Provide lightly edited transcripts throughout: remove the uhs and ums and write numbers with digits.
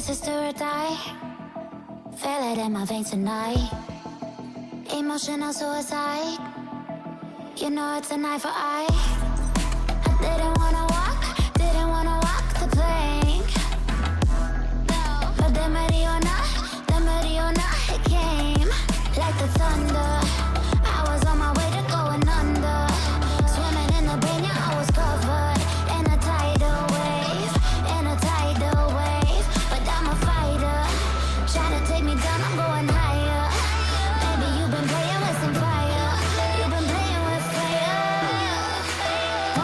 this is do or die. Feel it in my veins tonight. Emotional suicide. You know it's an eye for eye. I didn't wanna walk the plank. But the Mariona, it came like the thunder. I was on my way to going under. Swimming in the pain, yeah, I was covered in a tidal wave, but I'm a fighter. Try to take me down, I'm going higher. Baby, you've been playing with some fire. You've been playing with fire.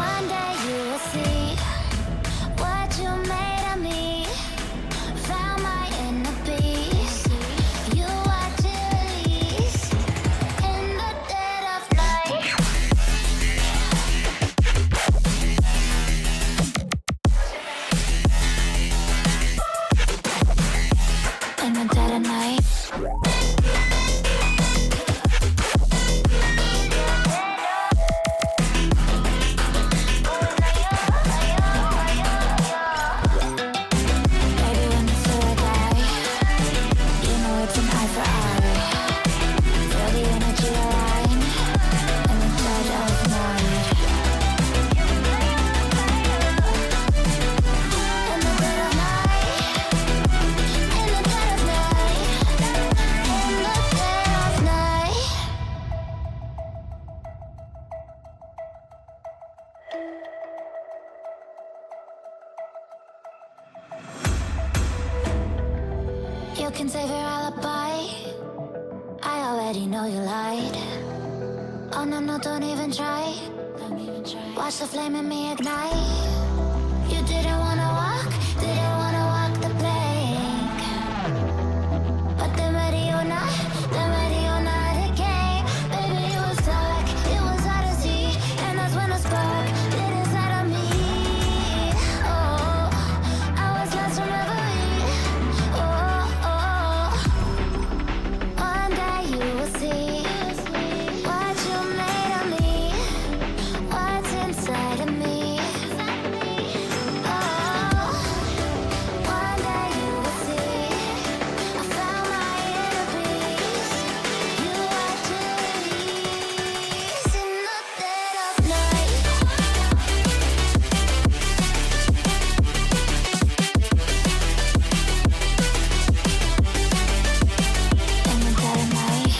One day you will see what you made of me. Found my inner peace. You watch it release in the dead of night. In the dead of night. Baby, when it's do or die, you know it's an eye for eye. Feel the energy align in the dead of night. In the dead of night. In the dead of night. In the dead of night. You can save your alibi. I already know you lied. Oh no, don't even try. Watch the flame in me ignite. You didn't wanna walk the plank. But the Mariona, it came. Baby, it was dark, it was hard to see. And that's when the spark lit inside of me. Oh, I was lost from reverie. Oh, one day you will see what you made of me, what's inside of me. Oh, one day you will see I found my inner peace. You watch it release in the dead of night. In the dead of night.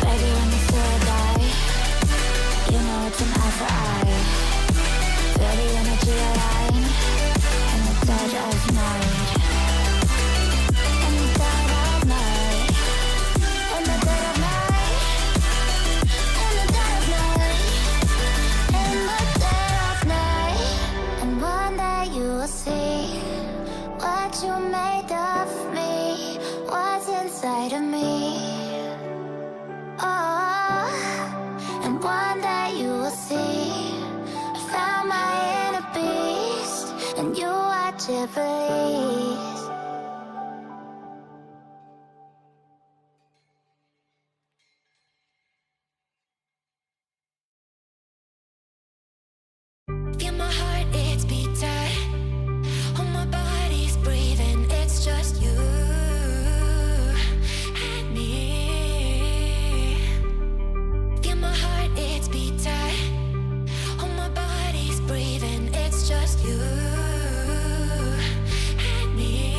Baby, when it's do or die, you know it's an eye for eye. Feel the energy align in the dead of night. In the dead of night. In the dead of night. In the dead of night. In the dead of night. And one day you will see what you made of me, what's inside of me. Oh, and one day you will see I found my inner beast, and you watch it release. Feel my heart, it's beating. Oh, my body's breathing. It's just you and me. Feel my heart, it's beating. Oh, my body's breathing. It's just you and me.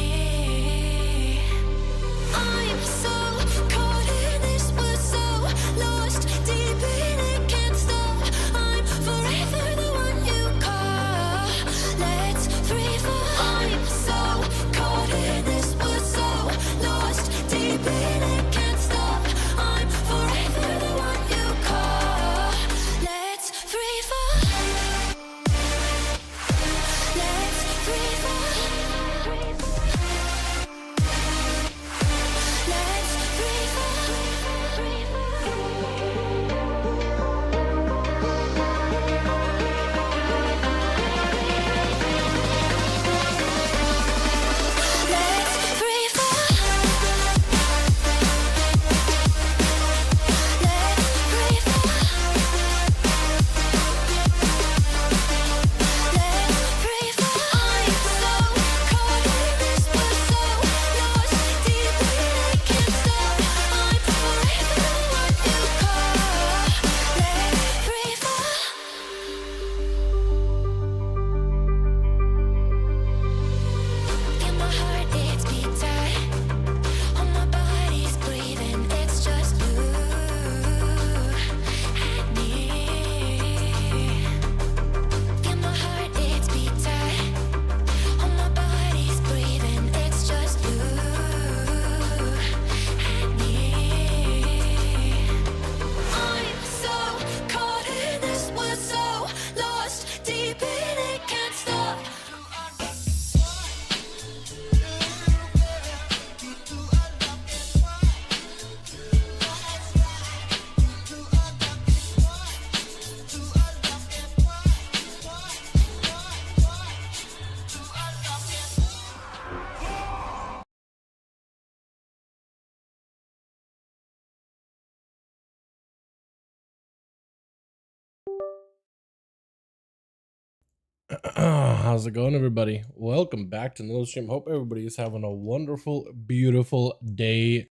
How's it going, everybody? Welcome back to another stream. Hope everybody is having a wonderful, beautiful day.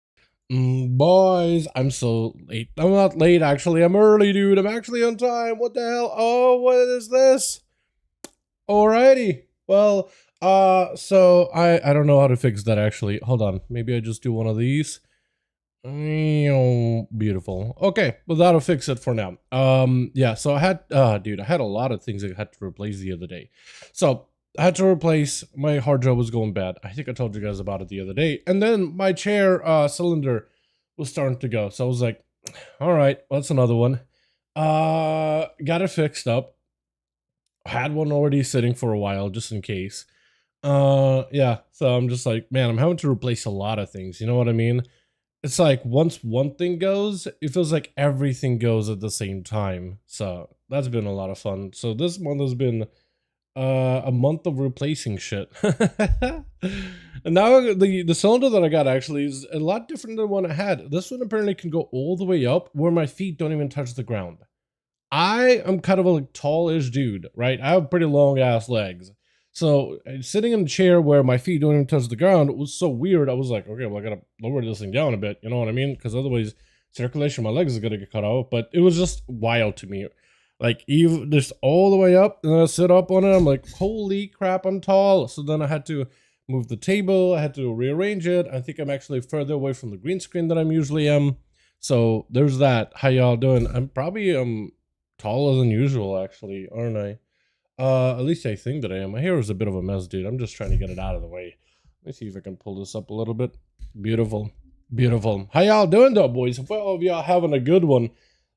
Boys, I'm so late. I'm not late, actually. I'm early, dude. I'm actually on time. What the hell? Oh, what is this? Alrighty. Well, so I don't know how to fix that, actually. Hold on. Maybe I just do one of these. Beautiful. Okay, well, that'll fix it for now. Yeah, so I had dude, I had a lot of things I had to replace the other day. So I had to replace my hard drive was going bad. I think I told you guys about it the other day. And then my chair cylinder was starting to go. So I was like, all right, what's another one? Got it fixed up. Had one already sitting for a while just in case. Yeah, so I'm just like, man, I'm having to replace a lot of things, you know what I mean? It's like once one thing goes, it feels like everything goes at the same time. So that's been a lot of fun. So this month has been a month of replacing shit. And now the cylinder that I got actually is a lot different than the one I had. This one apparently can go all the way up where my feet don't even touch the ground. I am kind of a tallish dude, right? I have pretty long ass legs. So sitting in a chair where my feet don't even touch the ground was so weird. I was like, okay, well, I gotta lower this thing down a bit. You know what I mean? Because otherwise, circulation of my legs is gonna get cut off. But it was just wild to me. Like, even just all the way up, and then I sit up on it. I'm like, holy crap, I'm tall. So then I had to move the table. I had to rearrange it. I think I'm actually further away from the green screen than I usually am. So there's that. How y'all doing? I'm probably taller than usual, actually, aren't I? At least I think that I am. My hair is a bit of a mess, dude. I'm just trying to get it out of the way. Let me see if I can pull this up a little bit. Beautiful. Beautiful. How y'all doing though, boys? Well, y'all having a good one.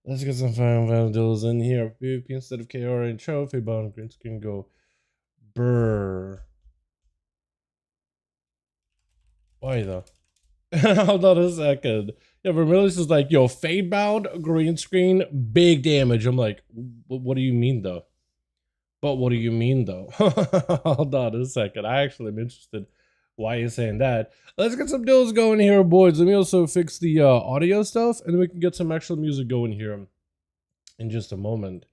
Let's get some 5V5 duels in here. PvP instead of KR and trophy bound. Green screen go. Brr. Why though? Hold on a second. Yeah, Vermilius is like, yo, fade bound, green screen, big damage. I'm like, what do you mean though? But what do you mean though? Hold on a second. I actually am interested why you're saying that. Let's get some duels going here, boys. Let me also fix the audio stuff, and then we can get some actual music going here in just a moment.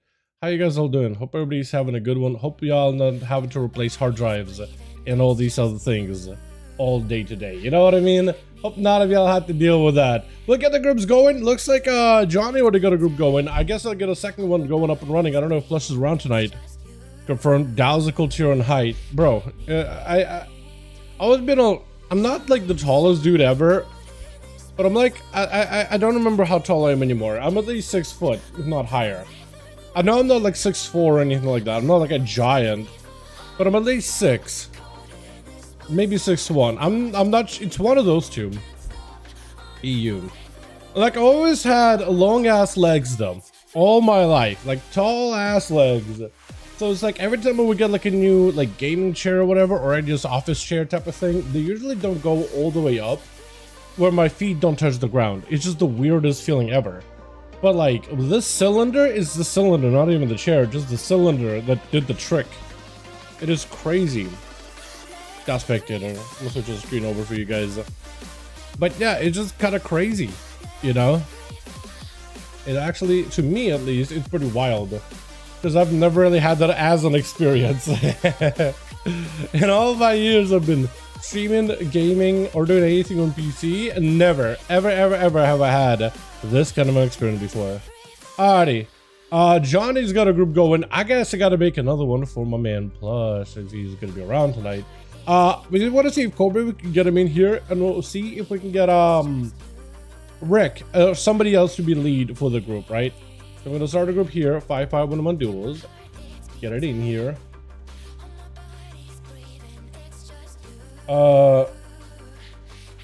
How you guys all doing? Hope everybody's having a good one. Hope y'all not having to replace hard drives and all these other things all day today. You know what I mean? Hope none of y'all have to deal with that. We'll get the groups going. Looks like Johnny would have got a group going. I guess I'll get a second one going up and running. I don't know if Flush is around tonight. Confirmed. Dalzical tier on height, bro. I always been I'm not like the tallest dude ever, but I'm like I don't remember how tall I am anymore. I'm at least 6 foot, if not higher. I know I'm not like 6'4" or anything like that. I'm not like a giant, but I'm at least 6, maybe 6'1". I'm not. It's one of those two. EU. Like I always had long ass legs though, all my life, like tall ass legs. So it's like every time I would get like a new like gaming chair or whatever, or just office chair type of thing, they usually don't go all the way up where my feet don't touch the ground. It's just the weirdest feeling ever. But like this cylinder is the cylinder, not even the chair, just the cylinder that did the trick. It is crazy. Got spectator. I'll switch the screen over for you guys. But yeah, it's just kind of crazy, you know? It actually, to me at least, it's pretty wild. Because I've never really had that as an experience. In all my years I've been streaming, gaming, or doing anything on PC, and never, ever have I had this kind of an experience before. Alrighty. Johnny's got a group going. I guess I gotta make another one for my man Plush, if he's gonna be around tonight. We just want to see if Cobra, we can get him in here, and we'll see if we can get Rick, somebody else to be lead for the group, right? So I'm gonna start a group here, 5V5 1V1 DUELS. Get it in here.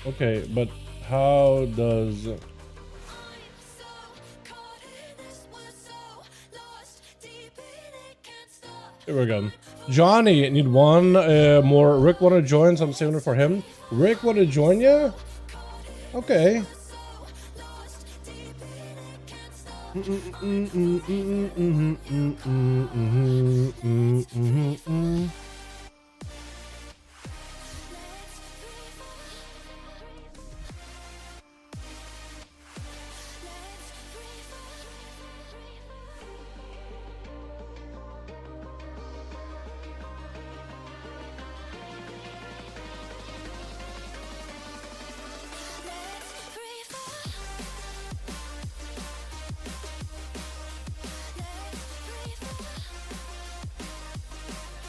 Okay, but how does... Here we go. Johnny, need one more. Rick wanna join, so I'm saving it for him. Rick wanna join you? Okay.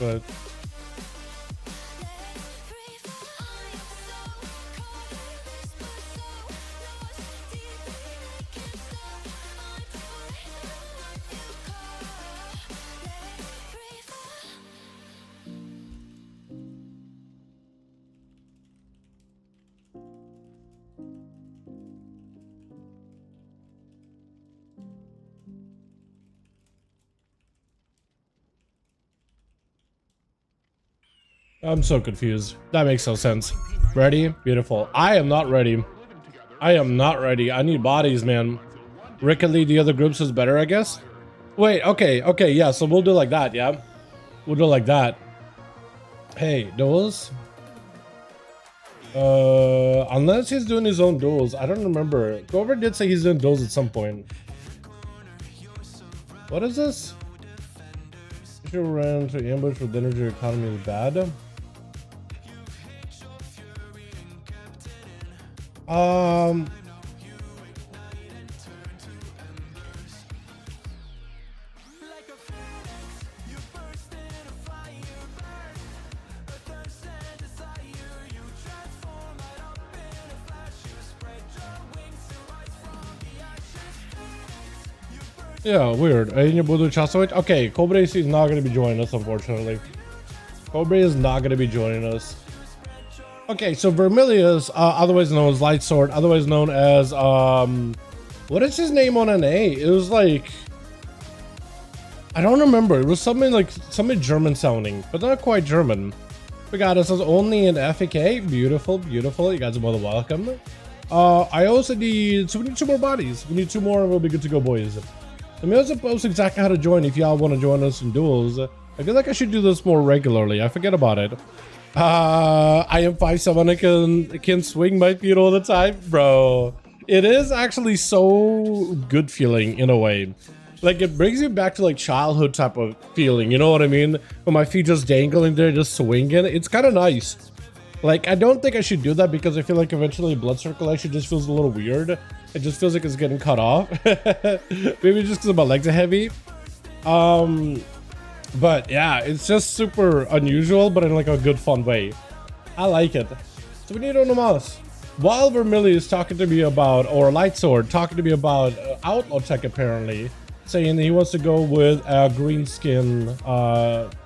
but I'm so confused. That makes no sense. Ready? Beautiful. I am not ready. I am not ready. I need bodies, man. Rick can lead the other groups is better, I guess. Wait, okay, yeah, so we'll do like that, yeah? We'll do like that. Hey, duels? Unless he's doing his own duels. I don't remember. Grover did say he's doing duels at some point. What is this? If you ran to ambush with energy economy is bad. Yeah, weird. Okay, Cobra AC is not going to be joining us, unfortunately. Cobra is not going to be joining us. Okay, so Vermilius, otherwise known as Light Sword, otherwise known as, what is his name on NA? It was like, I don't remember. It was something German sounding, but not quite German. We got us as only in FAK. Beautiful, beautiful. You guys are more than welcome. I also need, so we need 2 more bodies. We need 2 more and we'll be good to go, boys. Let me also post exactly how to join if y'all want to join us in duels. I feel like I should do this more regularly. I forget about it. I am 5'7". I can swing my feet all the time, bro. It is actually so good feeling in a way. Like it brings you back to like childhood type of feeling. You know what I mean? When my feet just dangling there, just swinging. It's kind of nice. Like I don't think I should do that because I feel like eventually blood circulation just feels a little weird. It just feels like it's getting cut off. Maybe just because my legs are heavy. But yeah, it's just super unusual, but in like a good fun way. I like it. So we need on the mouse. While Vermilion is talking to me about, or Light Sword talking to me about Outlaw Tech apparently, saying he wants to go with green skin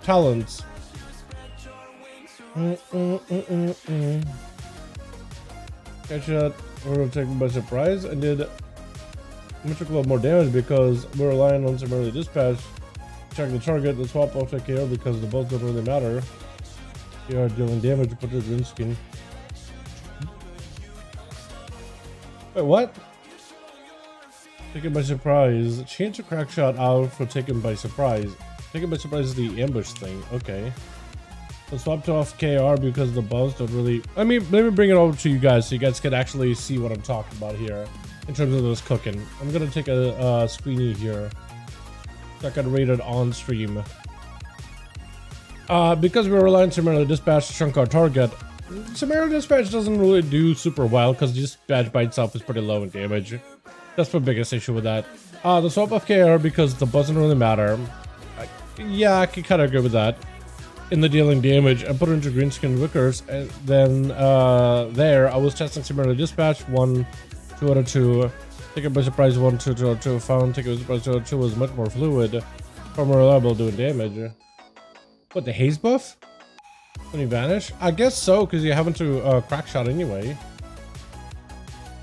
talents. Catch that. We're gonna take him by surprise and did much a lot more damage because we're relying on some early dispatch. Check the target, the swap off take care because the bolts don't really matter. You are dealing damage to put your green skin. Wait, what? Taken by surprise. Change a crack shot out for taken by surprise. Taken by surprise is the ambush thing. Okay. So swapped off KR because the buffs don't really. I mean, let me bring it over to you guys so you guys can actually see what I'm talking about here in terms of this cooking. I'm gonna take a screenie here. So I can rate it on stream. Because we're relying on Summarily Dispatch to chunk our target. Summarily Dispatch doesn't really do super well because Dispatch by itself is pretty low in damage. That's my biggest issue with that. The swap of KR because the buffs don't really matter. Yeah, I can kind of agree with that. In the dealing damage, I put it into green skin Wickers, and then there I was testing Summarily Dispatch 1, 2 out of 2. Taken by surprise 1, 2, 2 out of 2. Found taken by surprise 2 out of 2 was much more fluid, far more reliable doing damage. What, the haze buff? When he vanished? I guess so, because you're having to crack shot anyway.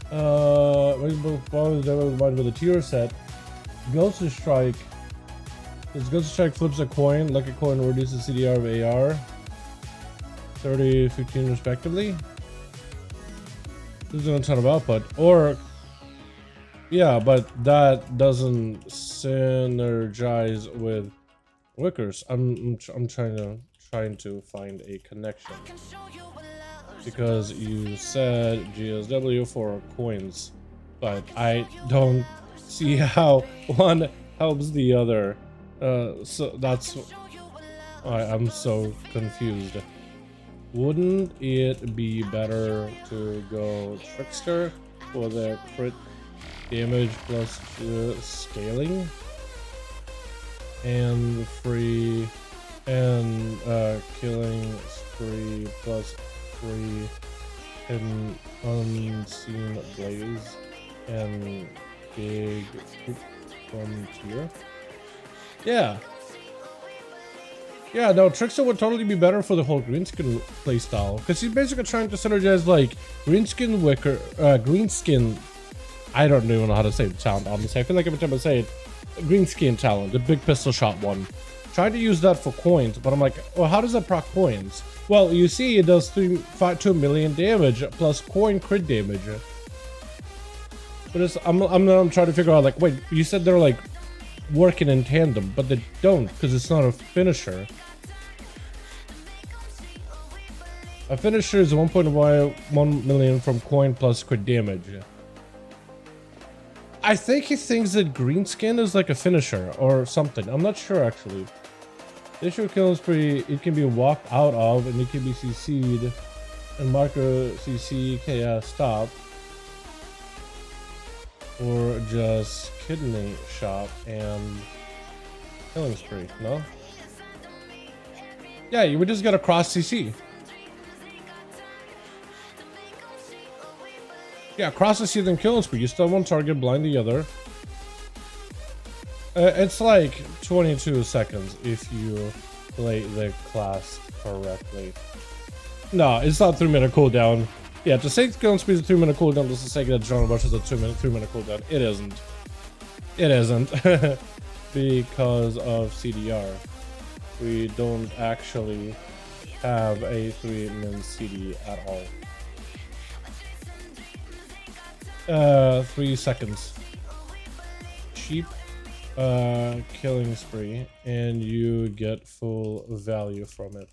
Combined with a tier set. Ghost Strike. This Ghost Strike flips a coin. Lucky coin reduces CDR of AR. 30, 15 respectively. This is a ton of output. Or, yeah, but that doesn't synergize with Wickers. I'm trying to find a connection. Because you said GSW for coins, but I don't see how one helps the other. So that's I'm so confused. Wouldn't it be better to go Trickster for the crit damage plus scaling and free and killing spree plus 3 hidden unseen blaze and big frontier. Yeah. Yeah, no, Trickster would totally be better for the whole greenskin playstyle, because he's basically trying to synergize like greenskin wicker, greenskin. I don't even know how to say the talent. Honestly, I feel like every time I say it, greenskin talent, the big pistol shot one. Trying to use that for coins, but I'm like, well, how does that proc coins? Well, you see, it does 2 million damage plus coin crit damage. But I'm trying to figure out like, wait, you said they're like working in tandem, but they don't because it's not a finisher. A finisher is 1.1 million from coin plus crit damage. I think he thinks that greenskin is like a finisher or something. I'm not sure actually. Initial killing spree, it can be walked out of and it can be CC'd and marker CC KS stop. Or just kidney shot and killing spree, no? Yeah, you would just get a cross CC. Yeah, cross CC then killing spree. You still have one target, blind the other. It's like 22 seconds if you play the class correctly. No, it's not 3-minute cooldown. Yeah, to say killing spree is a 3-minute cooldown doesn't say that John Rush is a 3-minute cooldown. It isn't. It isn't. Because of CDR. We don't actually have a 3-min CD at all. 3 seconds. Cheap killing spree, and you get full value from it.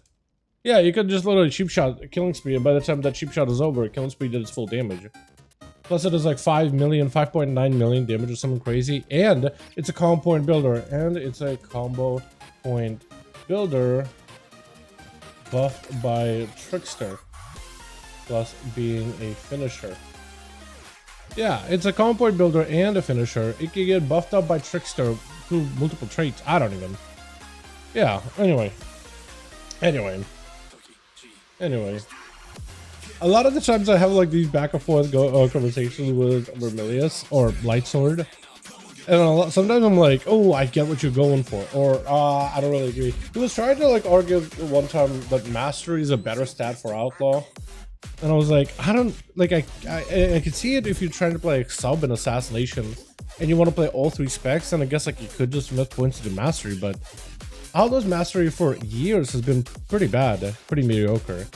Yeah, you could just literally cheap shot killing spree, and by the time that cheap shot is over, killing spree did its full damage. Plus it does like 5.9 million damage or something crazy, and it's a combo point builder, buffed by Trickster, plus being a finisher. Yeah, it's a combo point builder and a finisher. It can get buffed up by Trickster through multiple traits. I don't even. Yeah, anyway. A lot of the times I have like these back and forth conversations with Vermilius or Lightsword, and sometimes I'm like, oh, I get what you're going for, or I don't really agree. He was trying to like argue one time that mastery is a better stat for outlaw, and I was like, I don't like, I can see it if you're trying to play like sub and assassination and you want to play all 3 specs, and I guess like you could just invest points into mastery, but Outlaw's mastery for years has been pretty bad, pretty mediocre.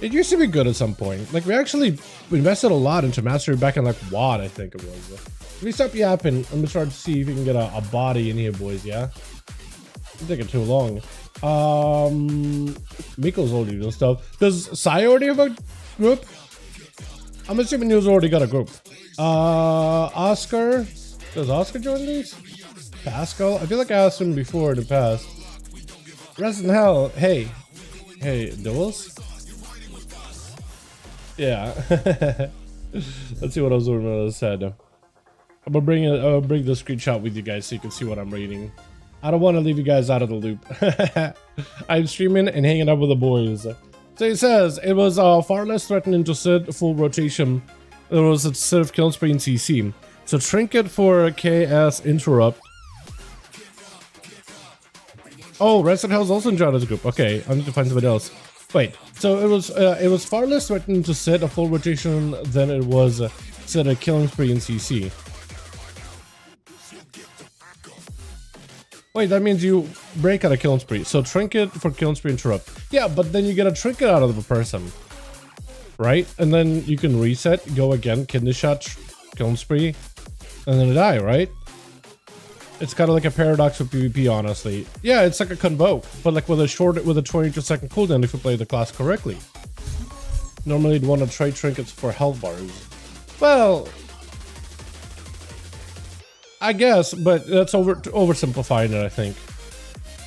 It used to be good at some point. Like, we actually invested a lot into mastery back in like WoD, I think it was. If we stop yapping, I'm gonna start to see if we can get a body in here, boys, yeah? I'm taking too long. Miko's already doing stuff. Does Sai already have a group? I'm assuming he's already got a group. Oscar? Does Oscar join these? Pascal? I feel like I asked him before in the past. Rest in hell. Hey, Duels? Yeah. Let's see what else I said. I'm gonna bring the screenshot with you guys so you can see what I'm reading. I don't want to leave you guys out of the loop. I'm streaming and hanging out with the boys. So he says it was far less threatening to sit full rotation. It was a set of kill spree in CC. So trinket for KS interrupt. Oh, Rest in Hell's also in John's group. Okay, I need to find somebody else. Wait, so it was far less threatening to set a full rotation than it was set a killing spree in CC. Wait, that means you break out a killing spree. So trinket for killing spree interrupt. Yeah, but then you get a trinket out of a person, right? And then you can reset, go again, kidney shot, killing spree, and then die, right? It's kind of like a paradox with PvP, honestly. Yeah, it's like a convoke, but like with a 22-second cooldown if you play the class correctly. Normally you'd want to trade trinkets for health bars. Well, I guess, but that's oversimplifying it, I think.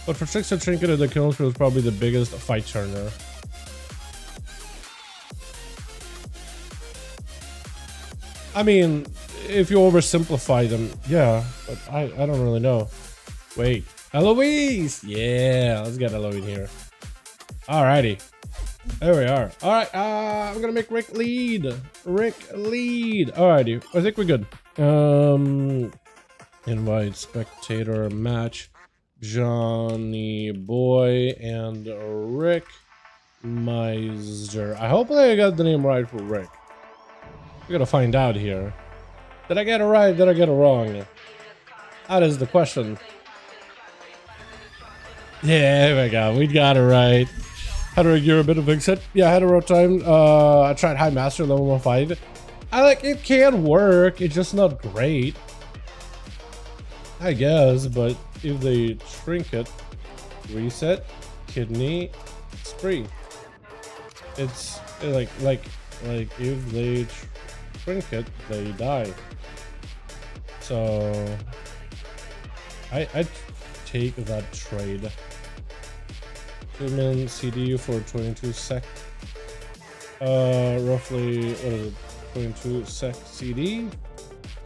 But for Trickster Trinket, the killing spree was probably the biggest fight turner. I mean, if you oversimplify them, yeah, but I don't really know. Wait, Eloise! Yeah, let's get Eloise in here. Alrighty. There we are. Alright, I'm gonna make Rick lead. Rick lead. Alrighty, I think we're good. Invite spectator match Johnny Boy and Rick Meiser. I hope I got the name right for Rick. We gotta find out here. Did I get it right? Did I get it wrong? That is the question. Yeah, there we go. We got it right. How to gear a bit of exit? Yeah, I had a rough time. I tried high master level 1.5. I like it can work. It's just not great, I guess. But if they shrink it, reset, kidney, spree. It's like if they shrink it, they die. So I take that trade. Human CDU for 22 sec. Roughly, what is it? 22 sec CD?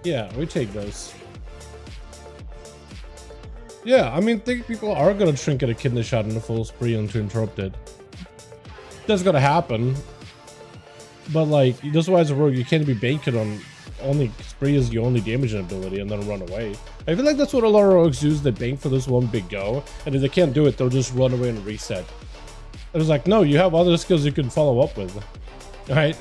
Yeah, we take those. Yeah, I mean, think people are gonna trinket a kidney shot in the full spree and to interrupt it. That's gonna happen. But like, this why as a rogue, you can't be banking on only spree is your only damaging ability and then run away. I feel like that's what a lot of rogues use. They bank for this one big go, and if they can't do it, they'll just run away and reset. It was like, no, you have other skills you can follow up with. Alright?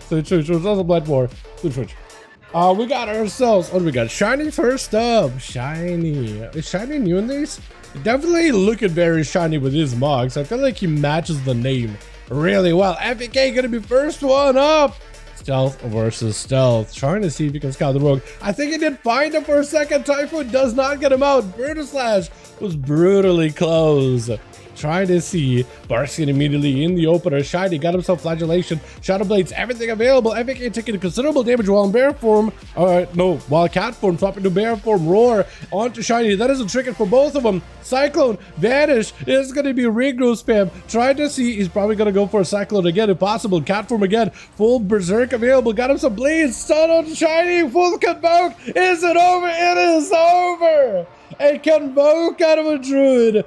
So it's also Blood War. We got ourselves, what do we got? Shiny first up. Shiny. Is Shiny new in these? Definitely looking very shiny with his mugs. I feel like he matches the name really well. FK gonna be first one up. Stealth versus stealth. Trying to see if he can scout the rogue. I think he did find him for a second. Typhoon does not get him out. Brutal Slash was brutally close. Trying to see. Barskin immediately in the opener. Shiny got himself flagellation. Shadow Blades, everything available. FK taking considerable damage while in bear form. While cat form, flopping to bear form. Roar onto Shiny. That is a trinket for both of them. Cyclone, Vanish. It's going to be regrowth spam. Trying to see. He's probably going to go for a Cyclone again if possible. Cat form again. Full Berserk available. Got him some Bleeds. Stun onto Shiny. Full Convoke. Is it over? It is over. A Convoke out of a Druid.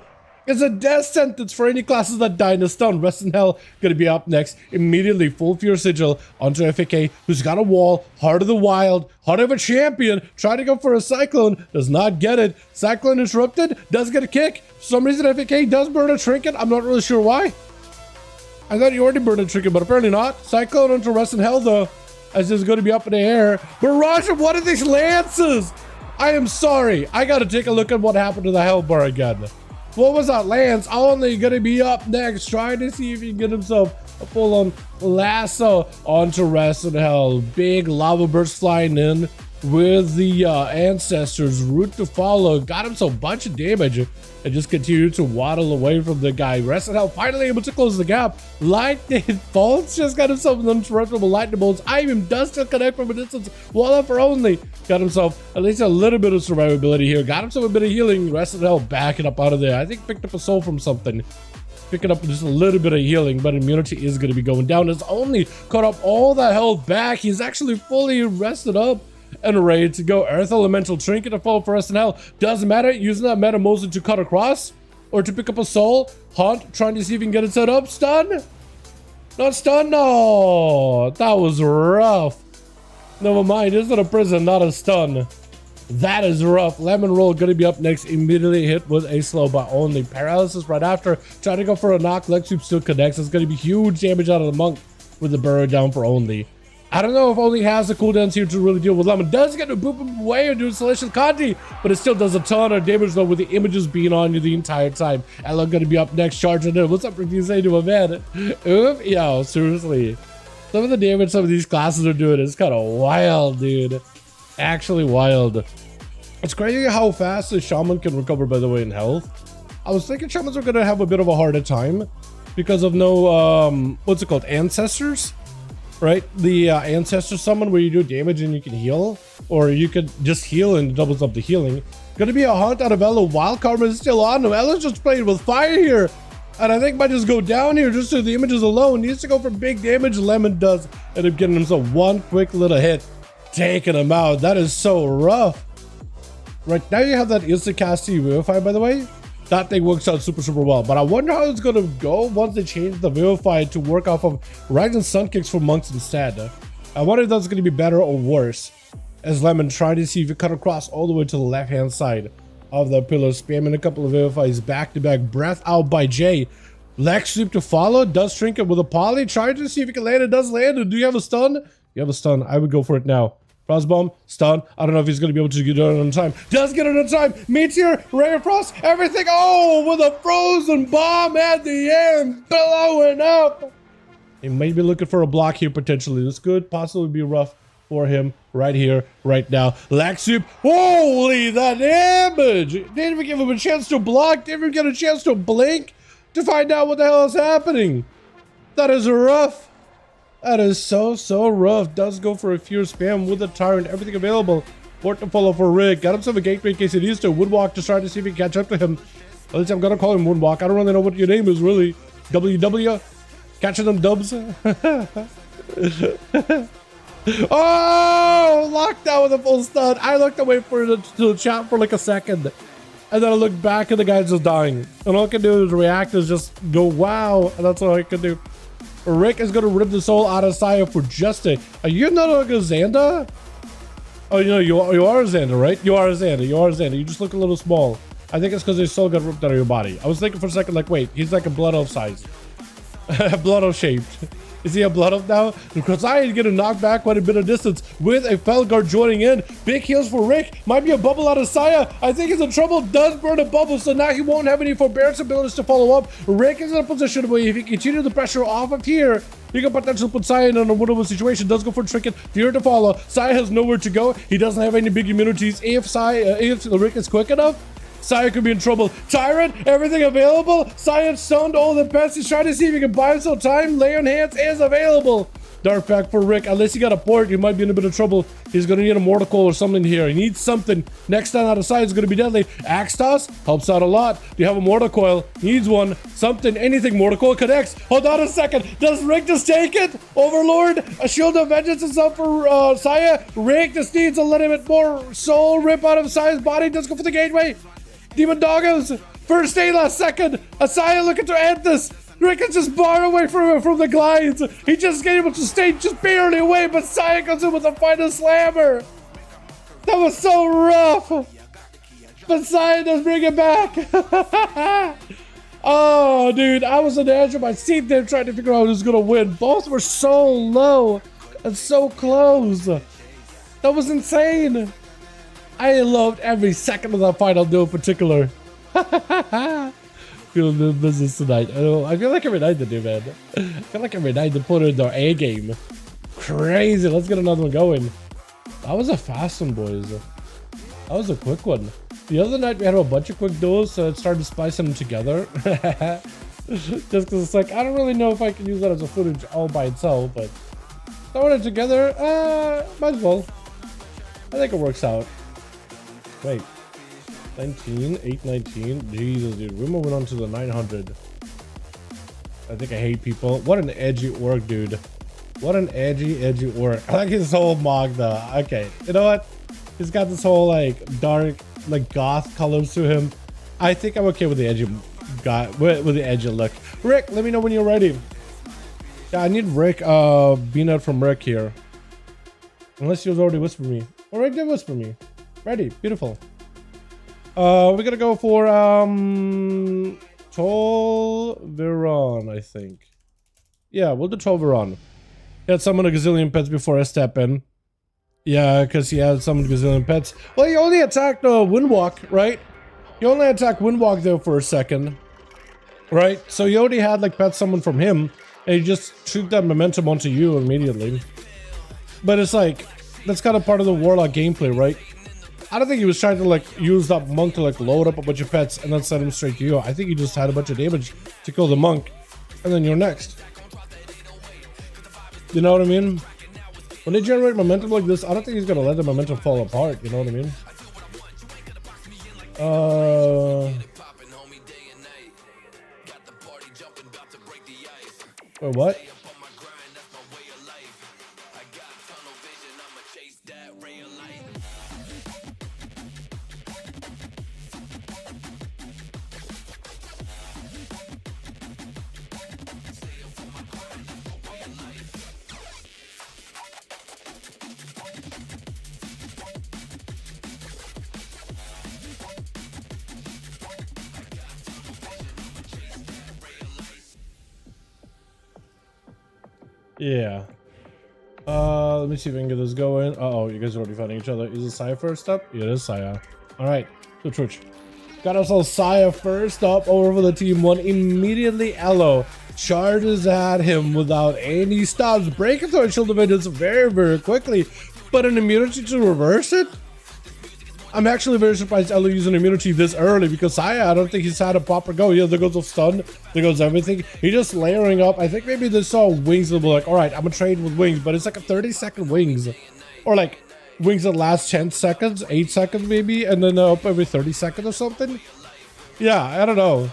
It's a death sentence for any classes that die in a stun. Rest in Hell gonna be up next. Immediately, full Fear Sigil onto FK, who's got a wall. Heart of the Wild, Heart of a Champion. Trying to go for a Cyclone, does not get it. Cyclone interrupted, does get a kick. For some reason, FK does burn a trinket. I'm not really sure why. I thought he already burned a trinket, but apparently not. Cyclone onto Rest in Hell, though, as it's gonna be up in the air. Barrage of one of these lances! I am sorry. I gotta take a look at what happened to the Hell Bar again. What was that? Lance only gonna be up next, trying to see if he can get himself a full-on lasso onto Rest in Hell. Big lava burst flying in with the ancestors. Route to follow. Got himself a bunch of damage and just continued to waddle away from the guy. Rest in Hell finally able to close the gap. Lightning bolts just got himself an uninterruptible lightning bolts. Ivim does still connect from a distance. Wall up for only. Got himself at least a little bit of survivability here. Got himself a bit of healing. Rest in Hell backing up out of there. I think picked up a soul from something. Picking up just a little bit of healing, but immunity is going to be going down. It's only caught up all that health back. He's actually fully rested up and ready to go. Earth Elemental Trinket to fall for Rest in Hell. Doesn't matter. Using that Meta Motion to cut across or to pick up a soul. Hunt, trying to see if he can get it set up. Stun? Not stun? No. That was rough. Never mind. This is a prison, not a stun. That is rough. Lemon Roll going to be up next. Immediately hit with a slow but only. Paralysis right after. Trying to go for a knock. Leg sweep still connects. It's going to be huge damage out of the monk with the burrow down for only. I don't know if only has the cooldowns here to really deal with Lemon. Does get to boop him away and do Salacious Conti, but it still does a ton of damage though with the images being on you the entire time. Ella gonna be up next, charging in. What's up, if you say to a man? Oof, yo, seriously. Some of the damage some of these classes are doing is kind of wild, dude. Actually wild. It's crazy how fast the Shaman can recover, by the way, in health. I was thinking Shamans are gonna have a bit of a harder time because of no, what's it called? Ancestors? Right, the ancestor summon where you do damage and you can heal, or you could just heal and doubles up the healing. Gonna be a hunt out of Ella. Wild Karma is still on him. Ella's just playing with fire here, and I think might just go down here just so the images alone. Needs to go for big damage. Lemon does end up getting himself one quick little hit, taking him out. That is so rough. Right now you have that instant cast WiFi, by the way. that thing works out super well. But I wonder how it's gonna go once they change the Vivify to work off of Rising Sun kicks for monks instead. I wonder if that's gonna be better or worse. As Lemon trying to see if you cut across all the way to the left hand side of the pillar, spamming a couple of Vivifies back to back. Breath out by Jay. Leg sweep to follow. Does Trinket with a poly. Trying to see if he can land. It does land. Do you have a stun? You have a stun. I would go for it now. Frostbomb, stun. I don't know if he's going to be able to get it on time. Does get it on time. Meteor, Ray of Frost, everything. Oh, with a frozen bomb at the end. Blowing up. He may be looking for a block here potentially. This could possibly be rough for him right here, right now. Lag sweep. Holy, the damage. Didn't even give him a chance to block. Didn't even get a chance to blink to find out what the hell is happening. That is rough. That is so rough. Does go for a fierce spam with a tyrant. Everything available. Port to follow for Rick. Got himself a gateway in case he needs to. Woodwalk to try to see if he can catch up to him. At least I'm gonna call him Woodwalk. I don't really know what your name is really. WW? Catching them dubs? Oh! Locked out with a full stun. I looked away for the chat for like a second. And then I looked back and the guy's just dying. And all I can do is react is just go wow. And that's all I can do. Rick is gonna rip the soul out of Saya for just a. Are you not like a Xander? Oh, you know you are a Xander, right? You are a Xander. You are a Xander. You just look a little small. I think it's because your soul got ripped out of your body. I was thinking for a second, like, wait, he's like a blood elf size, blood elf shaped. Is he a blood elf now? Because I get a knockback quite a bit of distance with a Felguard joining in. Big heals for Rick. Might be a bubble out of Saya. I think he's in trouble. Does burn a bubble, so now he won't have any forbearance abilities to follow up. Rick is in a position where if he continues the pressure off of here, he can potentially put Saya in a winnable situation. Does go for Trinket. Fear to follow. Saya has nowhere to go. He doesn't have any big immunities. If Rick is quick enough, Saya could be in trouble. Tyrant, everything available. Saya stunned all the pets. He's trying to see if he can buy himself time. Lay on hands is available. Dark pack for Rick. Unless he got a port, he might be in a bit of trouble. He's going to need a mortal coil or something here. He needs something. Next time out of sight is going to be deadly. Axe toss helps out a lot. Do you have a mortal coil? Needs one. Something, anything. Mortal coil connects. Hold on a second. Does Rick just take it? Overlord, a shield of vengeance is up for Saya. Rick just needs a little bit more soul rip out of Saya's body. Does go for the gateway. Demon Doggos, first aid last second. Asaya looking to end this. Rick is just far away from the glides. He just got able to stay just barely away, but Saya comes in with the final slammer. That was so rough. But Saya does bring it back. Oh, dude, I was on the edge of my seat there trying to figure out who's gonna win. Both were so low and so close. That was insane. I loved every second of that fight. I'll do in particular. Feeling the business tonight. I feel like every night they do, man. I feel like every night they put in their A game. Crazy. Let's get another one going. That was a fast one, boys. That was a quick one. The other night we had a bunch of quick duels, so it started splicing them together. Just because it's like, I don't really know if I can use that as a footage all by itself, but throwing it together, might as well. I think it works out. Wait, 19, 819. Jesus, dude, we're moving on to the 900. I think I hate people. What an edgy orc, dude. What an edgy orc. I like his whole mog though. Okay, you know what? He's got this whole like dark, like goth colors to him. I think I'm okay with the edgy guy, with the edgy look. Rick, let me know when you're ready. Yeah, I need Rick, being out from Rick here. Unless he was already whispering me. Or Rick did whisper me. Ready, beautiful. We're gonna go for Tol Veron, I think. Yeah, we'll do Tol Veron. He had summoned a gazillion pets before I step in. Yeah, because he had summoned a gazillion pets. Well, he only attacked Windwalk, right? He only attacked Windwalk there for a second, right? So he already had like pets summoned from him, and he just took that momentum onto you immediately. But it's like, that's kind of part of the Warlock gameplay, right? I don't think he was trying to like use that monk to like load up a bunch of pets and then send him straight to you. I think he just had a bunch of damage to kill the monk, and then you're next. You know what I mean? When they generate momentum like this, I don't think he's gonna let the momentum fall apart. You know what I mean? Wait, what? Yeah. Let me see if I can get this going. Uh-oh, you guys are already fighting each other. Is it Saya first up? Yeah, it is Saya. Alright, so Twitch. Got ourselves Saya first up over for the team one. Immediately Elo charges at him without any stops. Breaking through shield of vengeance very, very quickly. But an immunity to reverse it? I'm actually very surprised Elo used an immunity this early because Saya, I don't think he's had a proper go. Yeah, there goes the stun, there goes everything. He's just layering up. I think maybe they saw wings and be like, all right, I'm gonna trade with wings, but it's like a 30-second wings. Or like wings that last 10 seconds, 8 seconds maybe, and then up every 30 seconds or something. Yeah, I don't know.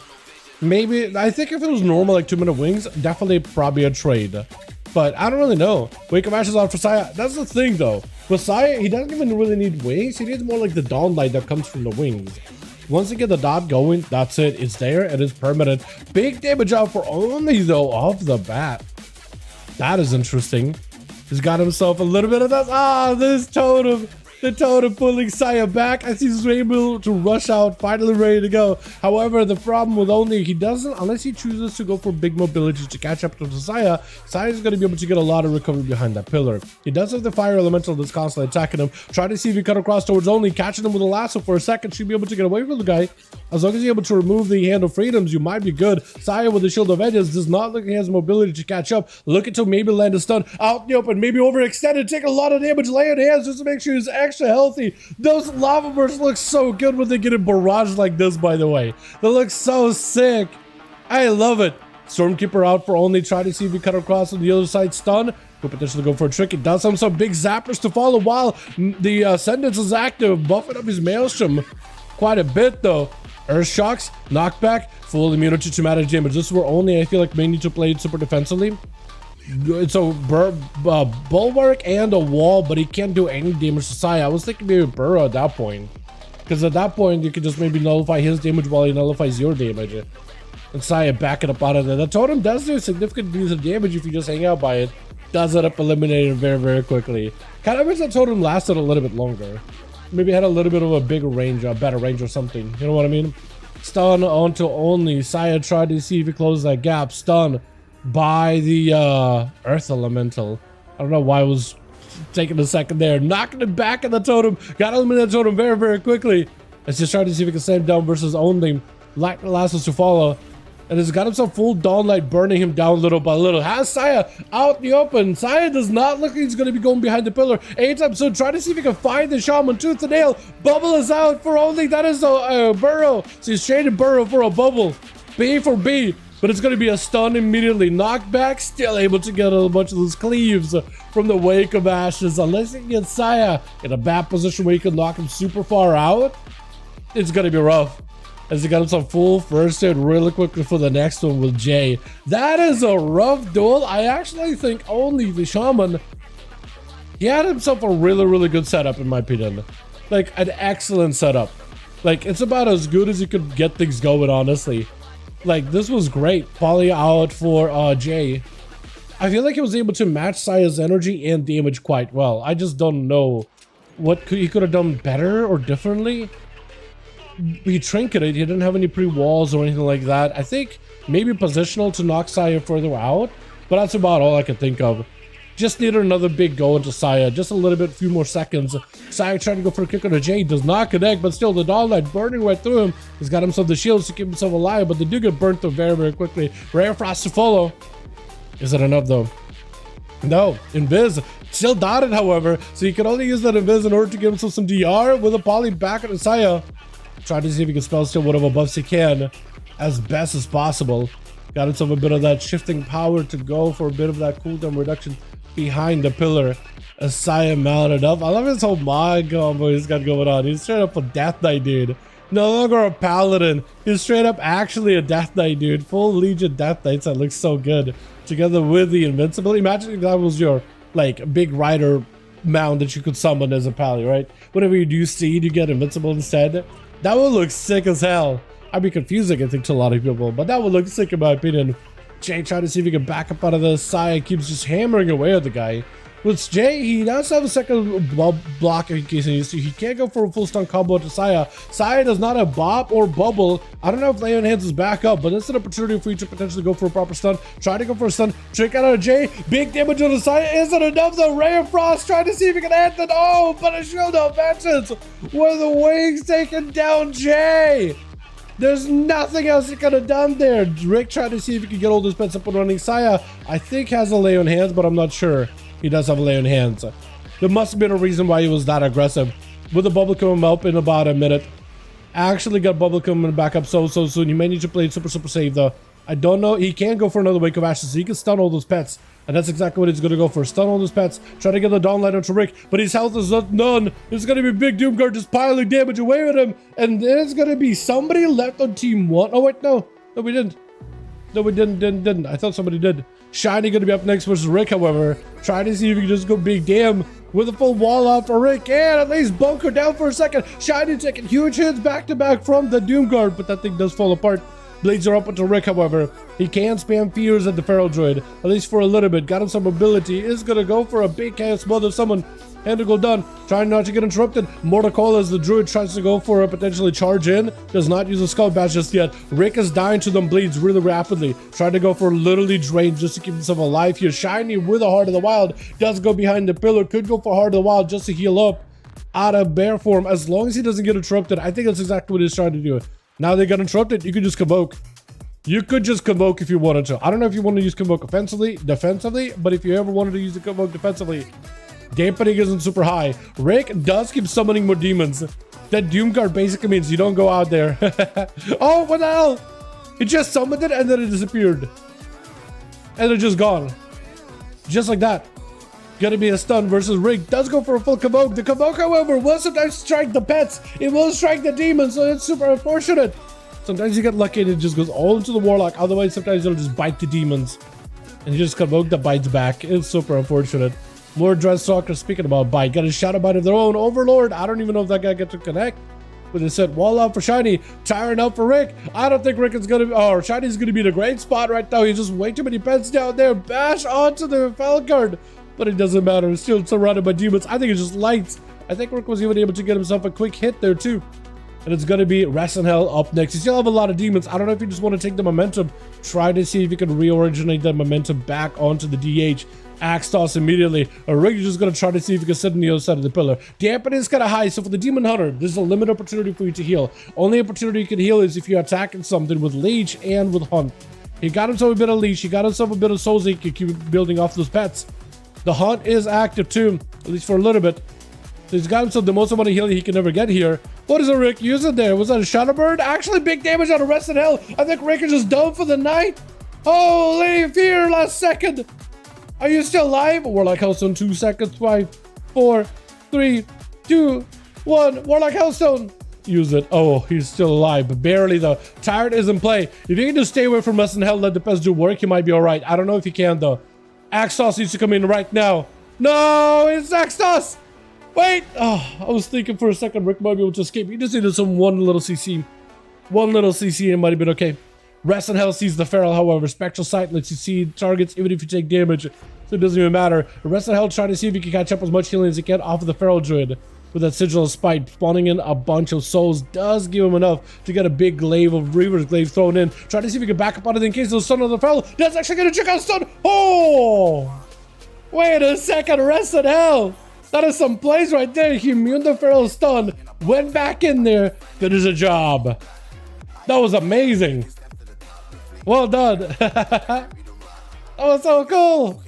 Maybe, I think if it was normal like 2-minute wings, definitely probably a trade. But I don't really know. Wake up ashes on for Saya. That's the thing though. With Saya, he doesn't even really need wings. He needs more like the dawn light that comes from the wings. Once you get the dot going, that's it. It's there and it's permanent. Big damage out for only though off the bat. That is interesting. He's got himself a little bit of that. Ah, this totem. The totem pulling Saya back as he's able to rush out, finally ready to go. However, the problem with only he doesn't, unless he chooses to go for big mobility to catch up to Saya, Saya's going to be able to get a lot of recovery behind that pillar. He does have the fire elemental that's constantly attacking him. Try to see if he cut across towards only, catching him with a lasso for a second. Should be able to get away from the guy. As long as you're able to remove the hand of freedoms, you might be good. Saya with the shield of edges does not look like he has mobility to catch up. Look until maybe land a stun out in the open, maybe overextended, take a lot of damage, laying hands just to make sure he's extra healthy. Those lava bursts look so good when they get a barrage like this, by the way. They look so sick. I love it. Stormkeeper out for only, try to see if he cut across on the other side, stun. Could potentially go for a trick. It does have some big zappers to follow while the Ascendance is active, buffing up his Maelstrom quite a bit though. Earth shocks, knockback, full immunity to magic damage. This is where only I feel like may need to play it super defensively. It's a bulwark and a wall, but he can't do any damage to Saya. I was thinking maybe Burrow at that point, because at that point you could just maybe nullify his damage while he nullifies your damage. And Saya back it up out of there. The totem does do a significant piece of damage if you just hang out by it. Does it up, eliminated very, very quickly. Kind of wish that totem lasted a little bit longer. Maybe had a little bit of a bigger range, a better range or something. You know what I mean? Stun onto only. Saya tried to see if he closed that gap. Stun by the Earth Elemental. I don't know why I was taking a second there. Knocking it back in the totem. Got to eliminate the totem very, very quickly. Let's just try to see if he can save down versus only. Like the last was to follow. And has got himself full dawn light, burning him down little by little. Has Saya out in the open. Saya does not look like he's going to be going behind the pillar anytime soon. Try to see if he can find the shaman tooth and nail. Bubble is out for only. That is a burrow. So he's traded burrow for a bubble. B for B. But it's going to be a stun immediately. Knockback, still able to get a bunch of those cleaves from the Wake of Ashes. Unless he can get Saya in a bad position where you can knock him super far out, it's going to be rough. As he got himself full first hit really quickly for the next one with Jay. That is a rough duel. I actually think only the shaman, he had himself a really, really good setup in my opinion. Like an excellent setup. Like it's about as good as you could get things going, honestly. Like this was great. Poly out for Jay. I feel like he was able to match Saya's energy and damage quite well. I just don't know what he could have done better or differently. He trinketed, he didn't have any pre-walls or anything like that. I think maybe positional to knock Saya further out, but that's about all I could think of. Just needed another big go into Saya, just a little bit, few more seconds. Saya trying to go for a kick on a Jay, does not connect, but still the dawn light burning right through him. He's got himself the shields to keep himself alive, but they do get burnt through very, very quickly. Rare Frost to follow. Is it enough though? No, Invis still dotted, however, so he can only use that Invis in order to give himself some DR with a poly back on Saya. Try to see if he can spell steal whatever buffs he can as best as possible. Got himself a bit of that shifting power to go for a bit of that cooldown reduction behind the pillar as Saya mounted up. I love his whole mod combo he's got going on. He's straight up a Death Knight, dude. No longer a paladin. He's straight up actually a Death Knight, dude. Full Legion Death Knights that looks so good. Together with the invincibility. Imagine if that was your like big rider mount that you could summon as a pally, right? Whenever you do seed, you get invincible instead. That would look sick as hell. I'd be confusing, I think, to a lot of people, but that would look sick in my opinion. Jay trying to see if he can back up out of the Saya, keeps just hammering away at the guy. With Jay, he does have a second block in case he needs to. He can't go for a full stun combo to Saya. Saya does not have Bop or Bubble. I don't know if Lay on Hands is back up, but it's an opportunity for you to potentially go for a proper stun. Try to go for a stun. Trick out of Jay. Big damage on the Saya. Isn't enough though. Ray of Frost trying to see if he can end it. Oh, but a shield of vengeance with the wings taking down Jay. There's nothing else he could have done there. Rick tried to see if he could get all those pets up and running. Saya, I think, has a Lay on Hands, but I'm not sure. He does have a Lay on Hands. There must have been a reason why he was that aggressive. With the bubble coming up in about a minute. Actually got bubble coming back up so soon. You may need to play super safe though. I don't know. He can go for another Wake of Ashes, so he can stun all those pets. And that's exactly what he's going to go for. Stun all those pets. Try to get the Dawnlight onto Rick. But his health is not none. It's going to be Big Doomguard just piling damage away with him. And there's going to be somebody left on team 1. Oh wait, no. No, we didn't. No, we didn't. I thought somebody did. Shiny going to be up next versus Rick, however. Try to see if he can just go big damn with a full wall out for Rick. And at least bunker down for a second. Shiny taking huge hits back to back from the Doomguard, but that thing does fall apart. Blades are up onto Rick, however. He can spam fears at the Feral Droid, at least for a little bit. Got him some mobility. Is going to go for a big chaos mother summon. Handle done. Trying not to get interrupted. Mortal as the Druid tries to go for a potentially charge in. Does not use a Skull Bash just yet. Rick is dying to them bleeds really rapidly. Trying to go for literally drain just to keep himself alive here. Shiny with a Heart of the Wild. Does go behind the pillar. Could go for Heart of the Wild just to heal up. Out of bear form. As long as he doesn't get interrupted. I think that's exactly what he's trying to do. Now they got interrupted. You could just Convoke. You could just Convoke if you wanted to. I don't know if you want to use Convoke offensively, defensively, but if you ever wanted to use the Convoke defensively, dampening isn't super high. Rick does keep summoning more demons. That Doomguard basically means you don't go out there. Oh, what the hell? He just summoned it and then it disappeared. And it's just gone. Just like that. Gonna be a stun versus Rick. Does go for a full Convoke. The Convoke, however, will sometimes strike the pets. It will strike the demons, so it's super unfortunate. Sometimes you get lucky and it just goes all into the Warlock. Otherwise, sometimes it'll just bite the demons. And you just Convoke that bites back. It's super unfortunate. More Dreadstalkers, speaking about bite. Got a Shadow Bite of their own. Overlord. I don't even know if that guy gets to connect. But they said wall out for Shiny. Tiring out for Rick. I don't think Rick is going to be... Oh, Shiny's going to be in a great spot right now. He's just way too many pets down there. Bash onto the Falcard. But it doesn't matter. It's still surrounded by demons. I think it's just lights. I think Rick was even able to get himself a quick hit there too. And it's going to be Rest in Hell up next. You still have a lot of demons. I don't know if you just want to take the momentum. Try to see if you can reoriginate that momentum back onto the DH. Axe toss immediately. Rick is just going to try to see if you can sit on the other side of the pillar. Dampen is kind of high, so for the Demon Hunter, there's a limited opportunity for you to heal. Only opportunity you can heal is if you're attacking something with Leech and with Hunt. He got himself a bit of Leech. He got himself a bit of Souls. He can keep building off those pets. The Hunt is active too, at least for a little bit. So he's got himself the most amount of healing he can ever get here. What is a Rick using there? Was that a Shadow Bird? Actually, big damage on Rest in Hell. I think Rick is just done for the night. Holy fear, last second. Are you still alive? Warlock Hellstone, 2 seconds. 5, 4, 3, 2, 1. Warlock Hellstone. Use it. Oh, he's still alive, but barely though. Tired is in play. If you can just stay away from Rest in Hell, let the pets do work, you might be alright. I don't know if you can though. Axos needs to come in right now. No, it's Axos. Wait. Oh, I was thinking for a second Rick might be able to escape. He just needed some one little CC. One little CC and it might have been okay. Rest in Hell sees the Feral, however. Spectral Sight lets you see targets even if you take damage. So it doesn't even matter. Rest in Hell trying to see if he can catch up as much healing as he can off of the Feral Druid. With that Sigil of Spite, spawning in a bunch of souls does give him enough to get a big glaive of Reaver's Glaive thrown in. Try to see if he can back up on it in case there's stun on the Feral. That's actually going to check out stun. Oh! Wait a second, Rest in Hell. That is some plays right there. He immune the Feral stun, went back in there, finished the job. That was amazing. Well done. That was so cool.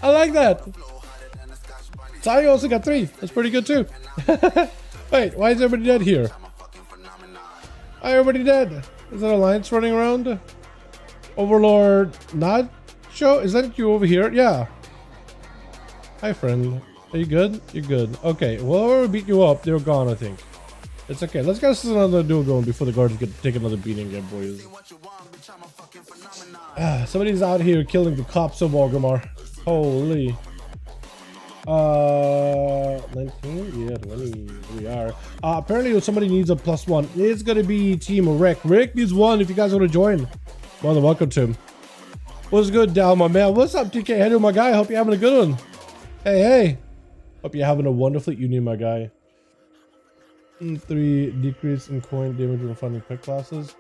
I like that. Sai also got 3. That's pretty good too. Wait, why is everybody dead here? Why everybody dead? Is that Alliance running around? Overlord not show? Is that you over here? Yeah. Hi friend. Are you good? You're good. Okay, well, whoever beat you up, they're gone, I think. It's okay. Let's get another duel going before the guards get to take another beating again, boys. Somebody's out here killing the cops of Orgrimmar. Holy. 19? Yeah, 20. We are. Apparently somebody needs a +1. It's gonna be Team Rick. Rick needs 1 if you guys want to join. Well, welcome to him. What's good, Dal, my man? What's up, TK? How you doing, my guy? I hope you're having a good one. Hey, hey! Hope you're having a wonderful evening, my guy. 3 decrease in coin damage when funding quick classes.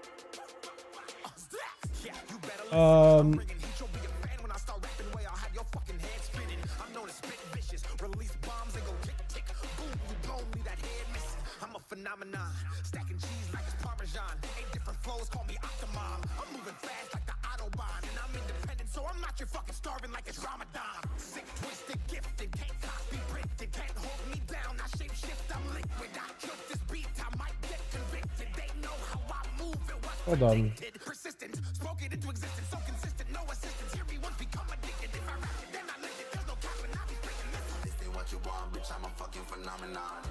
Phenomenon, stacking cheese like it's Parmesan. 8 different flows, call me Octomom. I'm moving fast like the Autobahn, and I'm independent, so I'm not your fucking starving like it's Ramadan. Sick, twisted, gifted, can't copy, printed, can't hold me down. I shape shift, I'm liquid. I killed this beat, I might get convicted. They know how I move, it was predicted. Persistent, spoke it into existence, so consistent, no assistance. Hear me once, become addicted. If I rap it, then I live it. There's no cap when I be breaking this. This ain't what you want, bitch. I'm a fucking phenomenon.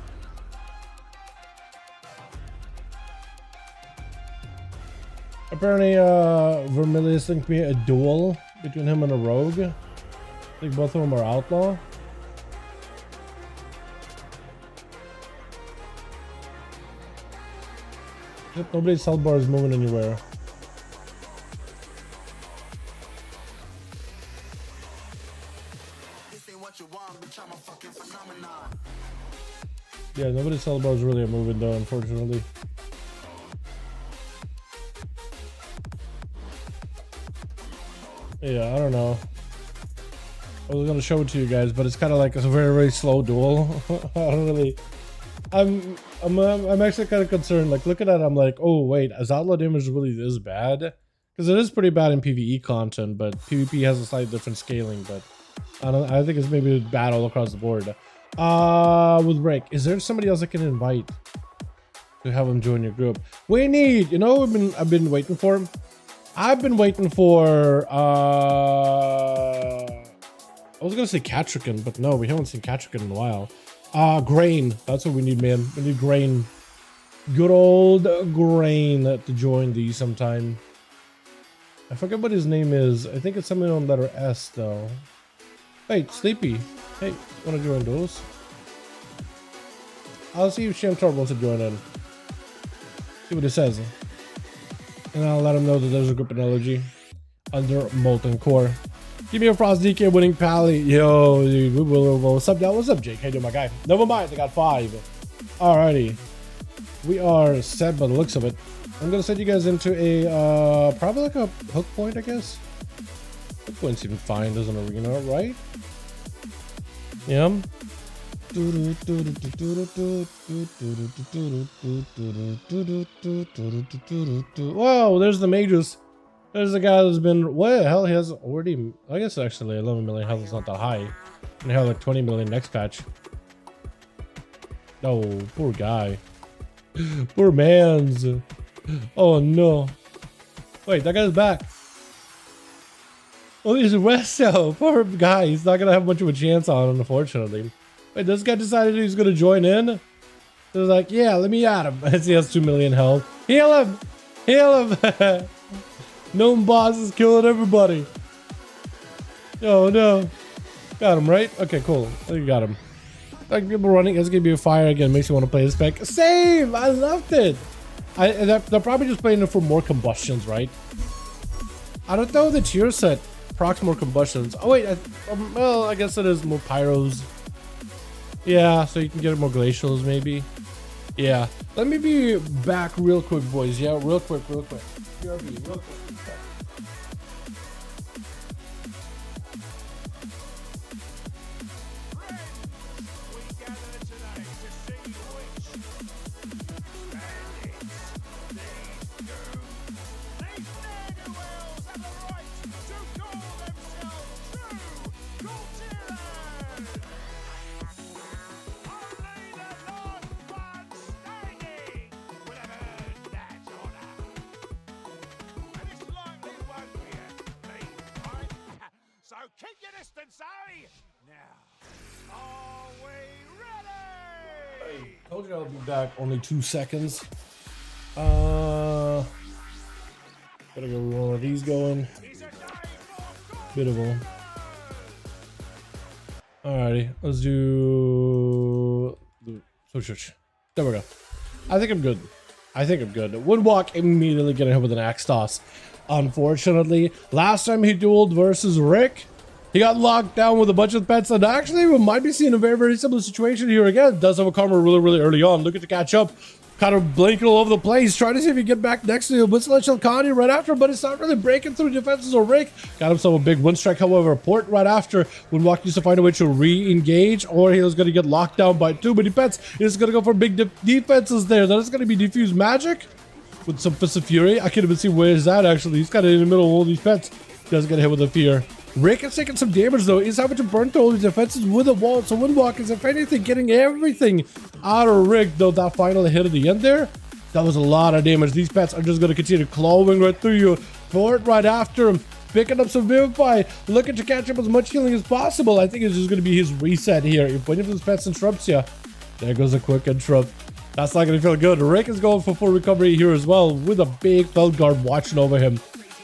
Apparently, Vermilius think me a duel between him and a rogue. I think both of them are outlaw. Yep, nobody's cell bar is moving anywhere. Yeah, nobody's cell bar is really moving though, unfortunately. Yeah, I don't know. I was gonna show it to you guys, but it's kind of like a very, very slow duel. I don't really. I'm actually kind of concerned. Like, look at that. I'm like, oh wait, is outlaw damage really this bad? Because it is pretty bad in PvE content, but PvP has a slightly different scaling. But I think it's maybe bad all across the board. With Rick, is there somebody else I can invite to have him join your group? We need, you know, I've been waiting for him. I've been waiting for, I was gonna say Catrican, but no, we haven't seen Catrican in a while. Grain, that's what we need, man. We need Grain. Good old Grain to join these sometime. I forget what his name is. I think it's something on letter S, though. Hey, Sleepy. Hey, wanna join those? I'll see if Shamtar wants to join in. See what it says. And I'll let him know that there's a group analogy under Molten Core. Give me a Frost DK winning Pally. Yo, dude, what's up, What's up, Jake? How you doing, my guy? Never mind, I got 5. Alrighty. We are set by the looks of it. I'm gonna send you guys into a, probably like a hook point, I guess. Hook point's even fine, doesn't arena, right? Yeah. Whoa, there's the mages. There's the guy who's been, what the hell, he has already, I guess actually 11 million health is not that high. And he had like 20 million next patch. Oh, poor guy. Poor mans. Oh no. Wait, that guy's back. Oh, he's Resto. Poor guy. He's not gonna have much of a chance on him, unfortunately. Wait, this guy decided he's gonna join in? So he's like, yeah, let me at him. He has 2 million health. Heal him! Heal him! Gnome boss is killing everybody. Oh no. Got him, right? Okay, cool. I think you got him. Like people running, it's gonna be a fire again. Makes you want to play this spec. Same! I loved it! They're probably just playing it for more combustions, right? I don't know the tier set procs more combustions. Oh wait, well, I guess it is more pyros. Yeah, so you can get more glacials maybe. Yeah. Let me be back real quick, boys. Yeah, real quick. BRB, real quick. Keep your distance, Harry! Now, are we ready? I told you I'll be back only 2 seconds. Gotta get one of these going. Beautiful. Alrighty, let's do switch. There we go. I think I'm good. Woodwalk immediately getting hit with an axe toss. Unfortunately, last time he dueled versus Rick, He got locked down with a bunch of pets, and actually we might be seeing a very, very similar situation here again. Does have a karma really, really early on. Looking to catch up. Kind of blinking all over the place, trying to see if he can get back next to him with Celestial Connie right after, but it's not really breaking through defenses or Rick. Got himself a big one strike, however, port right after. Windwalk used to find a way to re-engage, or he was going to get locked down by too many pets. He's going to go for big defenses there. That is going to be Diffuse Magic with some Fist of Fury. I can't even see where is that actually. He's kind of in the middle of all these pets. Does get hit with a fear. Rick is taking some damage though. He's having to burn through all these defenses with a wall. So Windwalk is, if anything, getting everything out of Rick, though that final hit at the end there. That was a lot of damage. These pets are just going to continue clawing right through you. Fort right after him. Picking up some Vivify. Looking to catch up as much healing as possible. I think it's just going to be his reset here. If one of his pets interrupts you, there goes a quick interrupt. That's not going to feel good. Rick is going for full recovery here as well with a big Feld Guard watching over him.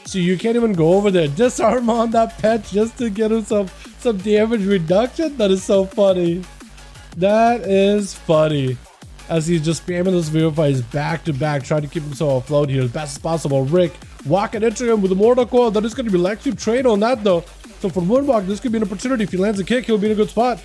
So you can't even go over there. Disarm on that pet just to get him some damage reduction. That is so funny. That is funny. As he's just spamming those Vivifies back to back, trying to keep himself afloat here as best as possible. Rick walking into him with a Mortal Coil. That is going to be Electric Trade on that though. So for Windwalk, this could be an opportunity. If he lands a kick, he'll be in a good spot.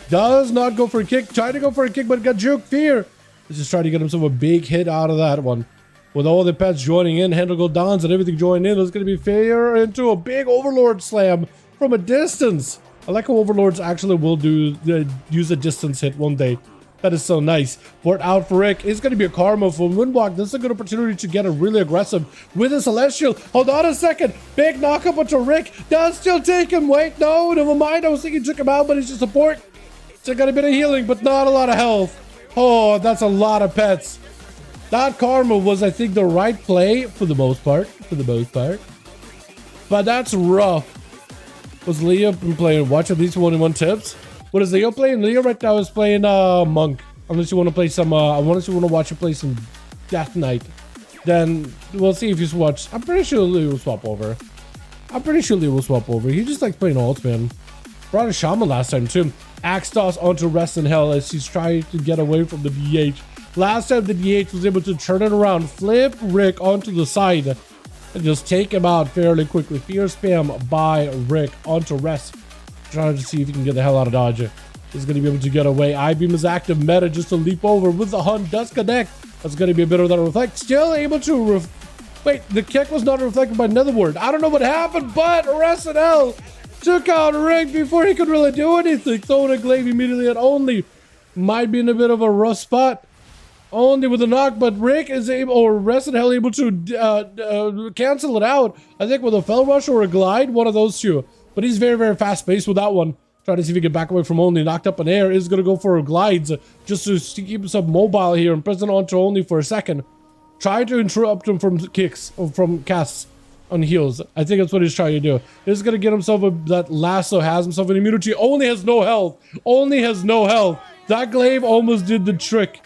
Does not go for a kick. Tried to go for a kick, but got juked. Fear. He's just trying to get himself a big hit out of that one. With all the pets joining in, Handle Dons and everything joining in, there's going to be failure into a big Overlord slam from a distance. I like how Overlords actually will use a distance hit one day. That is so nice. Port out for Rick. It's going to be a karma for Windwalk. This is a good opportunity to get a really aggressive with a Celestial. Hold on a second. Big knockup onto Rick. Does still take him. Wait, no, never mind. I was thinking he took him out, but he's just support. Still got a bit of healing, but not a lot of health. Oh, that's a lot of pets. That karma was, I think, the right play for the most part. But that's rough. Was Leo been playing? Watch at least 1v1 tips. What is Leo playing? Leo right now is playing Monk. Unless you want to play some, unless you want to watch him play some Death Knight. Then we'll see if you watch. I'm pretty sure Leo will swap over. He just likes playing ult, man. Brought a Shaman last time too. Axe toss onto Rest in Hell as he's trying to get away from the DH. Last time the DH was able to turn it around, flip Rick onto the side, and just take him out fairly quickly. Fear spam by Rick onto Rest. Trying to see if he can get the hell out of dodge. He's going to be able to get away. I-beam is active. Meta just to leap over with the hunt. Does connect. That's going to be a bit of that reflect. Still able to wait, the kick was not reflected by Netherward. I don't know what happened, but Rest in Hell took out Rick before he could really do anything. Throwing a glaive immediately at Only. Might be in a bit of a rough spot. Only with a knock, but Rick is able, or Rest in Hell able to cancel it out. I think with a Fell Rush or a Glide, one of those two. But he's very, very fast paced with that one. Trying to see if he can back away from Only. Knocked up in air. Is going to go for glides just to keep himself mobile here and present onto Only for a second. Try to interrupt him from kicks or from casts on heals. I think that's what he's trying to do. He's going to get himself that lasso, has himself an immunity. Only has no health. That glaive almost did the trick.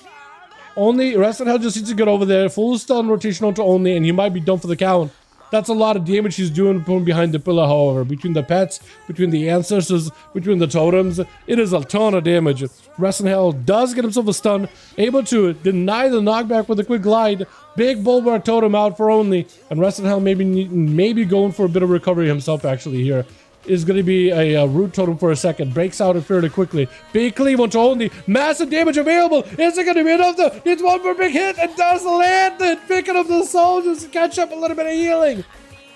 Only Rest in Hell just needs to get over there. Full stun rotation onto Only, and he might be done for the count. That's a lot of damage he's doing from behind the pillar, however. Between the pets, between the ancestors, between the totems, it is a ton of damage. Rest in Hell does get himself a stun, able to deny the knockback with a quick glide. Big Bulwark totem out for Only, and Rest in Hell maybe going for a bit of recovery himself actually here. Is going to be a root totem for a second. Breaks out fairly quickly. Big cleave onto Only. Massive damage available. Is it going to be enough though? It's one more big hit and does land it. Picking up the soldiers to catch up a little bit of healing.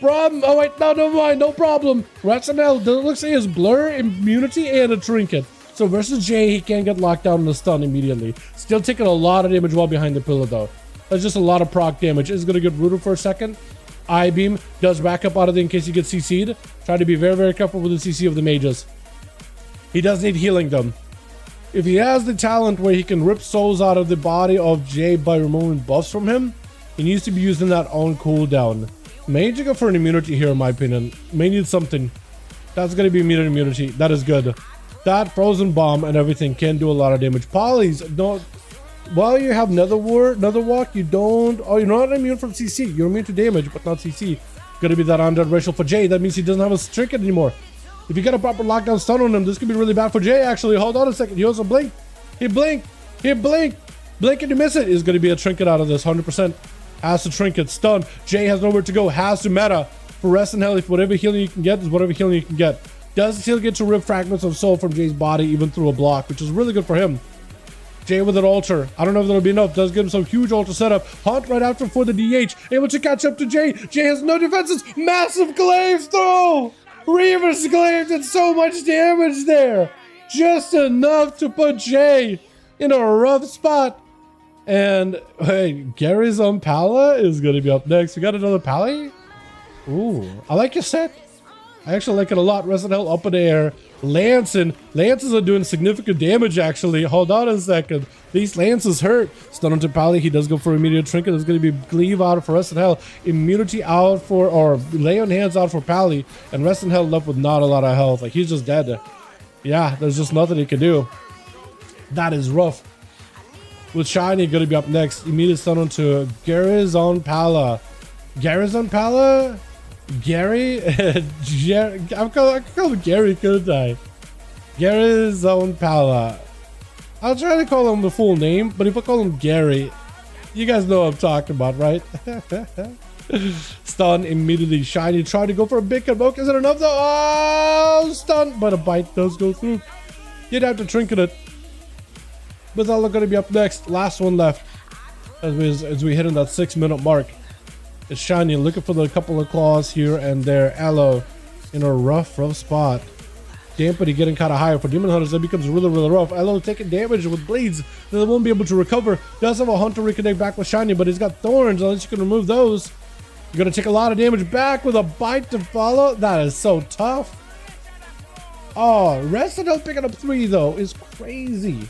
Oh wait, no, never mind. No problem. Rest in Hell looks like he has blur, immunity, and a trinket. So versus Jay, he can't get locked down in the stun immediately. Still taking a lot of damage while behind the pillar though. That's just a lot of proc damage. Is going to get rooted for a second. I-beam does back up out of it in case he gets CC'd. Try to be very, very careful with the CC of the mages. He does need healing them. If he has the talent where he can rip souls out of the body of Jay by removing buffs from him, he needs to be using that on cooldown. May need to go for an immunity here in my opinion. May need something. That's going to be immediate immunity. That is good. That frozen bomb and everything can do a lot of damage. Polys don't. While you have Netherwalk, you don't. Oh, you're not immune from CC. You're immune to damage, but not CC. Gonna be that undead racial for Jay. That means he doesn't have a trinket anymore. If you get a proper lockdown stun on him, this could be really bad for Jay. Actually, hold on a second. He also blinked. He blinked. Blink and you miss it. Is gonna be a trinket out of this. 100%. Has to trinket. Stun. Jay has nowhere to go. Has to meta for Rest in Hell. If whatever healing you can get is whatever healing you can get. Does still get to rip fragments of soul from Jay's body even through a block, which is really good for him. Jay with an altar. I don't know if that'll be enough. Does give him some huge altar setup. Hunt right after for the DH. Able to catch up to Jay. Jay has no defenses. Massive glaive throw. Reaver's glaive did so much damage there. Just enough to put Jay in a rough spot. And hey, Gary's on Pala is going to be up next. We got another Pally. Ooh, I like your set. I actually like it a lot. Resident Hell up in the air. Lances are doing significant damage actually. Hold on a second. These lances hurt. Stun onto Pally. He does go for immediate trinket. There's going to be Cleave out for Resident Hell. Immunity out for, or Lay on Hands out for Pally. And Resident Hell left with not a lot of health. Like he's just dead. Yeah, there's just nothing he can do. That is rough. With Shiny going to be up next. Immediate stun onto Garizon Pala. Garizon Pala? Gary? I could call him Gary, couldn't I? Garizon Pala. I'll try to call him the full name, but if I call him Gary, you guys know what I'm talking about, right? Stun immediately. Shiny trying to go for a big convoke. Is it enough though? Oh, stun, but a bite does go through. You'd have to trinket it. But that's going to be up next. Last one left as we hit in that 6-minute mark. It's Shiny looking for the couple of claws here and there. Aloe in a rough spot. Dampity getting kind of higher for Demon Hunters. That becomes really rough. Aloe taking damage with bleeds. They won't be able to recover. Does have a Hunter reconnect back with Shiny, but he's got thorns. Unless you can remove those, you're going to take a lot of damage back with a bite to follow. That is so tough. Oh, Resident picking up 3 though is crazy.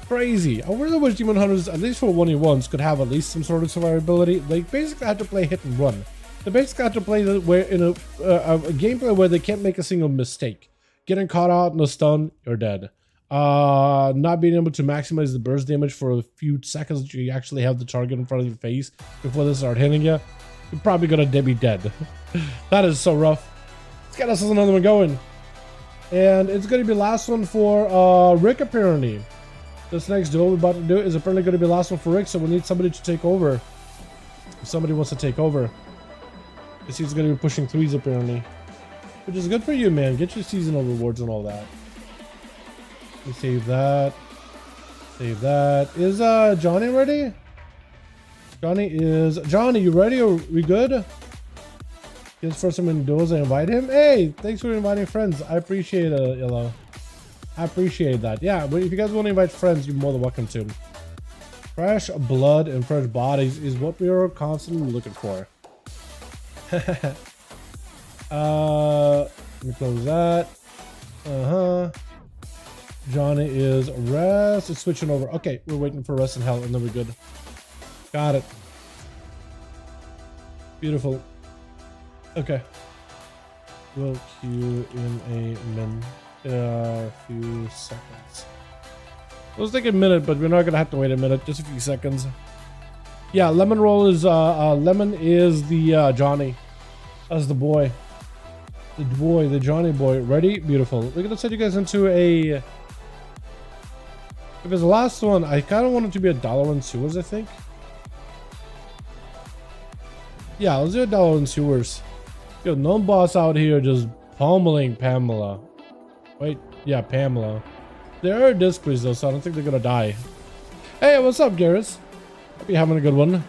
Crazy. I really wish Demon Hunters, at least for 1v1s, could have at least some sort of survivability. They basically have to play hit and run. They basically have to play where in a gameplay where they can't make a single mistake. Getting caught out in a stun, you're dead. Not being able to maximize the burst damage for a few seconds that you actually have the target in front of your face before they start hitting you, you're probably gonna be dead. That is so rough. Let's get us another one going. And it's gonna be last one for Rick apparently. This next duel we're about to do is apparently going to be the last one for Rick, so we need somebody to take over. If somebody wants to take over. Because he's going to be pushing 3s apparently. Which is good for you, man. Get your seasonal rewards and all that. Let me save that. Save that. Is Johnny ready? Johnny, you ready? Are we good? Gets for some duels and invite him. Hey, thanks for inviting friends. I appreciate it, Yellow. I appreciate that. Yeah, but if you guys want to invite friends, you're more than welcome to. Fresh blood and fresh bodies is what we are constantly looking for. Let me close that. Johnny is rest. It's switching over. Okay, we're waiting for rest and hell, and then we're good. Got it. Beautiful. Okay. We'll queue in a few seconds. It was like a minute, but we're not gonna have to wait a minute, just a few seconds. Yeah, Lemon Roll is Lemon is the Johnny. That's the boy. The Johnny boy. Ready? Beautiful. We're gonna set you guys into a, if it's the last one, I kinda want it to be a Dalaran Sewers, I think. Yeah, let's do a Dalaran Sewers. Yo, no boss out here just pummeling Pamela. Wait, yeah, Pamela. They are disc quiz though, so I don't think they're gonna die. Hey, what's up, Garrus? Hope you're having a good one.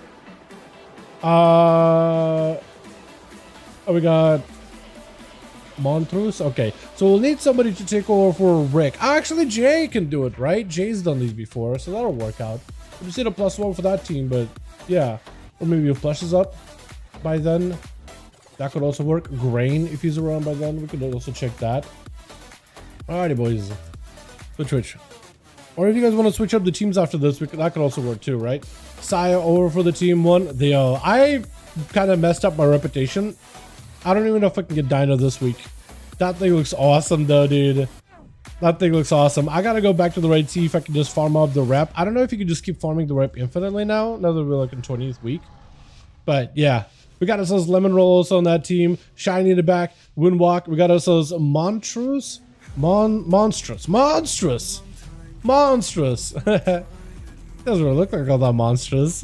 Oh, we got Montrose. Okay, so we'll need somebody to take over for Rick. Actually, Jay can do it, right? Jay's done these before, so that'll work out. We just need a +1 for that team, but yeah. Or maybe if Flesh is up by then. That could also work. Grain, if he's around by then, we could also check that. Alrighty, boys. Switch. Or if you guys want to switch up the teams after this, that could also work too, right? Saya over for the team 1. I kind of messed up my reputation. I don't even know if I can get Dino this week. That thing looks awesome though, dude. That thing looks awesome. I gotta go back to the raid, see if I can just farm up the rep. I don't know if you can just keep farming the rep infinitely now that we're like in 20th week. But yeah. We got ourselves Lemon Roll also on that team. Shiny in the back. Windwalk. We got ourselves Monstrous. Monstrous. Doesn't really look like all that monstrous.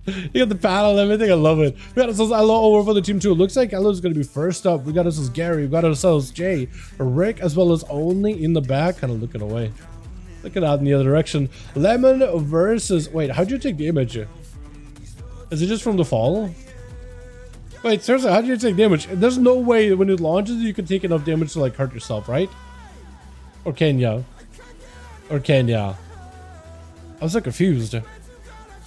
You got the panel and everything. I love it. We got ourselves Elo over for the team too. It looks like Elo's going to be first up. We got ourselves Gary. We got ourselves Jay, Rick, as well as Only in the back, kind of looking away. Looking out in the other direction. Lemon versus... Wait, how'd you take damage? Is it just from the fall? Wait, seriously, how'd you take damage? There's no way when it launches you can take enough damage to like hurt yourself, right? Or can ya? Or can ya? I was so confused.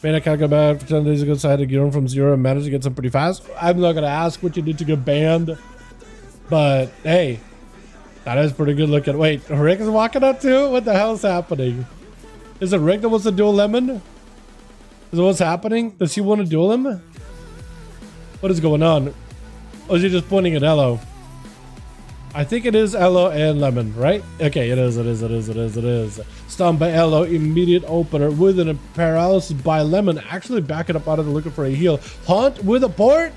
Man, I can't go back for 10 days ago, so I had to get on from 0 and managed to get some pretty fast. I'm not gonna ask what you did to get banned, but hey, that is pretty good looking. Wait, Rick is walking up too? What the hell is happening? Is it Rick that wants to duel Lemon? Is it what's happening? Does he want to duel him? What is going on? Or is he just pointing at Elo? I think it is Elo and Lemon, right? Okay, it is. Stunned by Elo, immediate opener with a paralysis by Lemon. Actually back it up out of the looking for a heal. Haunt with a port?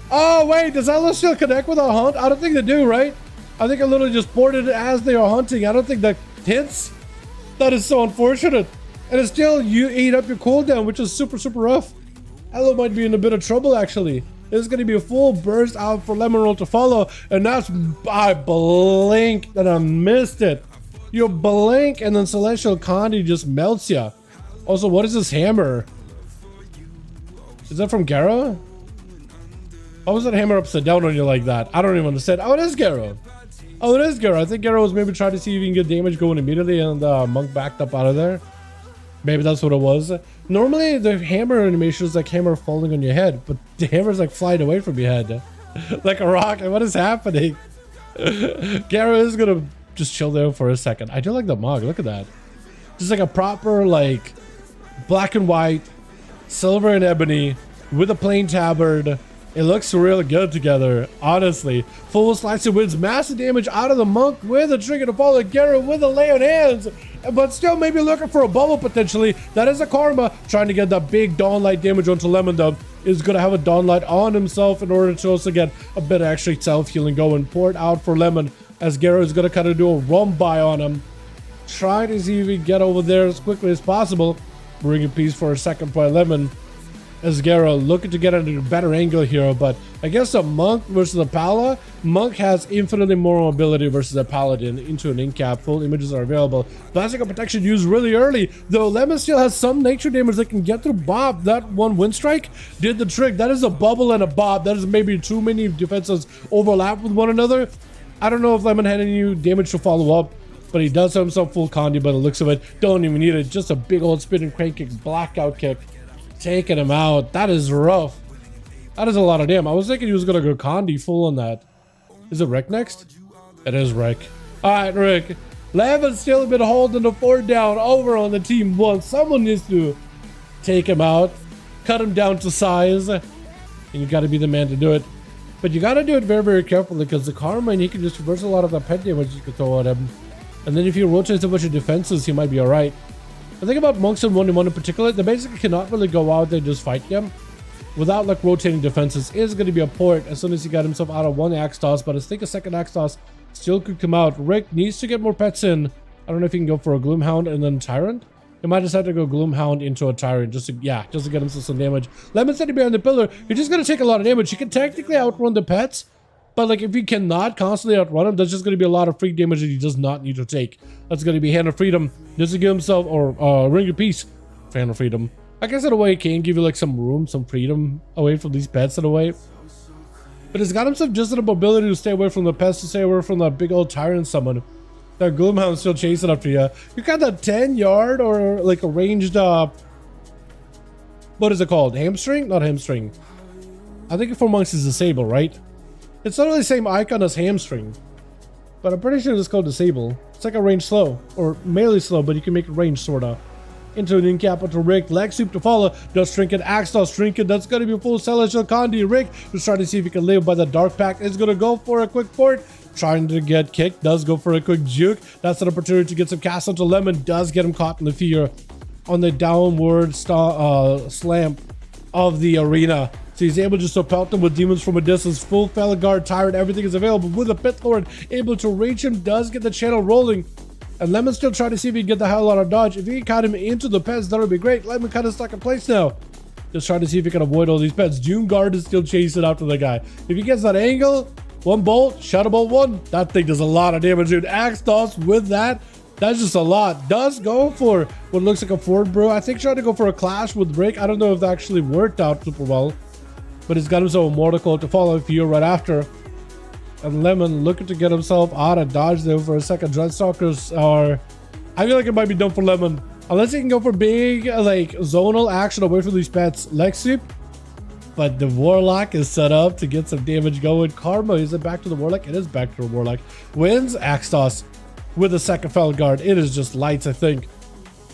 Oh, wait, does Elo still connect with a Haunt? I don't think they do, right? I think I literally just ported it as they are hunting. I don't think that hits. That is so unfortunate. And it's still, you ate up your cooldown, which is super, super rough. Elo might be in a bit of trouble, actually. This is going to be a full burst out for Lemon Roll to follow. And that's, I blinked and I missed it. You blink and then Celestial Condi just melts ya. Also, what is this hammer? Is that from Garo? Why was that hammer upside down on you like that? I don't even understand. Oh, it is Garo. Oh, it is Garo. I think Garo was maybe trying to see if he can get damage going immediately and Monk backed up out of there. Maybe that's what it was. Normally, the hammer animation is like hammer falling on your head, but the hammer's like flying away from your head. Like a rocket. What is happening? Garo is gonna just chill there for a second. I do like the mug. Look at that. Just like a proper, like, black and white, silver and ebony, with a plain tabard. It looks really good together, honestly. Full slice of wins massive damage out of the Monk with a trigger to follow Garo with a lay on hands. But still maybe looking for a bubble potentially. That is a Karma trying to get that big Dawnlight damage onto Lemon though. Is going to have a Dawnlight on himself in order to also get a bit of extra self-healing going. Poured out for Lemon as Garo is going to kind of do a run by on him. Try to see if he can get over there as quickly as possible. Bring a piece for a second by Lemon. As Garo looking to get at a better angle here, but I guess a Monk versus a Pala. Monk has infinitely more mobility versus a Paladin into an incap. Full images are available. Plastic protection used really early, though Lemon still has some nature damage that can get through Bob. That one wind strike did the trick. That is a bubble and a Bob. That is maybe too many defenses overlap with one another. I don't know if Lemon had any damage to follow up, but he does have himself full Condi by the looks of it. Don't even need it. Just a big old spinning crank kick, blackout kick. Taking him out. That is rough. That is a lot of damn. I was thinking he was gonna go Condi full on that. Is it Rick next? It is Rick. Alright, Rick. Levin's still been holding the fort down over on the team one. Someone needs to take him out. Cut him down to size. And you gotta be the man to do it. But you gotta do it very, very carefully because the Karma, and he can just reverse a lot of the pet damage you can throw at him. And then if he rotates a bunch of defenses, he might be alright. The thing about Monks and 1v1 in particular, they basically cannot really go out there and just fight them without like rotating defenses. Is going to be a port as soon as he got himself out of one axe toss, but I think a second axe toss still could come out. Rick needs to get more pets in. I don't know if he can go for a Gloomhound and then Tyrant. He might just have to go Gloomhound into a Tyrant just to get himself some damage. Lemon said to be on the pillar. You're just going to take a lot of damage. He can technically outrun the pets, but like if he cannot constantly outrun him, there's just going to be a lot of free damage that he does not need to take. That's going to be Hand of Freedom just to give himself, or Ring of Peace for Hand of Freedom. I guess in a way it can give you like some room, some freedom away from these pets in a way. But he's got himself just enough ability to stay away from the pets, to stay away from that big old Tyrant summon. That Gloomhound still chasing after you. You got that 10-yard or like a ranged, what is it called? Hamstring? Not hamstring. I think for Monks is Disable, right? It's not really the same icon as Hamstring, but I'm pretty sure it's called Disable. It's like a range slow, or melee slow, but you can make it range sorta. Into an incap to Rick, leg sweep to follow, does Trinket, axe toss Trinket, that's gonna be a full Celestial Condi. Rick is trying to see if he can live by the Dark Pact, is gonna go for a quick port, trying to get kicked, does go for a quick juke. That's an opportunity to get some cast onto Lemon, does get him caught in the fear on the downward slam of the arena. So he's able just to pelt them with demons from a distance. Full Felguard, Tyrant, everything is available with a Pit Lord able to reach him, does get the channel rolling. And Lemon's still trying to see if he can get the hell out of dodge. If he can cut him into the pets, that would be great. Lemon kind of stuck in place now. Just trying to see if he can avoid all these pets. Doom Guard is still chasing after the guy. If he gets that angle, one bolt, Shadow Bolt 1, that thing does a lot of damage, dude. Axe toss with that, that's just a lot. Does go for what looks like a forward brew. I think trying to go for a clash with break. I don't know if that actually worked out super well, but he's got himself a mortal coil to follow here right after. And Lemon looking to get himself out of dodge there for a second. Dreadstalkers are, I feel like it might be done for Lemon. Unless he can go for big, like, zonal action away from these pets. Lexi. But the Warlock is set up to get some damage going. Karma, is it back to the Warlock? It is back to the Warlock. Wins Axe Toss with the second Felguard. It is just lights, I think.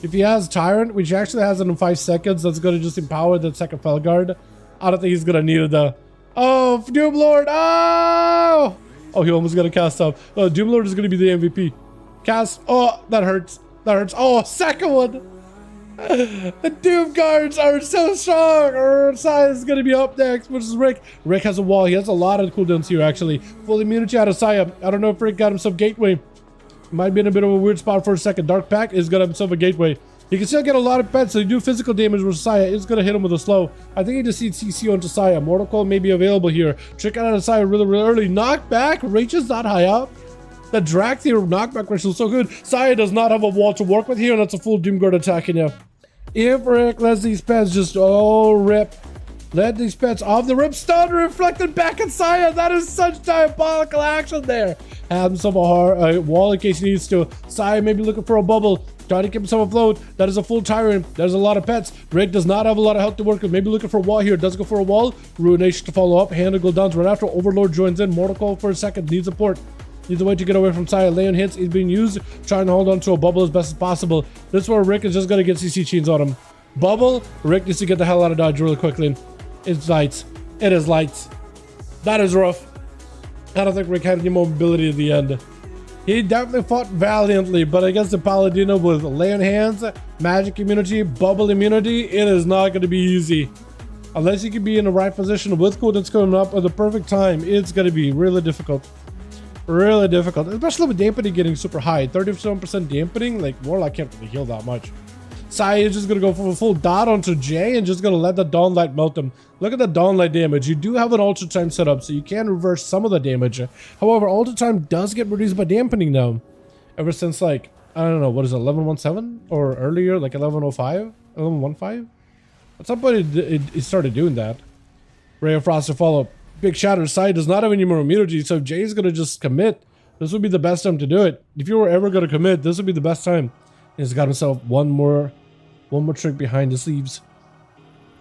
If he has Tyrant, which actually has it in 5 seconds, that's going to just empower the second Felguard. I don't think he's going to need it though. Oh, Doomlord! Oh! Oh, he almost got to cast up. Oh, Doomlord is going to be the MVP. Cast. Oh, that hurts. That hurts. Oh, second one. The Doom Guards are so strong. Sai is going to be up next, which is Rick. Rick has a wall. He has a lot of cooldowns here, actually. Full immunity out of Saya. I don't know if Rick got himself Gateway. Might be in a bit of a weird spot for a second. Dark Pact is got himself a Gateway. He can still get a lot of pets, so you do physical damage with Saya. It's going to hit him with a slow. I think he just needs CC onto Saya. Mortal Coil may be available here. Trick out of Saya really, really early. Knockback. Reaches that high up. The Dracthyr knockback ratio is so good. Saya does not have a wall to work with here, and that's a full Doomguard attacking you. If Rick lets these pets just, oh, rip. Let these pets off the rip. Stun reflected back at Saya. That is such diabolical action there. Have himself a wall in case he needs to. Saya may be looking for a bubble. Trying to keep himself afloat. That is a full Tyrant. There's a lot of pets. Rick does not have a lot of health to work with. Maybe looking for a wall here. Does go for a wall. Ruination to follow up. Hand to go down right after. Overlord joins in. Mortal Coil for a second. Needs support. Needs a way to get away from Saya. Leon hits is being used. Trying to hold on to a bubble as best as possible. This is where Rick is just going to get CC chains on him. Bubble. Rick needs to get the hell out of dodge really quickly. It's lights. It is lights. That is rough. I don't think Rick had any mobility at the end. He definitely fought valiantly, but against the Paladino with lay on hands, magic immunity, bubble immunity, it is not going to be easy. Unless you can be in the right position with cooldowns coming up at the perfect time, it's going to be really difficult. Really difficult, especially with dampening getting super high. 37% dampening, like Warlock can't really heal that much. Sai is just going to go for a full dot onto Jay and just going to let the Dawn Light melt him. Look at the Dawn Light damage. You do have an Ultra Time set up, so you can reverse some of the damage. However, Ultra Time does get reduced by dampening now. Ever since, like, I don't know, what is it, 11.17? Or earlier, like 11.05? 11.15? At some point, it started doing that. Ray of Frost to follow. Big Shatter. Sai does not have any more immunity, so Jay's going to just commit. This would be the best time to do it. If you were ever going to commit, this would be the best time. He's got himself one more trick behind the sleeves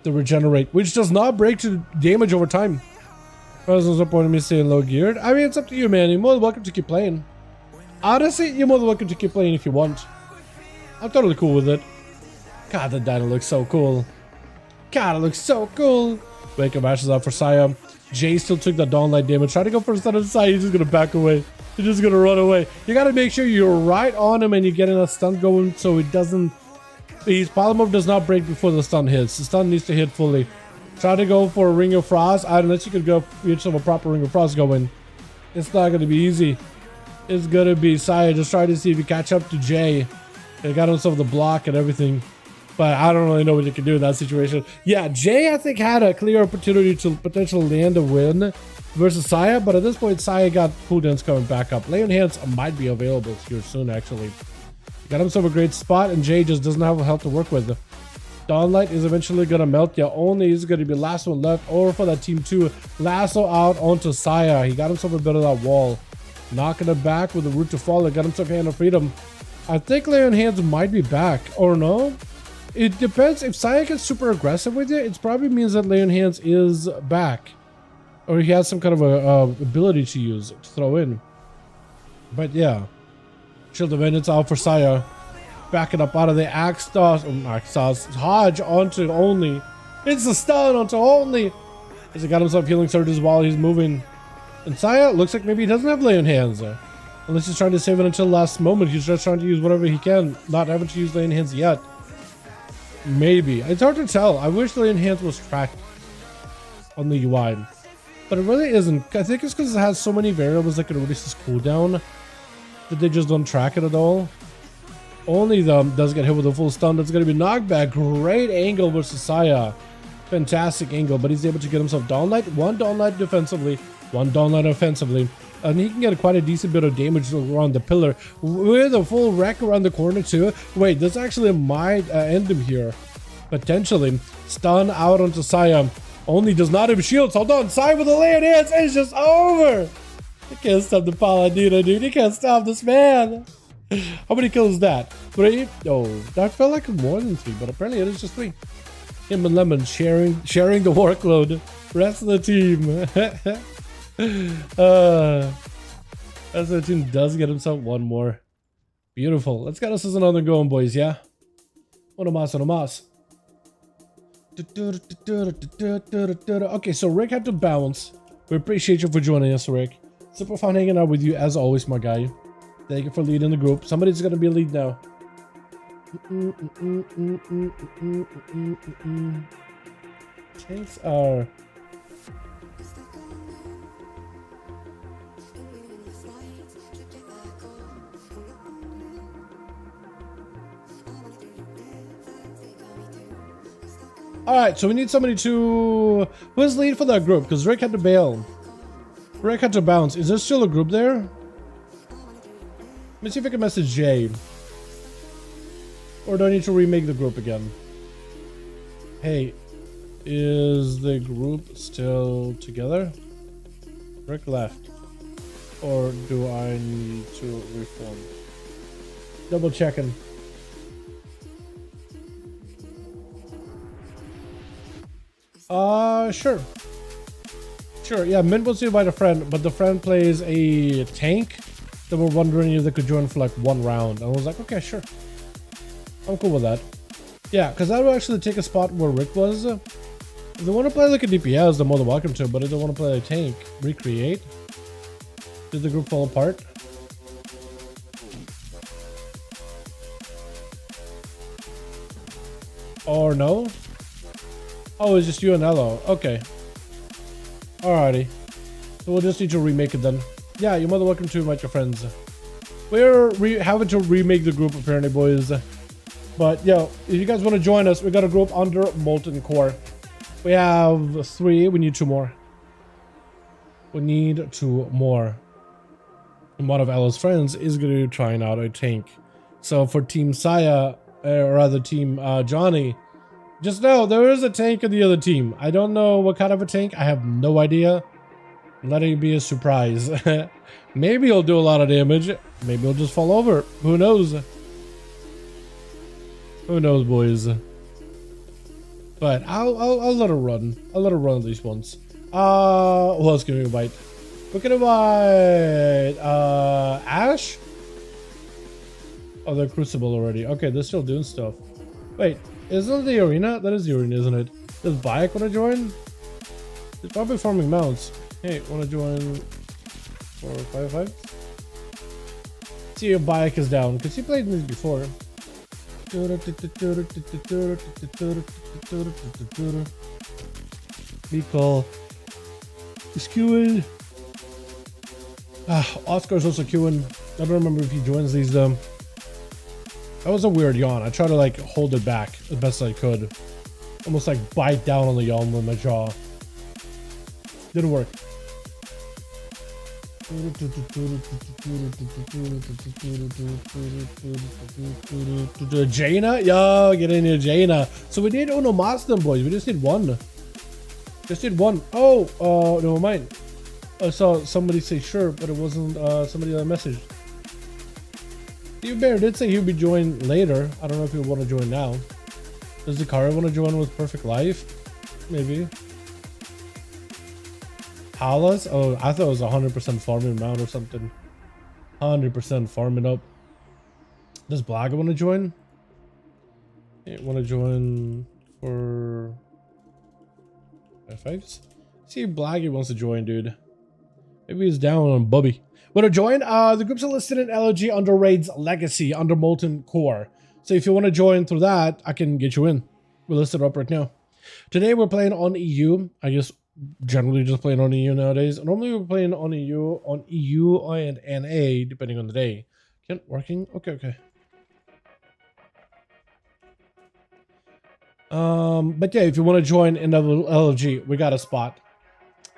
to regenerate, which does not break to damage over time. There's no point in me staying low geared. I mean, it's up to you, man. You're more than welcome to keep playing. Honestly, you're more than welcome to keep playing if you want. I'm totally cool with it. God, the dino looks so cool. God, it looks so cool. Wake up ashes out for Saya. Jay still took the Dawn Light damage. Try to go for a stun on Saya. He's just gonna back away. He's just gonna run away. You gotta make sure you're right on him and you're getting a stun going so it doesn't. His polymorph does not break before the stun hits. The stun needs to hit fully. Try to go for a Ring of Frost. Unless you could go get yourself a proper Ring of Frost going. It's not gonna be easy. It's gonna be Saya. Just try to see if you catch up to Jay. He got himself the block and everything. But I don't really know what you can do in that situation. Yeah, Jay, I think, had a clear opportunity to potentially land a win versus Saya. But at this point, Saya got cooldowns coming back up. Lay on Hands might be available here soon, actually. Got himself a great spot, and Jay just doesn't have health to work with. Dawnlight is eventually going to melt you. Only is going to be the last one left over for that team 2. Lasso out onto Saya. He got himself a bit of that wall. Knocking it back with the Root to Fall. Got himself Hand of Freedom. I think Lay on Hands might be back, or no? It depends. If Saya gets super aggressive with you, it probably means that Lay on Hands is back. Or he has some kind of a ability to use, to throw in. But yeah. Shield of Vengeance out for Saya. Backing up out of the Axe Toss. Hodge onto Only. It's a stun onto Only. As he got himself healing surges while he's moving. And Saya looks like maybe he doesn't have Lay on Hands. Unless he's trying to save it until the last moment. He's just trying to use whatever he can. Not having to use Lay on Hands yet. Maybe. It's hard to tell. I wish Lay on Hands was tracked on the UI. But it really isn't. I think it's because it has so many variables that can reduce this cooldown that they just don't track it at all. Only does get hit with a full stun. That's going to be knockback. Great angle versus Saya. fantastic angle, but he's able to get himself down light, one down light defensively, one down light offensively, and he can get quite a decent bit of damage around the pillar with a full wreck around the corner too. Wait, this actually might end him here, potentially. Stun out onto Saya. Only does not have shields. Hold on, Saya with a layered hits. It's just over. You can't stop the Paladino, dude. You can't stop this man. How many kills is that? 3? Oh, that felt like more than 3, but apparently it is just 3. Him and Lemon sharing the workload. Rest of the team. Rest of the team does get himself one more. Beautiful. Let's get us another going, boys. Yeah. Uno más, uno más. Okay, so Rick had to bounce. We appreciate you for joining us, Rick. Super fun hanging out with you as always, my guy. Thank you for leading the group. Somebody's gonna be a lead now. Tanks are. Alright, so we need somebody to... Who's lead for that group? Because Rick had to bail. Rick had to bounce. Is there still a group there? Let me see if I can message Jay. Or do I need to remake the group again? Hey, is the group still together? Rick left. Or do I need to reform? Double checking. Sure. Sure, yeah, Mint wants to invite a friend, but the friend plays a tank. They were wondering if they could join for like one round. And I was like, okay, sure. I'm cool with that. Yeah, because that would actually take a spot where Rick was. If they want to play like a DPS, they're more than welcome to, but if they want to play a tank, recreate. Did the group fall apart? Or no? Oh, it's just you and Elo. Okay. Alrighty. So we'll just need to remake it then. Yeah, you're more than welcome to invite your friends. We're having to remake the group apparently, boys. But yo, if you guys want to join us, we got a group under Molten Core. We have 3. We need 2 more. We need 2 more. And one of Elo's friends is going to be trying out a tank. So for Team Saya, or rather Team Johnny, just know there is a tank in the other team. I don't know what kind of a tank. I have no idea. Let it be a surprise. Maybe he'll do a lot of damage. Maybe he'll just fall over. Who knows? Who knows, boys? But I'll let her run. I'll let her run at least once. Who else can we invite? We can invite Ash. Oh, they're Crucible already. Okay, they're still doing stuff. Wait. Isn't the arena? That is the arena, isn't it? Does Bayek want to join? He's probably farming mounts. Hey, want to join for 5v5? See if Bayek is down, because he played this before. Mikkel is queuing. Oscar's also queuing. I don't remember if he joins these though. That was a weird yawn. I tried to like hold it back as best I could. Almost like bite down on the yawn with my jaw. Didn't work. Jaina? Yo, get in here, Jaina. So we need Uno Mas them, boys. We just need 1. Just need 1. Oh, never mind. I saw somebody say sure, but it wasn't somebody that messaged. Steve Bear did say he would be joined later. I don't know if he would want to join now. Does Zakari want to join with Perfect Life? Maybe. Palas? Oh, I thought it was 100% farming mount or something. 100% farming up. Does Blaga want to join? Want to join for 5s? See if Blaggy wants to join, dude. Maybe he's down on Bubby. Want to join? The groups are listed in LG under Raid's Legacy under Molten Core. So if you want to join through that, I can get you in. We're listed up right now. Today we're playing on EU. I guess generally just playing on EU nowadays. Normally we're playing on EU and NA depending on the day. Can't working? Okay. But yeah, if you want to join in LFG, we got a spot.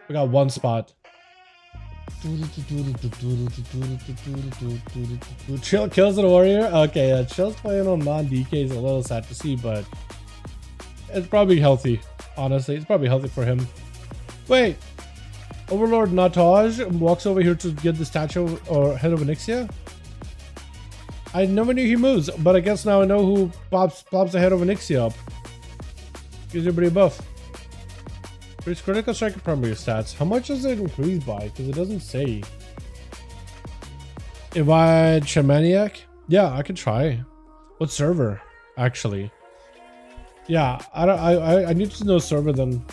We got one spot. Chill kills the warrior. Okay, yeah, Chill's playing on non-DK is a little sad to see, but it's probably healthy. Honestly, it's probably healthy for him. Wait, Overlord Nataj walks over here to get the statue or head of ONYXIA. I never knew he moves, but I guess now I know who pops the head of ONYXIA up. Gives you a pretty buff. Increase critical strike and primary stats. How much does it increase by? Because it doesn't say. Invite Shamaniac? Yeah, I could try. What server? Actually. Yeah, I need to know server then.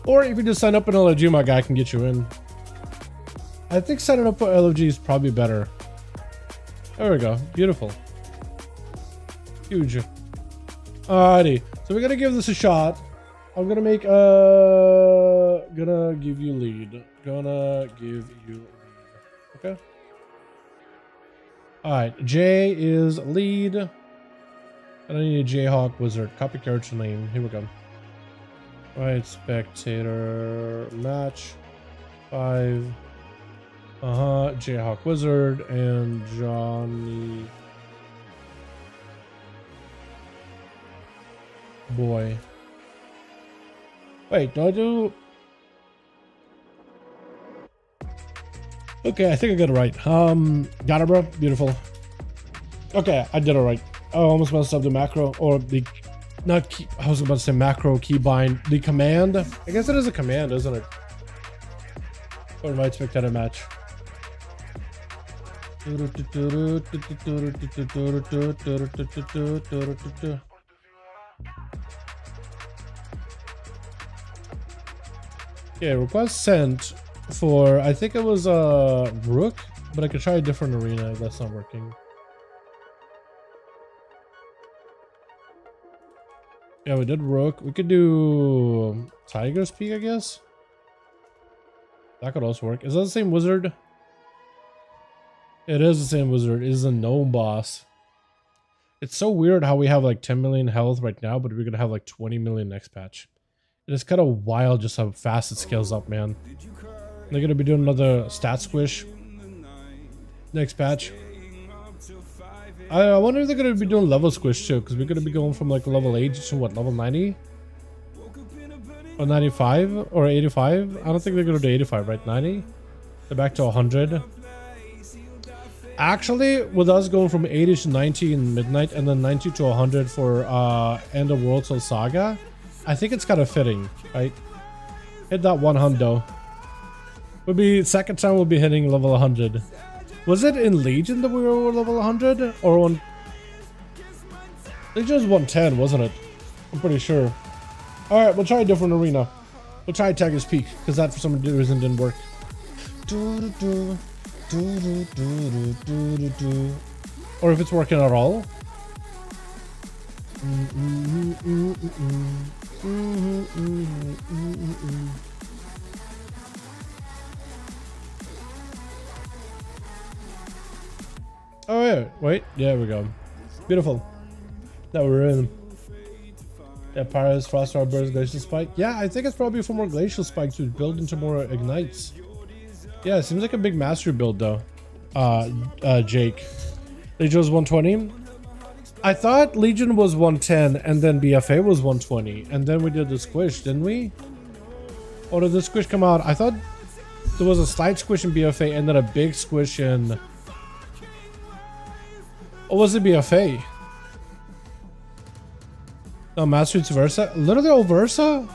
Or if you just sign up in LFG, my guy can get you in. I think signing up for LFG is probably better. There we go. Beautiful. Huge. Alrighty. So we're gonna give this a shot. I'm gonna make gonna give you lead. Gonna give you lead. Okay. Alright, J is lead. And I need a Jayhawk wizard. Copy character name. Here we go. Right, spectator match 5. Jayhawk wizard and Johnny boy. Wait, do I do? Okay, I think I got it right. Got it, bro. Beautiful. Okay, I did it right. I almost messed up the macro or the. Not key, I was about to say macro keybind. The command. I guess it is a command, isn't it? Or invite spectator match. Yeah, request sent for, I think it was Rook, but I could try a different arena if that's not working. Yeah, we did Rook. We could do Tiger's Peak, I guess. That could also work. Is that the same wizard? It is the same wizard. It is a gnome boss. It's so weird how we have like 10 million health right now, but we're gonna have like 20 million next patch. It is kind of wild just how fast it scales up, man. They're gonna be doing another stat squish next patch. I wonder if they're gonna be doing level squish too, because we're gonna be going from like level 8 to what, level 90? Or 95 or 85? I don't think they're gonna do 85, right? 90? They're back to 100. Actually, with us going from 80 to 90 in Midnight and then 90 to 100 for End of World Soul Saga, I think it's kind of fitting, right? Hit that 100. Would be second time we'll be hitting level 100. Was it in Legion that we were level 100 or on? Legion was 110, wasn't it? I'm pretty sure. All right, we'll try a different arena. We'll try Tiger's Peak because that for some reason didn't work. Or if it's working at all. Oh yeah, wait, there we go. Beautiful. Now we're in. Yeah, Paris, Frost Burst, Glacial Spike. Yeah, I think it's probably for more Glacial Spikes to build into more Ignites. Yeah, it seems like a big mastery build though. Jake. Legion was 120. I thought Legion was 110 and then BFA was 120. And then we did the squish, didn't we? Or did the squish come out? I thought there was a slight squish in BFA and then a big squish in... Or was it BFA? No, mastery to Versa. Literally all Versa?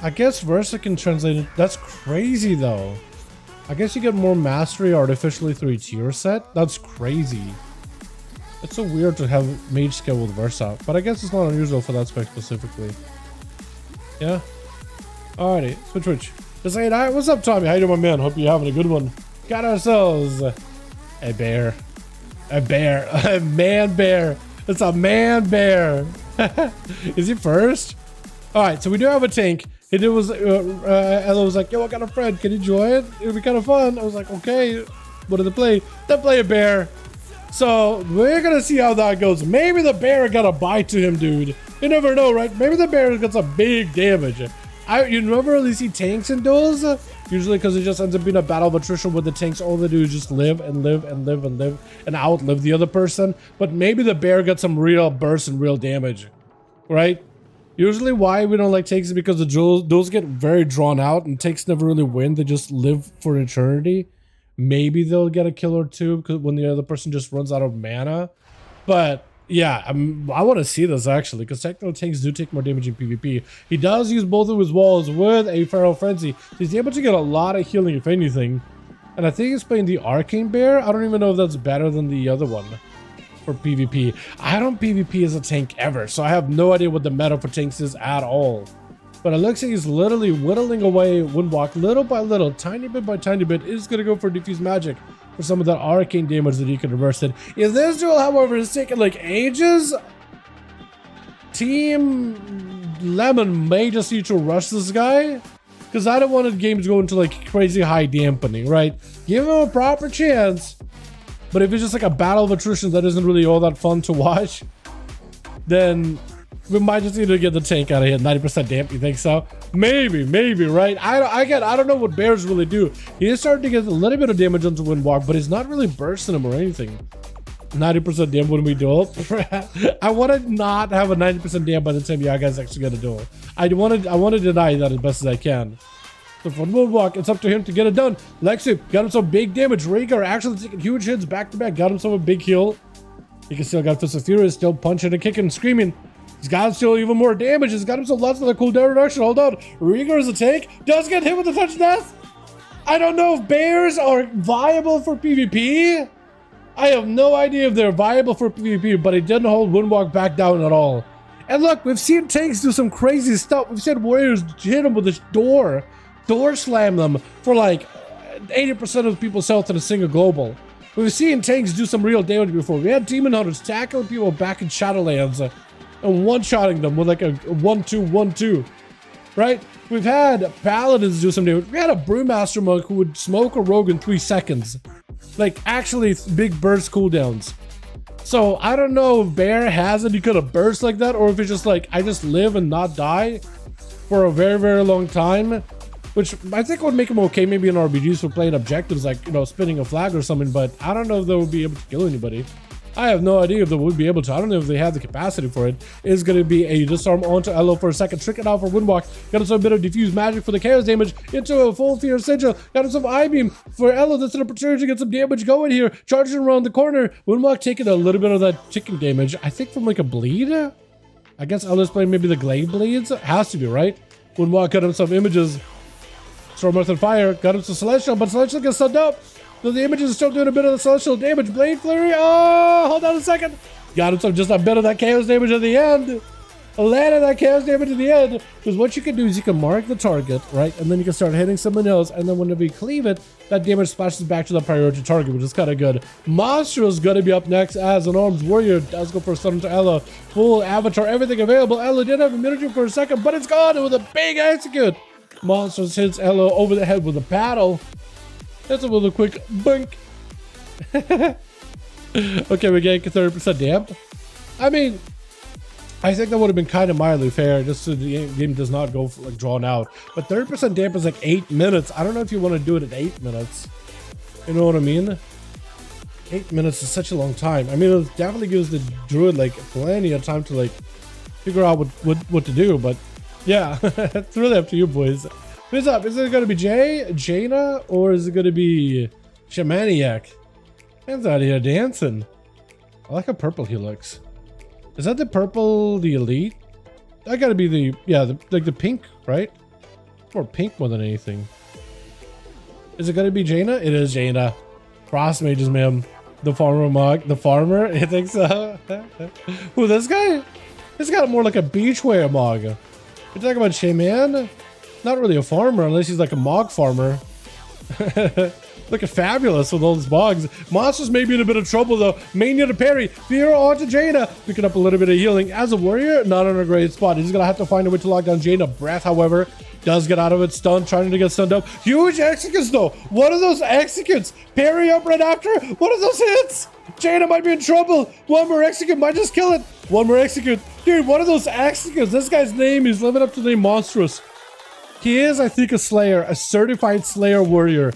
I guess Versa can translate it. That's crazy though. I guess you get more mastery artificially through a tier set. That's crazy. It's so weird to have mage skill with Versa, but I guess it's not unusual for that spec specifically. Yeah. Alrighty, switch. Just saying, hi, what's up, Tommy? How you doing, my man? Hope you're having a good one. Got ourselves a bear. A bear. A man bear. It's a man bear. Is he first? Alright, so we do have a tank. It was Ella was like, yo, I got a friend, can you join? It would be kind of fun. I was like, okay, what do they play? They play a bear. So we're gonna see how that goes. Maybe the bear got a bite to him, dude. You never know, right? Maybe the bear gets a big damage. You never really see tanks in duels, usually because it just ends up being a battle of attrition where the tanks all they do is just live and live and live and live and outlive the other person. But maybe the bear got some real burst and real damage, right? Usually why we don't like tanks is because the duels get very drawn out and tanks never really win. They just live for eternity. Maybe they'll get a kill or two because when the other person just runs out of mana. But yeah, I want to see this actually because technical tanks do take more damage in PvP. He does use both of his walls with a Feral Frenzy. So he's able to get a lot of healing if anything. And I think he's playing the Arcane Bear. I don't even know if that's better than the other one for PvP. I don't PvP as a tank ever, so I have no idea what the meta for tanks is at all. But it looks like he's literally whittling away Windwalk little by little, tiny bit by tiny bit. Is going to go for Diffuse Magic for some of that arcane damage that he can reverse it. If this duel, however, is taking like ages, Team Lemon may just need to rush this guy. Because I don't want the game to go into like crazy high dampening, right? Give him a proper chance. But if it's just like a battle of attrition that isn't really all that fun to watch, then we might just need to get the tank out of here. 90% damp, you think so? Maybe, right? I don't know what bears really do. He is starting to get a little bit of damage onto Windwalk, but he's not really bursting him or anything. 90% damp when we duel. I want to not have a 90% damp by the time you guys actually get a duel. I want to deny that as best as I can. So for Windwalk, it's up to him to get it done. Lexi got him some big damage. Rhaegar actually taking huge hits back to back. Got himself a big heal. He can still got Fist of Fury, still punching and kicking and screaming. He's got still even more damage. He's got himself lots of the cooldown reduction. Hold on. Rhaegar is a tank. Does get hit with the touch death. I don't know if bears are viable for PvP. I have no idea if they're viable for PvP, but it didn't hold Windwalk back down at all. And look, we've seen tanks do some crazy stuff. We've seen warriors hit them with this door slam them for like 80% of people's health in a single global. We've seen tanks do some real damage before. We had Demon Hunters tackling people back in Shadowlands and one-shotting them with like a 1-2-1-2, right? We've had Paladins do some damage. We had a Brewmaster Monk who would smoke a rogue in 3 seconds. Like actually big burst cooldowns. So I don't know if Bear has any kind of burst like that, or if it's just like I just live and not die for a very, very long time. Which I think would make him okay maybe in RBGs for playing objectives like, you know, spinning a flag or something, but I don't know if they would be able to kill anybody. I have no idea if they would be able to. I don't know if they have the capacity for it. It's going to be a disarm onto Elo for a second. Trick it out for Windwalk. Got him some bit of diffuse magic for the chaos damage into a full fear sigil. Got him some I-beam for Elo. That's an opportunity to get some damage going here. Charging around the corner. Windwalk taking a little bit of that chicken damage. I think from like a bleed. I guess Elo's playing maybe the Glade Bleeds. Has to be, right? Windwalk got him some images. Storm Earth and Fire. Got him some Celestial, but Celestial gets subbed up. So the images are still doing a bit of the Celestial damage. Blade Flurry. Oh, hold on a second. Got him some just a bit of that chaos damage at the end. Landed that chaos damage at the end. Because what you can do is you can mark the target, right? And then you can start hitting someone else. And then whenever you cleave it, that damage splashes back to the priority target, which is kind of good. Monster is going to be up next as an armed warrior. Does go for a stun to Ella. Full avatar, everything available. Ella did have a minute for a second, but it's gone with a big execute. Monsters hits Ella over the head with a paddle. That's a little quick bunk. Okay, we're getting 30% damp. I mean, I think that would have been kind of mildly fair, just so the game does not go for, like drawn out. But 30% damp is like 8 minutes. I don't know if you want to do it at 8 minutes. You know what I mean? 8 minutes is such a long time. I mean, it definitely gives the druid like plenty of time to like figure out what to do. But yeah, it's really up to you boys. Who's up? Is it going to be Jaina, or is it going to be Shamaniac? Man's out here dancing. I like how purple he looks. Is that the purple, the elite? That got to be the, yeah, like the pink, right? More pink more than anything. Is it going to be Jaina? It is Jaina. Cross mages, ma'am. The farmer mug. The farmer? You think so? Who, this guy? This got more like a beachwear mug. You're talking about Shaman? Not really a farmer unless he's like a mog farmer. Looking fabulous with all those bugs. Monsters may be in a bit of trouble though. May need a parry. Fear onto Jaina. Picking up a little bit of healing. As a warrior, not in a great spot. He's gonna have to find a way to lock down Jaina. Breath, however, does get out of it. Stunned, trying to get stunned up. Huge executes though. One of those executes. Parry up right after. One of those hits. Jaina might be in trouble. One more execute might just kill it. One more execute. Dude, one of those executes. This guy's name is living up to the name Monstrous. He is, I think, a Slayer. A certified Slayer warrior.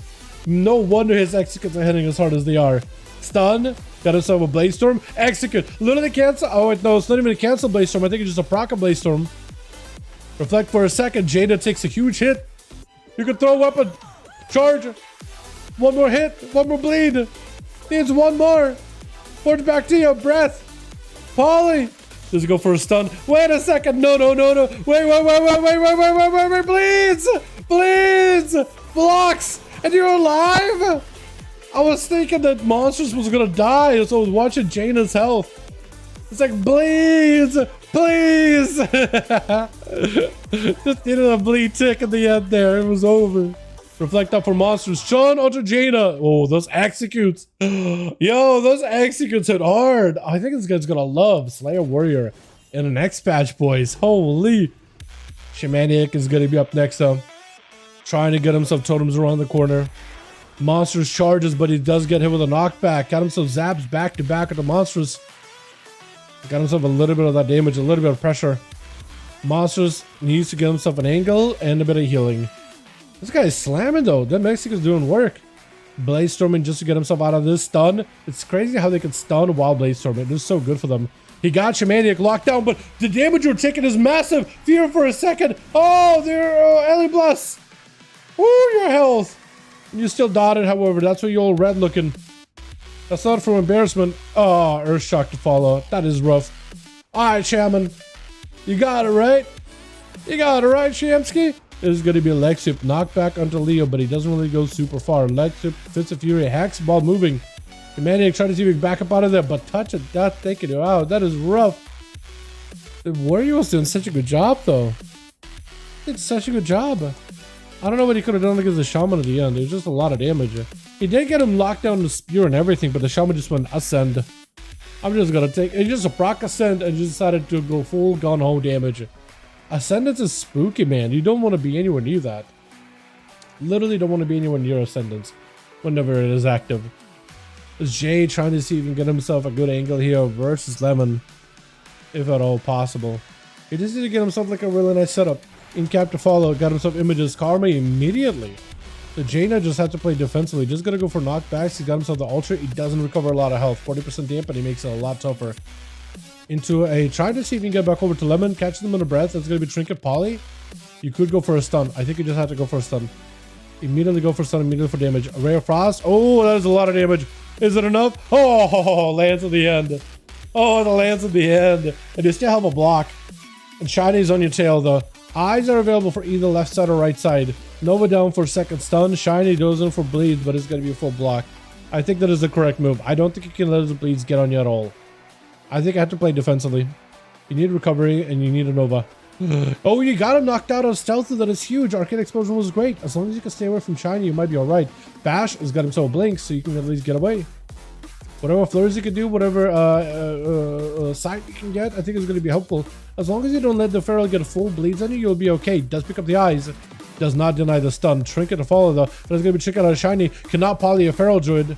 No wonder his executes are hitting as hard as they are. Stun. Got himself a Blade Storm. Execute. Literally cancel. Oh, wait, no. It's not even a cancel Blade Storm. I think it's just a proc Blade Storm. Reflect for a second. Jaina takes a huge hit. You can throw a weapon. Charge. One more hit. One more bleed. Needs one more. Forge back to you. Breath. Polly. Does he go for a stun? Wait a second. No. Wait. Bleeds. Blocks. And you're alive? I was thinking that Monstrous was gonna die, so I was watching Jaina's health. It's like, bleeds, please. Just needed a bleed tick at the end there. It was over. Reflect up for Monsters. Sean onto Jaina. Oh, those executes. Yo, those executes hit hard. I think this guy's gonna love Slayer Warrior in the next patch, boys. Holy. Shamaniac is gonna be up next, though. Trying to get himself totems around the corner. Monsters charges, but he does get hit with a knockback. Got himself zaps back to back with the Monsters. Got himself a little bit of that damage, a little bit of pressure. Monsters needs to get himself an angle and a bit of healing. This guy is slamming though. That Mexican's doing work. Blaze Storming just to get himself out of this stun. It's crazy how they can stun while Blaze Storming. It is so good for them. He got Shamaniac locked down, but the damage you're taking is massive. Fear for a second. Oh, there, Ellie Bless. Woo, your health. You still dotted, however. That's what you all red looking. That's not from embarrassment. Oh, Earthshock to follow. That is rough. Alright, Shaman. You got it right. You got it right, Shamsky. This is going to be a leg sweep. Knockback onto Leo, but he doesn't really go super far. Leg sweep, Fits of Fury, hacks, ball moving. Maniac trying to see if he can back up out of there, but touch it, not taking it out. That is rough. The Warrior was doing such a good job, though. He did such a good job. I don't know what he could have done against the Shaman at the end. It was just a lot of damage. He did get him locked down the spear and everything, but the Shaman just went Ascend. I'm just gonna take... It's just a proc Ascend and just decided to go full gun-ho damage. Ascendance is spooky, man. You don't want to be anywhere near that. Literally don't want to be anywhere near Ascendance whenever it is active. Is Jay trying to see if he can get himself a good angle here versus Lemon, if at all possible. He just needs to get himself like a really nice setup. In cap to follow, got himself images. Karma immediately. So Jaina just had to play defensively. Just gonna go for knockbacks. He got himself the ultra. He doesn't recover a lot of health. 40% dampen. He makes it a lot tougher. Into a try to see if you can get back over to Lemon. Catch them in a breath. That's gonna be Trinket Poly. You could go for a stun. I think you just had to go for a stun. Immediately go for stun. Immediately for damage. A Ray of Frost. Oh, that is a lot of damage. Is it enough? Oh, lands at the end. Oh, the lands at the end. And you still have a block. And Shiny's on your tail though. Eyes are available for either left side or right side. Nova down for second stun. Shiny goes in for bleeds, but it's going to be a full block. I think that is the correct move. I don't think you can let the bleeds get on you at all. I think I have to play defensively. You need recovery and you need a Nova. Oh, you got him knocked out on stealth. That is huge. Arcane Explosion was great. As long as you can stay away from Shiny, you might be alright. Bash has got himself a blink, so you can at least get away. Whatever flurries you can do, whatever sight you can get, I think is going to be helpful. As long as you don't let the Feral get full bleeds on you, you'll be okay. Does pick up the eyes. Does not deny the stun. Trinket to follow though. But it's going to be Trinket on a Shiny. Cannot poly a Feral Druid.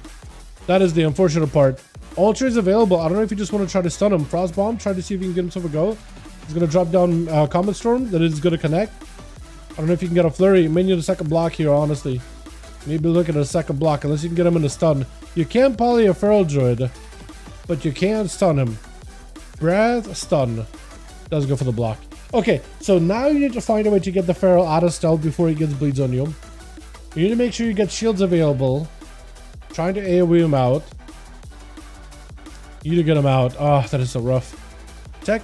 That is the unfortunate part. Ultra is available. I don't know if you just want to try to stun him. Frost Bomb. Try to see if you can get himself a go. He's going to drop down Comet Storm. That is going to connect. I don't know if you can get a Flurry. You may need a second block here, honestly. Maybe look at a second block, unless you can get him in a stun. You can't poly a Feral Druid, but you can stun him. Breath, stun. Does go for the block. Okay, so now you need to find a way to get the Feral out of stealth before he gets bleeds on you. You need to make sure you get shields available. Trying to AoE him out. You need to get him out. Oh, that is so rough.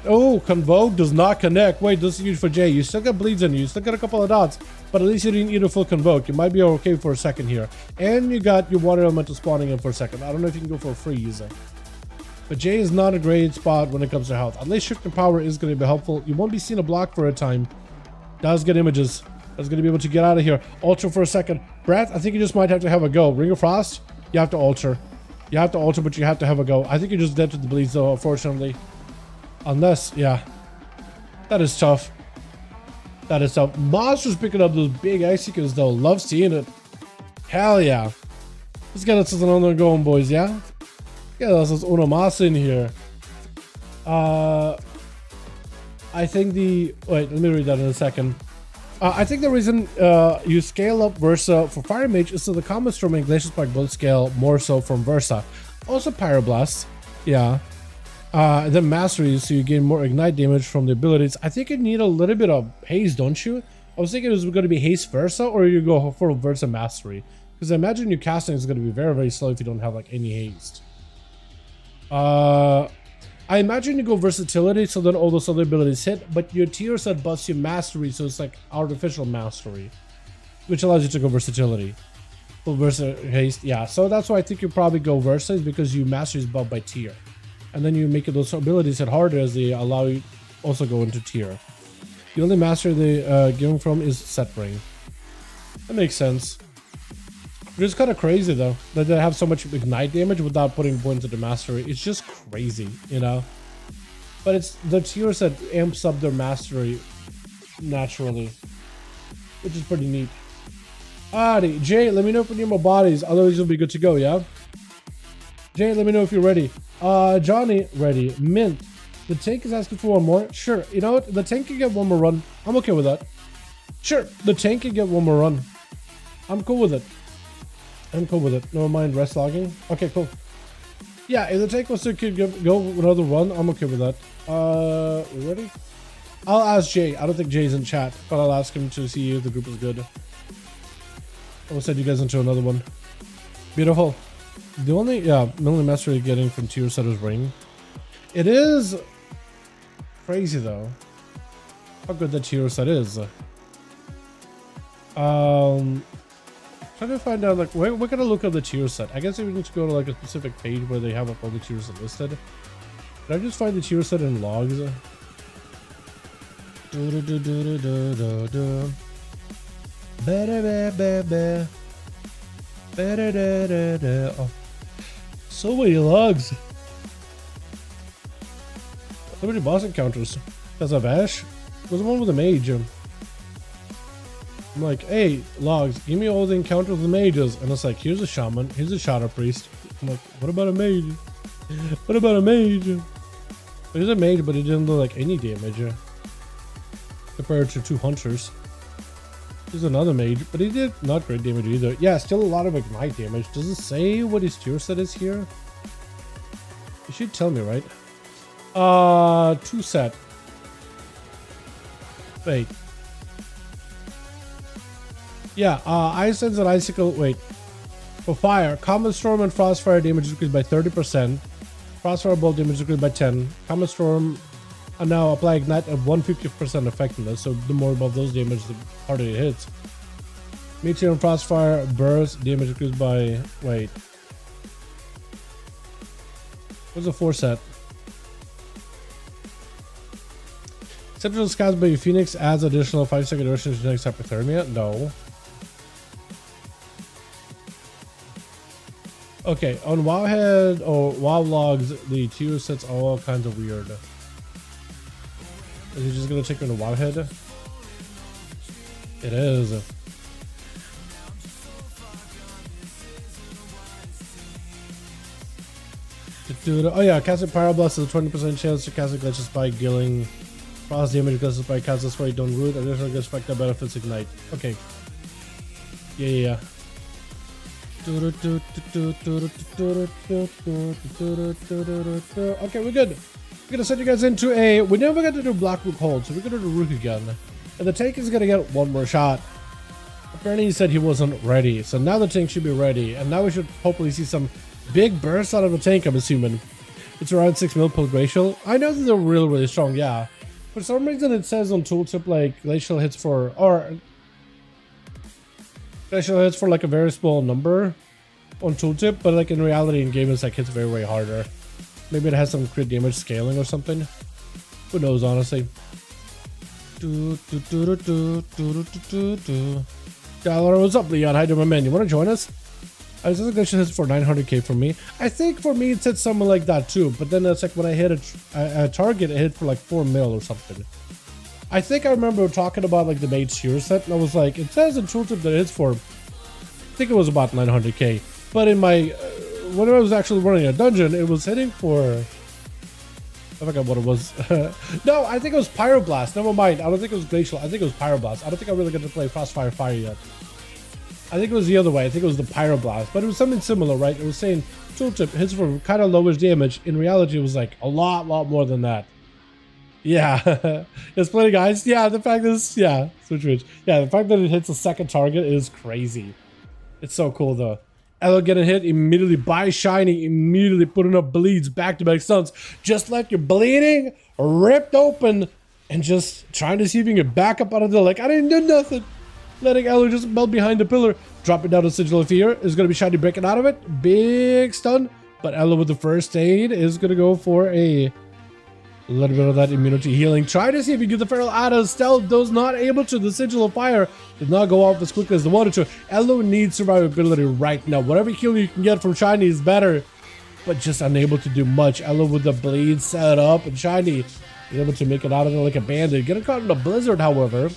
Oh, Convoke does not connect. Wait, this is huge for Jay. You still got bleeds in you. You still got a couple of dots. But at least you didn't eat a full Convoke. You might be okay for a second here. And you got your Water Elemental spawning in for a second. I don't know if you can go for a freeze. But Jay is not a great spot when it comes to health. At least Shifting Power is going to be helpful. You won't be seeing a block for a time. Does get images. That's gonna be able to get out of here. Alter for a second. Breath, I think you just might have to have a go. Ring of Frost, you have to alter. You have to alter, but you have to have a go. I think you're just dead to the bleeds though, unfortunately. Unless, yeah. That is tough. That is tough. Monster's picking up those big icicles though. Love seeing it. Hell yeah. Let's get us another going, boys, yeah? Get us una masa in here. I think the... Wait, let me read that in a second. I think the reason you scale up Versa for Fire Mage is so the Common Storm and Glacial Spark both scale more so from Versa. Also Pyroblast, yeah. Then Mastery, so you gain more Ignite damage from the abilities. I think you need a little bit of Haste, don't you? I was thinking it was going to be Haste Versa, or you go for Versa Mastery. Because I imagine your casting is going to be very, very slow if you don't have like any Haste. I imagine you go Versatility, so then all those other abilities hit, but your tier set buffs your Mastery, so it's like Artificial Mastery, which allows you to go Versatility. Well, Versa Haste, yeah. So that's why I think you probably go Versa, is because you Mastery is buffed by tier. And then you make those abilities hit harder as they allow you also go into tier. The only Mastery they give from is Set Ring. That makes sense. But it's kind of crazy though, that they have so much Ignite damage without putting points into Mastery. It's just crazy, you know? But it's the tier set amps up their Mastery naturally, which is pretty neat. Alrighty, Jay, let me know if you need more bodies, otherwise you'll be good to go, yeah? Jay, let me know if you're ready. Johnny, ready. Mint, the tank is asking for one more. Sure, you know what? The tank can get one more run. I'm okay with that. Sure, the tank can get one more run. I'm cool with it. I'm cool with it. Never mind rest logging. Okay, cool. Yeah, if the tank wants to go another run, I'm okay with that. We ready? I'll ask Jay. I don't think Jay's in chat, but I'll ask him to see if the group is good. I'll send you guys into another one. Beautiful. The only mastery you're getting from tier set is Ring. It is crazy though how good that tier set is. Trying to find out like we're gonna look at the tier set. I guess we need to go to like a specific page where they have like all the tier set listed. Did I just find the tier set in logs? Oh. So many logs. So many boss encounters. That's a Vash. There's the one with the mage. I'm like, hey, logs, give me all the encounters with the mages. And it's like, here's a shaman, here's a shadow priest. I'm like, what about a mage? What about a mage? There's a mage, but it didn't do like any damage compared to 2 hunters. There's another mage, but he did not great damage either. Yeah, still a lot of ignite damage. Does it say what his tier set is here? You should tell me, right? 2 set. Wait. Yeah, Ice Sense and Icicle. Wait. For fire, Common Storm and Frostfire damage increased by 30%. Frostfire Bolt damage increased by 10. Common Storm and now apply Ignite at 150% effectiveness, so the more above those damage, the harder it hits. Meteor and Frostfire Burst damage increased by... Wait. What's the 4 set? Exceptional Skies by Phoenix adds additional 5-second duration to next hypothermia? No. Okay, on Wowhead or WoW logs, the tier sets are all kinds of weird. Is he just gonna take her to Wowhead? It is. Oh yeah, casting Pyroblast has a 20% chance to cast a Glacial Spike, dealing frost damage, Glacial Spike, cast a spray, don't root, additional Glacial Spike that benefits Ignite. Okay. Yeah. Okay, we're good. We're gonna send you guys into a... We never got to do Blackroot Hold, so we're gonna do Rook again. And the tank is gonna get one more shot. Apparently he said he wasn't ready, so now the tank should be ready. And now we should hopefully see some big bursts out of the tank, I'm assuming. It's around 6 mil per glacial. I know that they're really, really strong, yeah. For some reason it says on tooltip like glacial hits for... Or... Glacial hits for like a very small number on tooltip, but like in reality in game it's like hits very, very harder. Maybe it has some crit damage scaling or something. Who knows, honestly. Dalaran, what's up, Leon? How you doing, my man? You want to join us? I was thinking it hits for 900k for me. I think for me it hit something like that too. But then it's like when I hit a target, it hit for like 4 mil or something. I think I remember talking about like the main tier set, and I was like, it says in tooltip that it hits for, I think it was about 900k. But in my when I was actually running a dungeon, it was hitting for, I forgot what it was. No, I think it was Pyroblast. Never mind. I don't think it was Glacial. I think it was Pyroblast. I don't think I really got to play Crossfire Fire yet. I think it was the other way. I think it was the Pyroblast. But it was something similar, right? It was saying tooltip hits for kind of lowish damage. In reality, it was like a lot more than that. Yeah. It's plenty, guys. Yeah, the fact is, yeah. Switch. Yeah, the fact that it hits a second target is crazy. It's so cool, though. Elo getting hit immediately by Shiny, immediately putting up bleeds, back-to-back stuns. Just like you're bleeding, ripped open, and just trying to see if you can get back up out of the, like, I didn't do nothing. Letting Elo just melt behind the pillar. Dropping down to Sigil of Fear. Is going to be Shiny breaking out of it. Big stun. But Elo with the first aid is going to go for a little bit of that immunity healing. Try to see if you get the Feral out of stealth. Does not able to. The Sigil of Fire did not go off as quickly as they wanted to. Elo needs survivability right now. Whatever heal you can get from Shiny is better, but just unable to do much. Elo with the bleed set up, and Shiny is able to make it out of there like a bandit. Getting caught in a blizzard, however.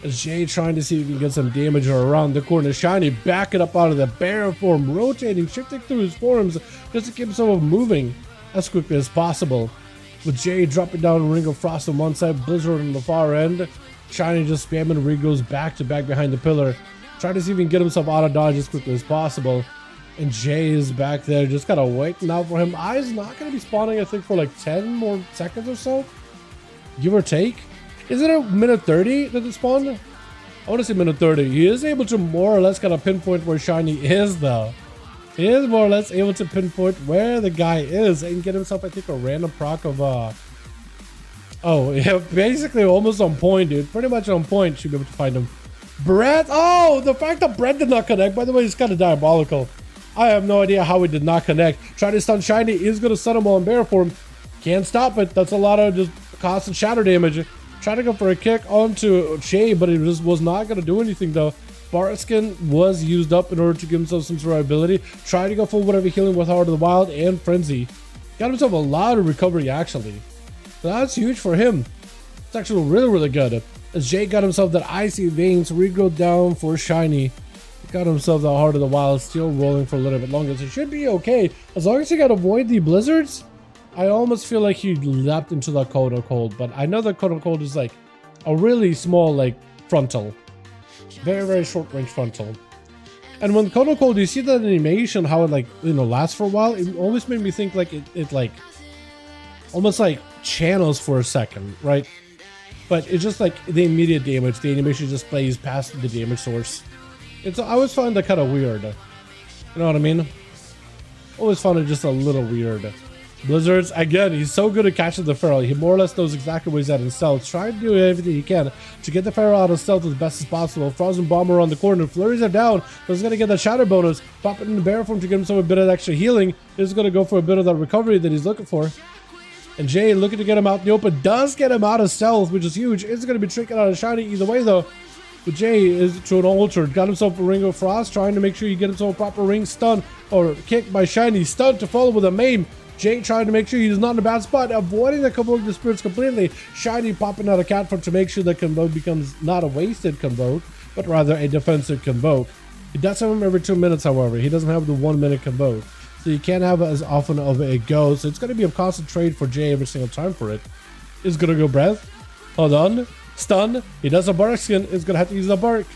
As Jay trying to see if he can get some damage around the corner. Shiny backing up out of the bear form, rotating, shifting through his forms just to keep himself moving as quickly as possible. With Jay dropping down Ring of Frost on one side, Blizzard on the far end. Shiny just spamming Regos back to back behind the pillar. Trying to see if he can get himself out of dodge as quickly as possible. And Jay is back there just kind of waiting out for him. Eye's not going to be spawning, I think, for like 10 more seconds or so. Give or take. Is it a minute 30 that it spawned? I want to say minute 30. He is able to more or less kind of pinpoint where Shiny is, though. He is more or less able to pinpoint where the guy is and get himself, I think, a random proc of, oh, yeah, basically almost on point, dude. Pretty much on point. Should be able to find him. Brett! Oh, the fact that Brett did not connect, by the way, is kind of diabolical. I have no idea how he did not connect. Trying to stun Shiny is going to stun him while in bear form. Can't stop it. That's a lot of just constant shatter damage. Trying to go for a kick onto Jay, but it just was not going to do anything, though. Barskin was used up in order to give himself some survivability. Trying to go for whatever healing with Heart of the Wild and Frenzy. Got himself a lot of recovery, actually. So that's huge for him. It's actually really good. As Jay got himself that Icy Veins, regrow down for Shiny. Got himself the Heart of the Wild, still rolling for a little bit longer. So it should be okay. As long as he got to avoid the blizzards, I almost feel like he leapt into the Kodo Cold. But I know the Kodo Cold is like a really small, like, frontal. Very short range frontal. And when Kodo Cold, you see that animation, how it, like, you know, lasts for a while. It almost made me think like it like almost like channels for a second, right? But it's just like the immediate damage. The animation just plays past the damage source. I always find that kind of weird. You know what I mean? Always found it just a little weird. Blizzards, again, he's so good at catching the Feral. He more or less knows exactly where he's at in stealth. Trying to do everything he can to get the Feral out of stealth as best as possible. Frozen Bomber on the corner. Flurries are down, but he's going to get that shatter bonus. Pop it in the bear form to get himself a bit of extra healing. He's going to go for a bit of that recovery that he's looking for. And Jay, looking to get him out in the open, does get him out of stealth, which is huge. It's going to be tricking out of Shiny either way, though. But Jay is to an altered. Got himself a Ring of Frost, trying to make sure you get himself a proper ring stun or kick by Shiny. Stun to follow with a maim. Jay trying to make sure he's not in a bad spot, avoiding the Convoke the Spirits completely. Shiny popping out a cat foot to make sure that Convoke becomes not a wasted Convoke, but rather a defensive Convoke. He does have him every 2 minutes, however. He doesn't have the 1 minute Convoke, so you can't have it as often of a go. So it's going to be a constant trade for Jay every single time for it. Is going to go Breath. Hold on. Stun. He does a Bark Skin. Is going to have to use the Bark.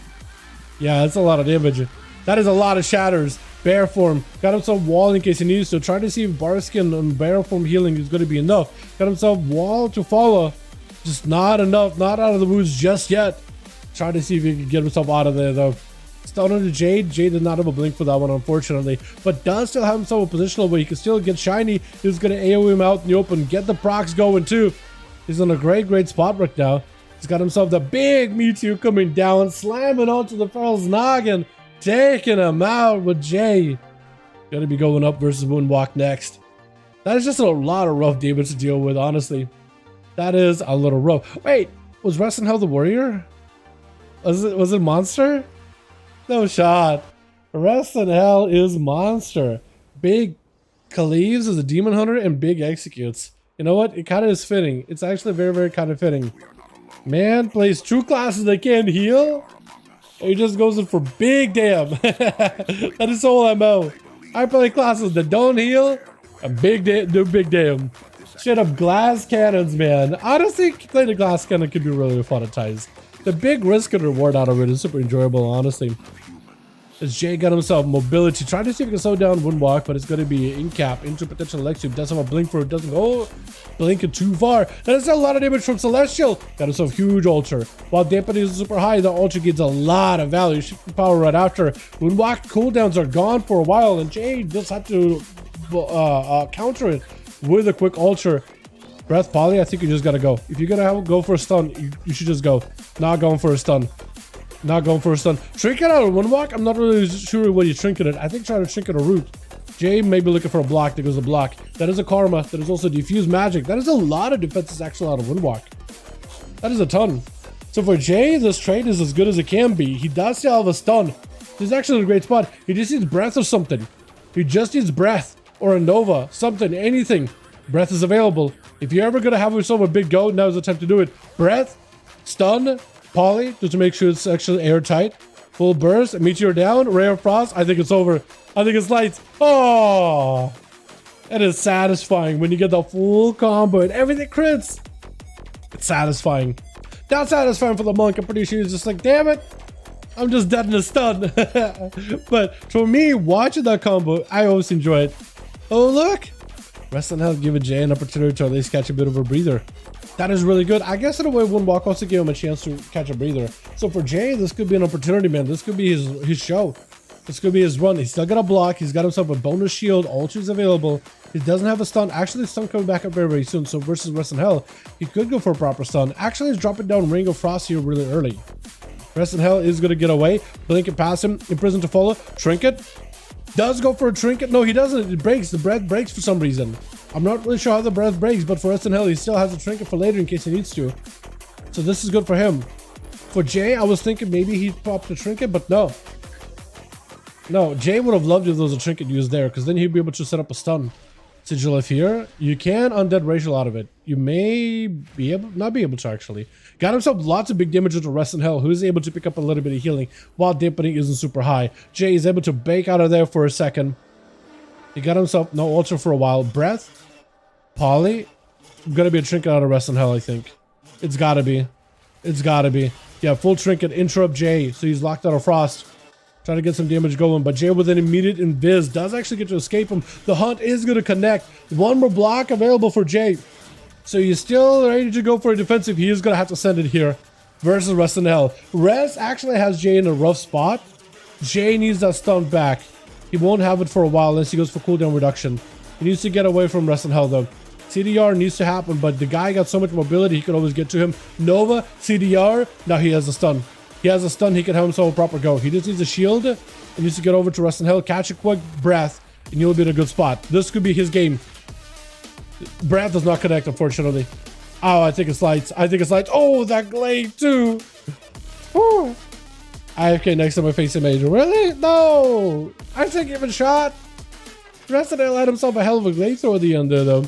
Yeah, that's a lot of damage. That is a lot of shatters. Bear form. Got himself wall in case he needs to. Try to see if Barskin and bear form healing is going to be enough. Got himself wall to follow. Just not enough. Not out of the woods just yet. Try to see if he can get himself out of there, though. Stun into Jade. Jade did not have a blink for that one, unfortunately. But does still have himself a positional where he can still get Shiny. He's going to AoE him out in the open. Get the procs going, too. He's in a great spot right now. He's got himself the big Mewtwo coming down. Slamming onto the Feral's noggin. Taking him out with Jay. Gonna be going up versus Moonwalk next. That is just a lot of rough damage to deal with, honestly. That is a little rough. Wait, Was Rest in Hell the warrior? Was it monster? No shot. Rest in Hell is monster. Big Cleaves is a demon hunter and big executes. You know what? It kind of is fitting. It's actually very, very kind of fitting. Man plays true classes that can't heal. He just goes in for big damn. That is all MO. I play classes that don't heal. A big do big damn. Straight up glass cannons, man. Honestly, playing a glass cannon could be really fun at times. The big risk and reward out of it is super enjoyable, honestly. As Jay got himself mobility, trying to see if he can slow down Windwalk, but it's going to be in cap into potential Lexi. Doesn't have a blink for it, doesn't go blinking too far. That is a lot of damage from Celestial. Got himself huge altar. While dampening is super high, the altar gets a lot of value. Shifting power right after. Windwalk cooldowns are gone for a while, and Jay just had to counter it with a quick altar. Breath Poly, I think you just gotta go. If you're gonna go for a stun, you should just go. Not going for a stun. Not going for a stun. Trinket out of Windwalk? I'm not really sure what you trinketed. I think try to trinket a root. Jay may be looking for a block. There goes a block. That is a karma. That is also diffuse magic. That is a lot of defenses actually out of Windwalk. That is a ton. So for Jay, this trade is as good as it can be. He does still have a stun. He's actually in a great spot. He just needs breath or something. He just needs breath or a Nova. Something. Anything. Breath is available. If you're ever going to have yourself a big go, now's the time to do it. Breath, stun, Poly, just to make sure it's actually airtight. Full burst, meteor down, ray of frost. I think it's over. I think it's lights. Oh, it is satisfying when you get the full combo and everything crits. It's satisfying. Not satisfying for the monk. I'm pretty sure he's just like, damn it, I'm just dead in a stun. But for me, watching that combo, I always enjoy it. Oh, look. Rest in Hell giving Jay an opportunity to at least catch a bit of a breather. That is really good. I guess in a way, Windwalk also gave him a chance to catch a breather. So for Jay, this could be an opportunity, man. This could be his show. This could be his run. He's still got a block. He's got himself a bonus shield. Ultra's available. He doesn't have a stun. Actually, stun coming back up very, very soon. So versus Rest in Hell, he could go for a proper stun. Actually, he's dropping down Ring of Frost here really early. Rest in Hell is going to get away. Blink it past him. Imprison to follow. Trinket. Does go for a trinket. No, he doesn't. It breaks. The breath breaks for some reason. I'm not really sure how the breath breaks, but for Rest in Hell, he still has a trinket for later in case he needs to. So this is good for him. For Jay, I was thinking maybe he'd pop the trinket, but no. No, Jay would have loved if there was a trinket used there, because then he'd be able to set up a stun. Sigil of Fear. You can undead racial out of it. You may be able, not be able to actually. Got himself lots of big damage into Rest in Hell, who's able to pick up a little bit of healing while dampening isn't super high. Jay is able to bake out of there for a second. He got himself no ultra for a while. Breath, Poly. Gonna be a trinket out of Rest in Hell, I think. It's gotta be. It's gotta be. Yeah, full trinket. Interrupt Jay, so he's locked out of Frost. Trying to get some damage going, but Jay with an immediate invis does actually get to escape him. The hunt is going to connect. One more block available for Jay. So he's still ready to go for a defensive. He is going to have to send it here versus Rest in Hell. Rest actually has Jay in a rough spot. Jay needs that stun back. He won't have it for a while unless he goes for cooldown reduction. He needs to get away from Rest in Hell though. CDR needs to happen, but the guy got so much mobility he could always get to him. Nova, CDR, now he has a stun. He has a stun, he can have himself a proper go. He just needs a shield. He needs to get over to Rest in Hell, catch a quick breath, and you'll be in a good spot. This could be his game. Breath does not connect, unfortunately. Oh, I think it's lights. I think it's lights. Oh, that glaive too. Whew. IFK next to my face image. Really? No. I think give it a shot. Rest in Hell had himself a hell of a glaive throw at the end there, though.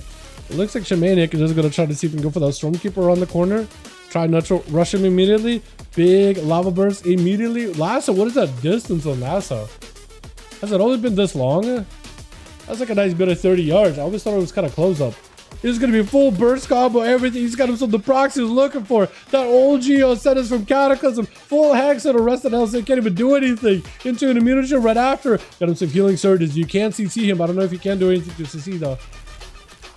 It looks like Shamaniac is just going to try to see if he can go for that Stormkeeper around the corner. Try not to rush him immediately. Big lava burst immediately. Lasso, what is that distance on Lasso? Has it always been this long? That's like a nice bit of 30 yards. I always thought it was kind of close up. It's going to be full burst combo, everything. He's got himself the proxy he's looking for. That old Geo set us from Cataclysm. Full hex and Rest in Hell, so he can't even do anything. Into an immunity right after. Got himself healing surges. You can't CC him. I don't know if you can do anything to CC though.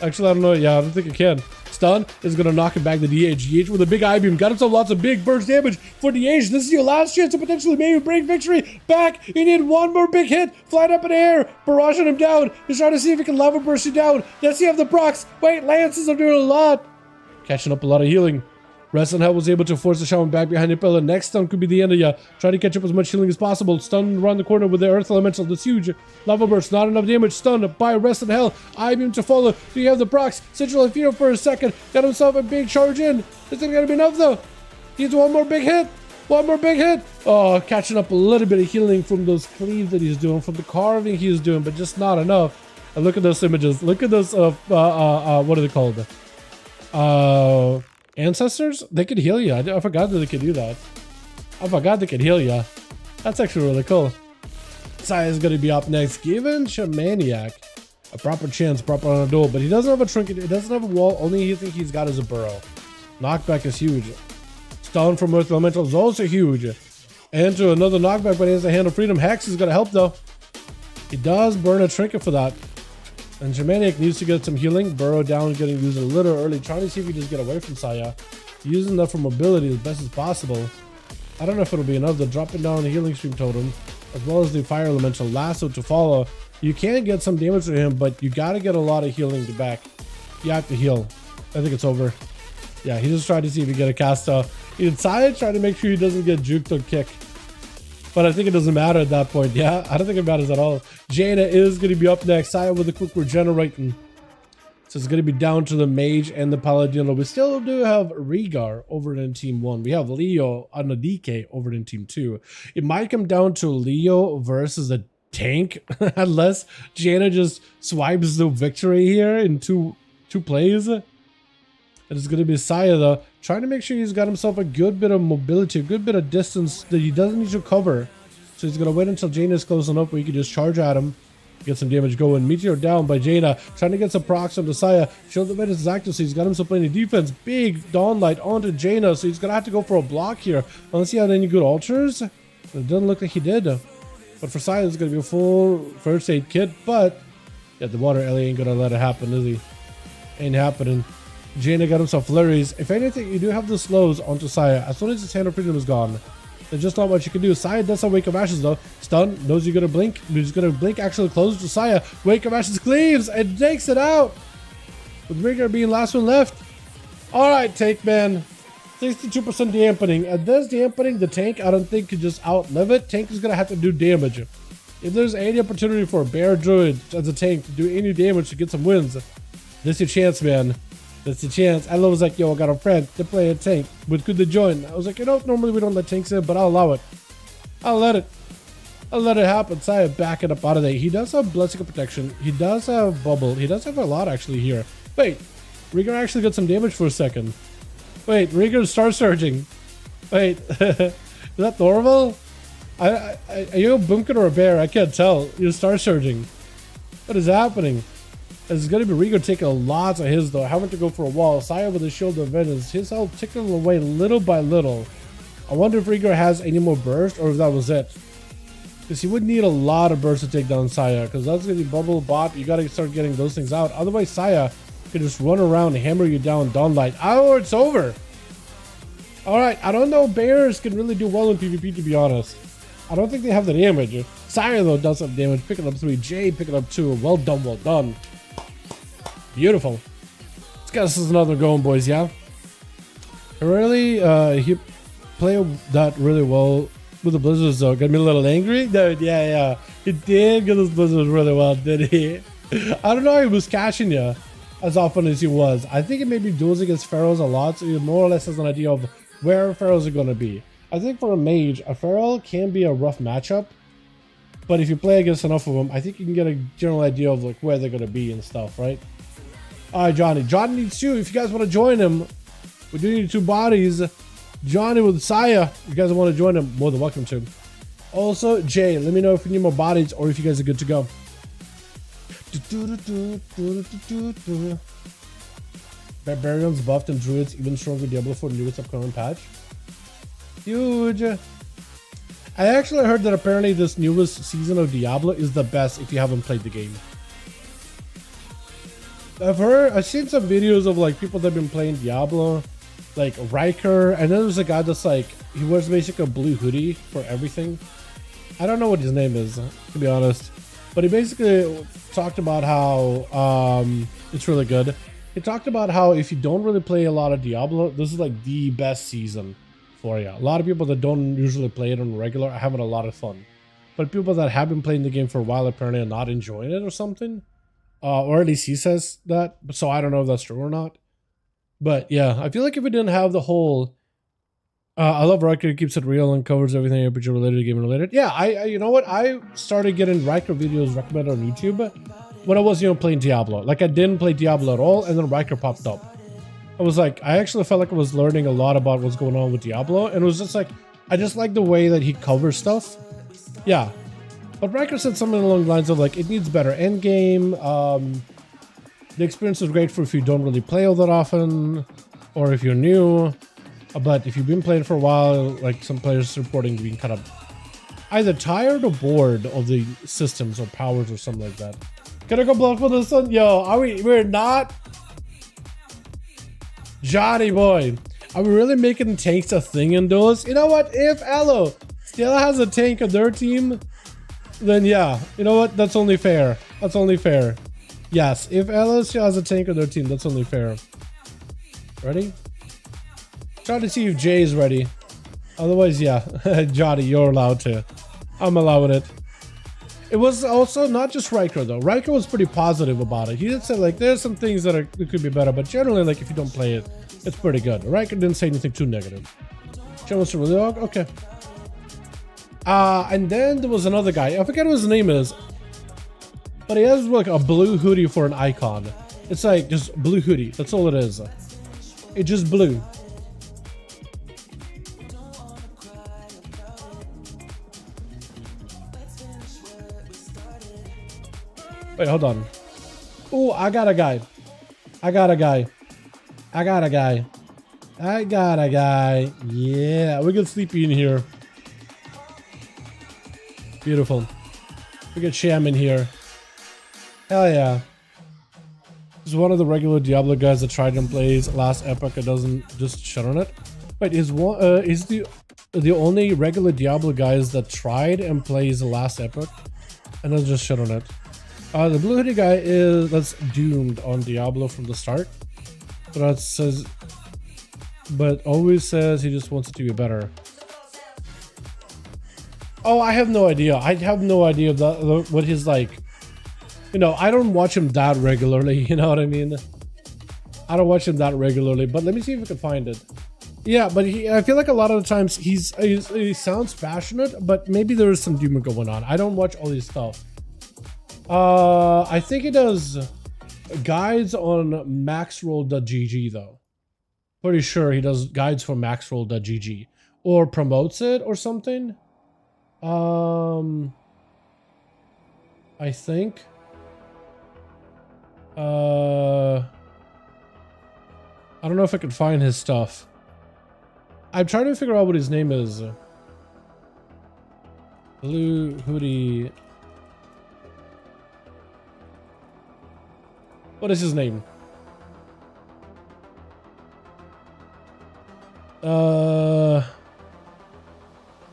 Actually, I don't know. Yeah, I don't think it can. Stun is going to knock him back to DH. DH with a big eye beam. Got himself lots of big burst damage for DH. This is your last chance to potentially maybe break victory. Back. You need one more big hit. Flying up in the air. Barraging him down. He's trying to see if he can lava burst you down. Does he have the procs? Wait, Lances are doing a lot. Catching up a lot of healing. Rest in Hell was able to force the shaman back behind the pillar. Next stun could be the end of ya. Try to catch up as much healing as possible. Stun around the corner with the Earth Elemental. That's huge. Lava burst, not enough damage. Stunned by Rest in Hell. Eye beam to follow. Do you have the procs? Sigil of Fear for a second. Got himself a big charge in. Is it going to be enough though? Needs one more big hit. One more big hit. Oh, catching up a little bit of healing from those cleaves that he's doing, from the carving he's doing, but just not enough. And look at those images. Look at those, what are they called? Ancestors? They could heal you. I forgot that they could do that. I forgot they could heal you. That's actually really cool. Saya is going to be up next. Given Shamaniac a proper chance, proper on a duel, but he doesn't have a trinket. He doesn't have a wall. Only thing he's got is a burrow. Knockback is huge. Stun from Earth Elemental is also huge. And to another knockback, but he has a Hand of Freedom. Hex is going to help though. He does burn a trinket for that. And Shamaniac needs to get some healing. Burrow down, getting used a little early. Trying to see if he can just get away from Saya. Using that for mobility as best as possible. I don't know if it'll be enough. They're dropping down the healing stream totem, as well as the fire elemental lasso to follow. You can get some damage to him, but you got to get a lot of healing to back. You have to heal. I think it's over. Yeah, he just tried to see if he get a cast off. He decided to try to make sure he doesn't get juked or kick. But I think it doesn't matter at that point. Yeah, I don't think it matters at all. Jaina is going to be up next. Saya with a quick regenerating. So it's going to be down to the mage and the paladin. We still do have Rhaegar over in team 1. We have Leo on the DK over in team 2. It might come down to Leo versus a tank, unless Jaina just swipes the victory here in two plays. And it's going to be Saya though, trying to make sure he's got himself a good bit of mobility, a good bit of distance that he doesn't need to cover. So he's going to wait until Jaina is close enough where he can just charge at him. Get some damage going. Meteor down by Jaina. Trying to get some procs on Saya. Shield the is active, so he's got himself playing the defense. Big Dawnlight onto Jaina, so he's going to have to go for a block here. Unless he had any good altars. It doesn't look like he did. But for Saya, it's going to be a full first aid kit. But yeah, the water Ellie ain't going to let it happen, is he? Ain't happening. Jaina got himself flurries. If anything, you do have the slows onto Saya. As soon as his Hand of Freedom is gone, there's just not much you can do. Saya does have Wake of Ashes though. Stun, knows you're gonna blink. He's gonna blink actually close to Saya. Wake of Ashes cleaves and takes it out. With Rhaegar being last one left. Alright, Tank Man. 62% dampening. At this dampening, the tank I don't think could just outlive it. Tank is gonna have to do damage. If there's any opportunity for a Bear Druid as a tank to do any damage to get some wins, this is your chance, man. That's the chance. I was like, yo, I got a friend. They're playing tank. But could they join? I was like, you know, normally we don't let tanks in, but I'll allow it. I'll let it happen. Saya back it up out of there. He does have Blessing of Protection. He does have Bubble. He does have a lot actually here. Wait, Rhaegar actually got some damage for a second. Wait, Rhaegar Star Surging. Wait, is that normal? Are you a Boomkin or a bear? I can't tell. You're Star Surging. What is happening? It's going to be Rhaegar taking lots of his though, having to go for a wall. Saya with the Shield of Vengeance, his health ticking away little by little. I wonder if Rhaegar has any more burst or if that was it. Because he would need a lot of burst to take down Saya, because that's going to be Bubble Bot. You got to start getting those things out. Otherwise Saya can just run around and hammer you down Dawnlight. Oh, it's over. Alright, I don't know bears can really do well in PvP to be honest. I don't think they have the damage. Saya though does have damage, picking up 3. Jay picking up 2. Well done, well done. Beautiful. Let's get us another going, boys, yeah? Really, he played that really well with the blizzards, though. Got me a little angry? No, yeah. He did get those blizzards really well, did he? I don't know, he was catching you as often as he was. I think it maybe duels against pharaohs a lot, so he more or less has an idea of where pharaohs are going to be. I think for a mage, a pharaoh can be a rough matchup, but if you play against enough of them, I think you can get a general idea of like where they're going to be and stuff, right? Alright, Johnny. Johnny needs 2. If you guys want to join him, we do need 2 bodies. Johnny with Saya. If you guys want to join him, more than welcome to. Also, Jay, let me know if you need more bodies or if you guys are good to go. Barbarians buffed and druids even stronger Diablo 4 newest upcoming patch. Huge. I actually heard that apparently this newest season of Diablo is the best if you haven't played the game. I've seen some videos of like people that have been playing Diablo, like Riker, and then there's a guy that's like, he wears basically a blue hoodie for everything. I don't know what his name is, to be honest, but he basically talked about how it's really good. He talked about how if you don't really play a lot of Diablo, this is like the best season for you. A lot of people that don't usually play it on regular are having a lot of fun, but people that have been playing the game for a while apparently are not enjoying it or something. Or at least he says that, so I don't know if that's true or not. But yeah, I feel like if we didn't have the whole I love Riker. It keeps it real and covers everything RPG related, gaming related. Yeah, I you know what? I started getting Riker videos recommended on YouTube when I was, you know, playing Diablo. Like I didn't play Diablo at all, and then Riker popped up. I was like, I actually felt like I was learning a lot about what's going on with Diablo, and it was just like, I just like the way that he covers stuff. Yeah. But Riker said something along the lines of like, it needs better endgame. The experience is great for if you don't really play all that often, or if you're new. But if you've been playing for a while, like some players reporting being kind of either tired or bored of the systems or powers or something like that. Can I go block for this one? Yo, are we're not? Johnny boy, are we really making tanks a thing in duels? You know what? If Elo still has a tank on their team, then yeah, you know what? That's only fair. That's only fair. Yes, if Elo still has a tank on their team, that's only fair. Ready? Try to see if Jay is ready. Otherwise, yeah, Johnny, you're allowed to. I'm allowing it. It was also not just Riker though. Riker was pretty positive about it. He did say like there's some things that could be better, but generally like if you don't play it, it's pretty good. Riker didn't say anything too negative. Channels really okay. And then there was another guy. I forget what his name is, but he has like a blue hoodie for an icon. It's like just blue hoodie. That's all it is. It's just blue. Wait, hold on. Oh, I got a guy. I got a guy. I got a guy. I got a guy. Yeah, we get sleepy in here. Beautiful. We get Sham in here. Hell yeah. This is one of the regular Diablo guys that tried and plays last epoch and doesn't just shut on it. Wait, is the only regular Diablo guys that tried and plays the last epoch and doesn't just shut on it? The blue hoodie guy that's doomed on Diablo from the start, but always says he just wants it to be better. Oh, I have no idea. I have no idea of that, what he's like. You know, I don't watch him that regularly. You know what I mean? I don't watch him that regularly. But let me see if I can find it. Yeah, but I feel like a lot of the times he sounds passionate, but maybe there is some doom going on. I don't watch all this stuff. I think he does guides on maxroll.gg though. Pretty sure he does guides for maxroll.gg or promotes it or something. I think. I don't know if I can find his stuff. I'm trying to figure out what his name is. Blue hoodie. What is his name?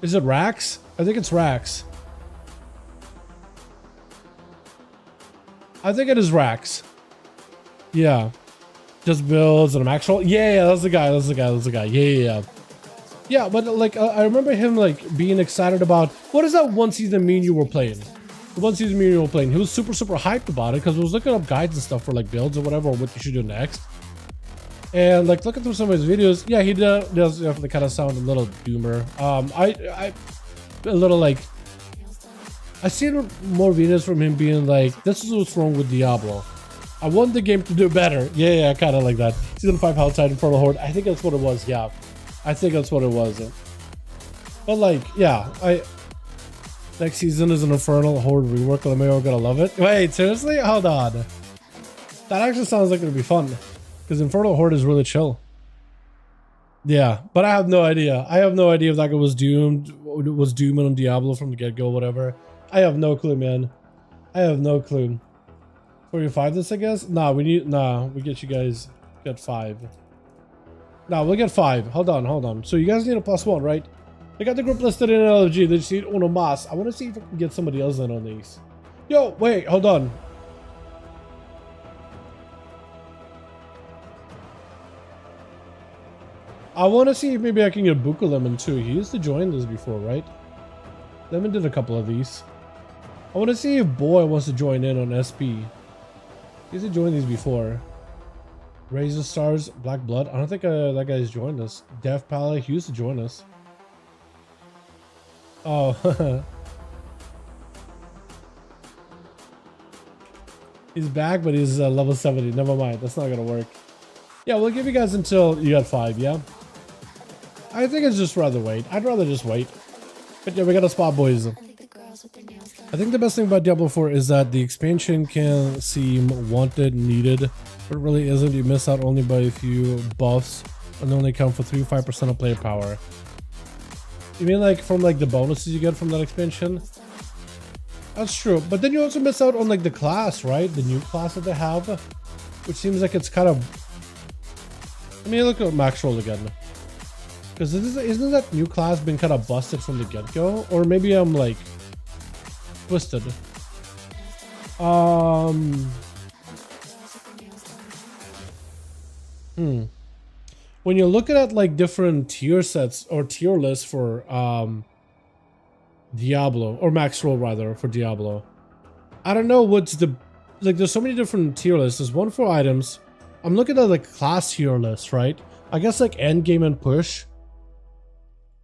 Is it Rax? I think it's Rax. I think it is Rax. Yeah. Just builds and a max roll. Yeah, that's the guy. That's the guy. That's the guy. Yeah. Yeah, but like I remember him like being excited about what is that one season me and you were playing? The one season me and you were playing. He was super hyped about it because he was looking up guides and stuff for like builds or whatever, or what you should do next. And like looking through some of his videos, yeah, he does definitely kind of sound a little doomer. I a little like I've seen more videos from him being like, this is what's wrong with Diablo. I want the game to do better. Yeah, kind of like that. Season 5 outside Infernal Horde. I think that's what it was. Yeah, I think that's what it was. But like, yeah, next season is an Infernal Horde rework. I'm gonna love it. Wait, seriously? Hold on. That actually sounds like it'll be fun because Infernal Horde is really chill. Yeah, but I have no idea. I have no idea if that guy was dooming on Diablo from the get-go, whatever. I have no clue, man. I have no clue. 4v5 this, I guess? Nah, we get you guys, get 5. Nah, we'll get 5. Hold on. So you guys need a +1, right? They got the group listed in LFG. They just need Uno Mas. I want to see if I can get somebody else in on these. Yo, wait, hold on. I want to see if maybe I can get Buka Lemon too. He used to join this before, right? Lemon did a couple of these. I want to see if Boy wants to join in on SP. He used to join these before. Razor Stars, Black Blood. I don't think that guy's joined us. Death Pally, he used to join us. Oh. He's back, but he's level 70. Never mind. That's not going to work. Yeah, we'll give you guys until you got 5, yeah? I think it's just rather wait. I'd rather just wait. But yeah, we got a spot, boys. I think the best thing about Diablo 4 is that the expansion can seem wanted, needed, but it really isn't. You miss out only by a few buffs, and they only count for 3-5% of player power. You mean like from like the bonuses you get from that expansion? That's true, but then you also miss out on like the class, right? The new class that they have, which seems like it's kind of... I mean, look at max roll again. Because isn't that new class been kind of busted from the get-go? Or maybe I'm like twisted. When you're looking at like different tier sets or tier lists for Diablo, or max roll rather for Diablo, I don't know what's the, like there's so many different tier lists. There's one for items. I'm looking at like class tier list, right? I guess like end game and push,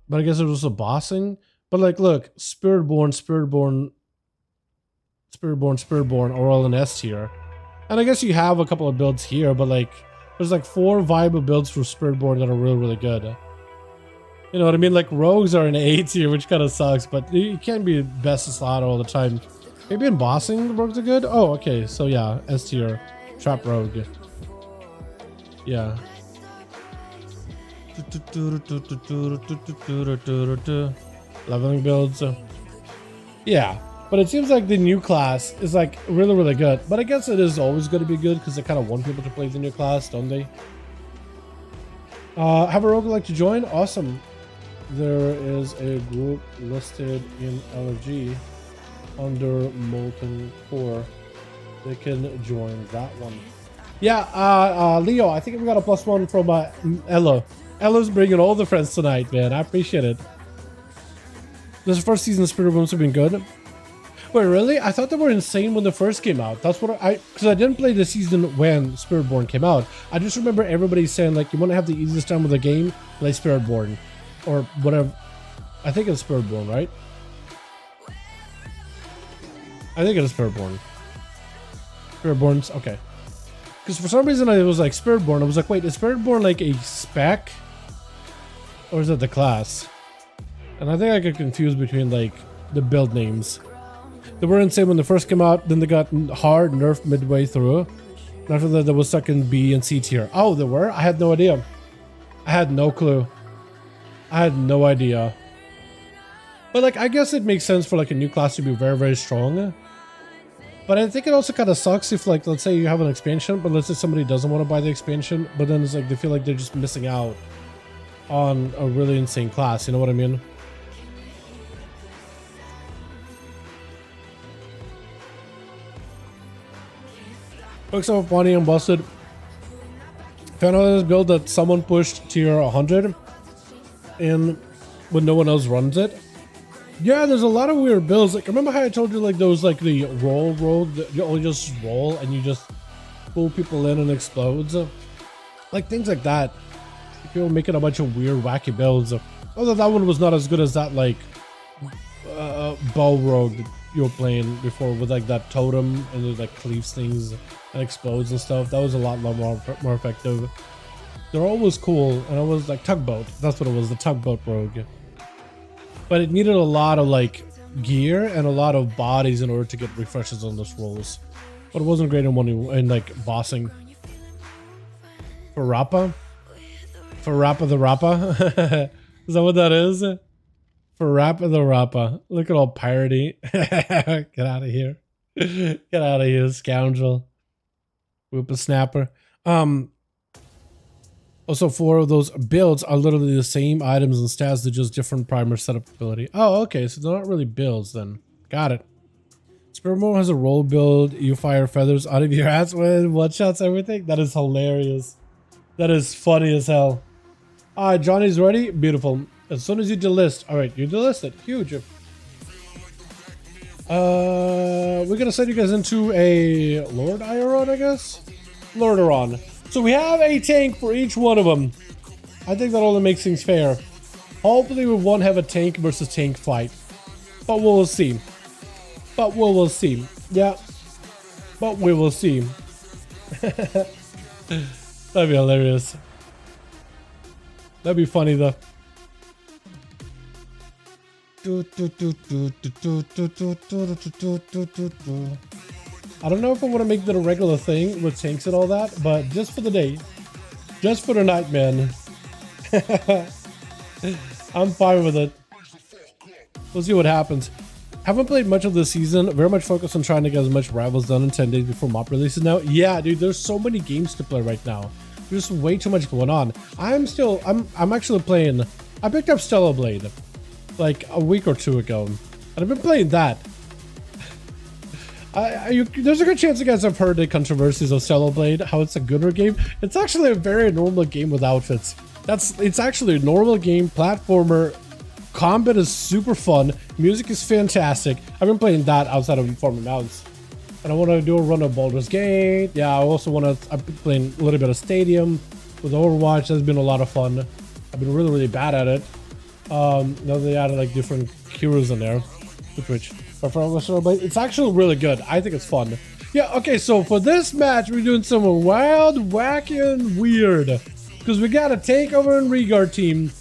but I guess it was a bossing. But like look, Spiritborn are all in S tier, and I guess you have a couple of builds here, but like there's like 4 viable builds for Spiritborn that are really good. You know what I mean? Like rogues are in A tier, which kind of sucks, but you can't be best of slaughter all the time. Maybe in bossing the rogues are good. Oh, okay, so yeah, S tier, trap rogue. Yeah. Leveling builds. Yeah, but it seems like the new class is like really good. But I guess it is always going to be good because they kind of want people to play the new class, don't they? Have a rogue like to join? Awesome. There is a group listed in LG under Molten Core. They can join that one. Yeah, Leo, I think we got a +1 from Ella. Ella's bringing all the friends tonight, man. I appreciate it. This first season of Spirit Rooms have been good. Wait, really? I thought they were insane when they first came out. That's what because I didn't play the season when Spiritborn came out. I just remember everybody saying like, you want to have the easiest time with the game, play Spiritborn. Or whatever. I think it's Spiritborn, right? I think it is Spiritborn. Spiritborn's okay. Because for some reason I was like Spiritborn. I was like, wait, is Spiritborn like a spec? Or is it the class? And I think I get confused between like the build names. They were insane when they first came out, then they got hard nerfed midway through. And after that, they was stuck in B and C tier. Oh, they were? I had no idea. I had no clue. I had no idea. But like, I guess it makes sense for like a new class to be very strong. But I think it also kind of sucks if like, let's say you have an expansion, but let's say somebody doesn't want to buy the expansion, but then it's like they feel like they're just missing out on a really insane class. You know what I mean? Looks up funny and busted. Found out this build that someone pushed tier 100 and when no one else runs it. Yeah, there's a lot of weird builds. Like, remember how I told you like those like the roll that you only just roll and you just pull people in and explodes? Like things like that. People making a bunch of weird wacky builds. Although that one was not as good as that like bow rogue that you were playing before with like that totem and it like cleaves things and explodes and stuff. That was a lot more effective. They're always cool, and it was like tugboat. That's what it was, the tugboat rogue. But it needed a lot of like gear and a lot of bodies in order to get refreshes on those rolls. But it wasn't great in like bossing. For Rappa? For Rappa the Rappa? Is that what that is? For Rappa the Rappa. Look at all piratey. Get out of here. Get out of here, scoundrel. Whippersnapper. Also, 4 of those builds are literally the same items and stats, they're just different primer setup ability. Oh, okay, so they're not really builds then. Got it. Spiritborn has a roll build. You fire feathers out of your ass with one-shots everything. That is hilarious. That is funny as hell. Alright, Johnny's ready. Beautiful. As soon as you delist. Alright, you delisted. Huge. We're gonna send you guys into a Lord Iron, I guess? Lordaeron. So we have a tank for each one of them. I think that only makes things fair. Hopefully we won't have a tank versus tank fight. But we will see. But we will see. Yeah. But we will see. That'd be hilarious. That'd be funny though. I don't know if I want to make that a regular thing with tanks and all that, but just for the day, just for the night, man. I'm fine with it. We'll see what happens. Haven't played much of this season. Very much focused on trying to get as much Rivals done in 10 days before mop releases now. Yeah, dude, there's so many games to play right now. There's way too much going on. I'm actually playing. I picked up Stellar Blade like a week or two ago, and I've been playing that. There's a good chance you guys have heard the controversies of Stellar Blade, how it's a gooder game. It's actually a very normal game with outfits. It's actually a normal game, platformer. Combat is super fun. Music is fantastic. I've been playing that outside of Informing Mounts. And I want to do a run of Baldur's Gate. Yeah, I also want to. I've been playing a little bit of Stadium with Overwatch. That's been a lot of fun. I've been really, really bad at it. Now they added like different heroes in there, which it's actually really good. I think it's fun. Yeah, okay, so for this match, we're doing some wild, wacky, and weird. Because we got a takeover and Rhaegar team.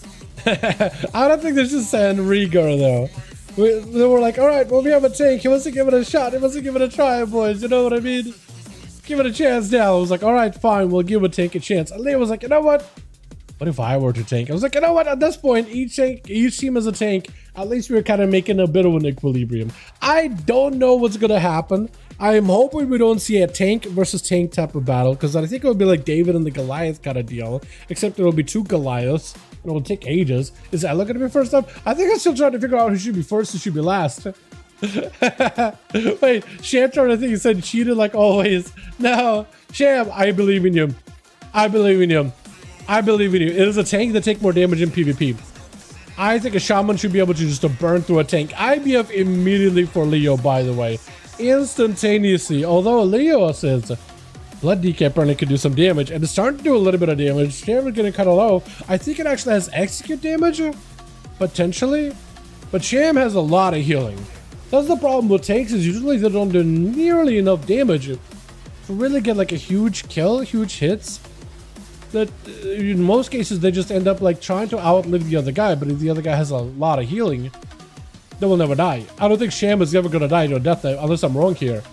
I don't think they should send Rhaegar though. They were like, alright, well, we have a tank. He wants to give it a shot. He wants to give it a try, boys. You know what I mean? Give it a chance now. I was like, alright, fine. We'll give a tank a chance. And Leo was like, you know what? What if I were to tank? I was like, you know what? At this point, each team is a tank. At least we were kind of making a bit of an equilibrium. I don't know what's going to happen. I'm hoping we don't see a tank versus tank type of battle, because I think it would be like David and the Goliath kind of deal, except it'll be two Goliaths, and it'll take ages. Is that looking to be first up? I think I'm still trying to figure out who should be first, who should be last. Wait, Sham trying to think he said cheated like always. No, Sham, I believe in you. I believe in you. I believe in you. It is a tank that take more damage in PvP. I think a shaman should be able to just burn through a tank. IBF immediately for Leo, by the way. Instantaneously. Although Leo says Blood DK apparently could do some damage, and it's starting to do a little bit of damage. Sham is getting kind of low. I think it actually has execute damage, potentially. But Sham has a lot of healing. That's the problem with tanks, is usually they don't do nearly enough damage to really get like a huge kill, huge hits. That in most cases they just end up like trying to outlive the other guy, but if the other guy has a lot of healing, they will never die. I don't think Sham is ever gonna die to a death unless I'm wrong here.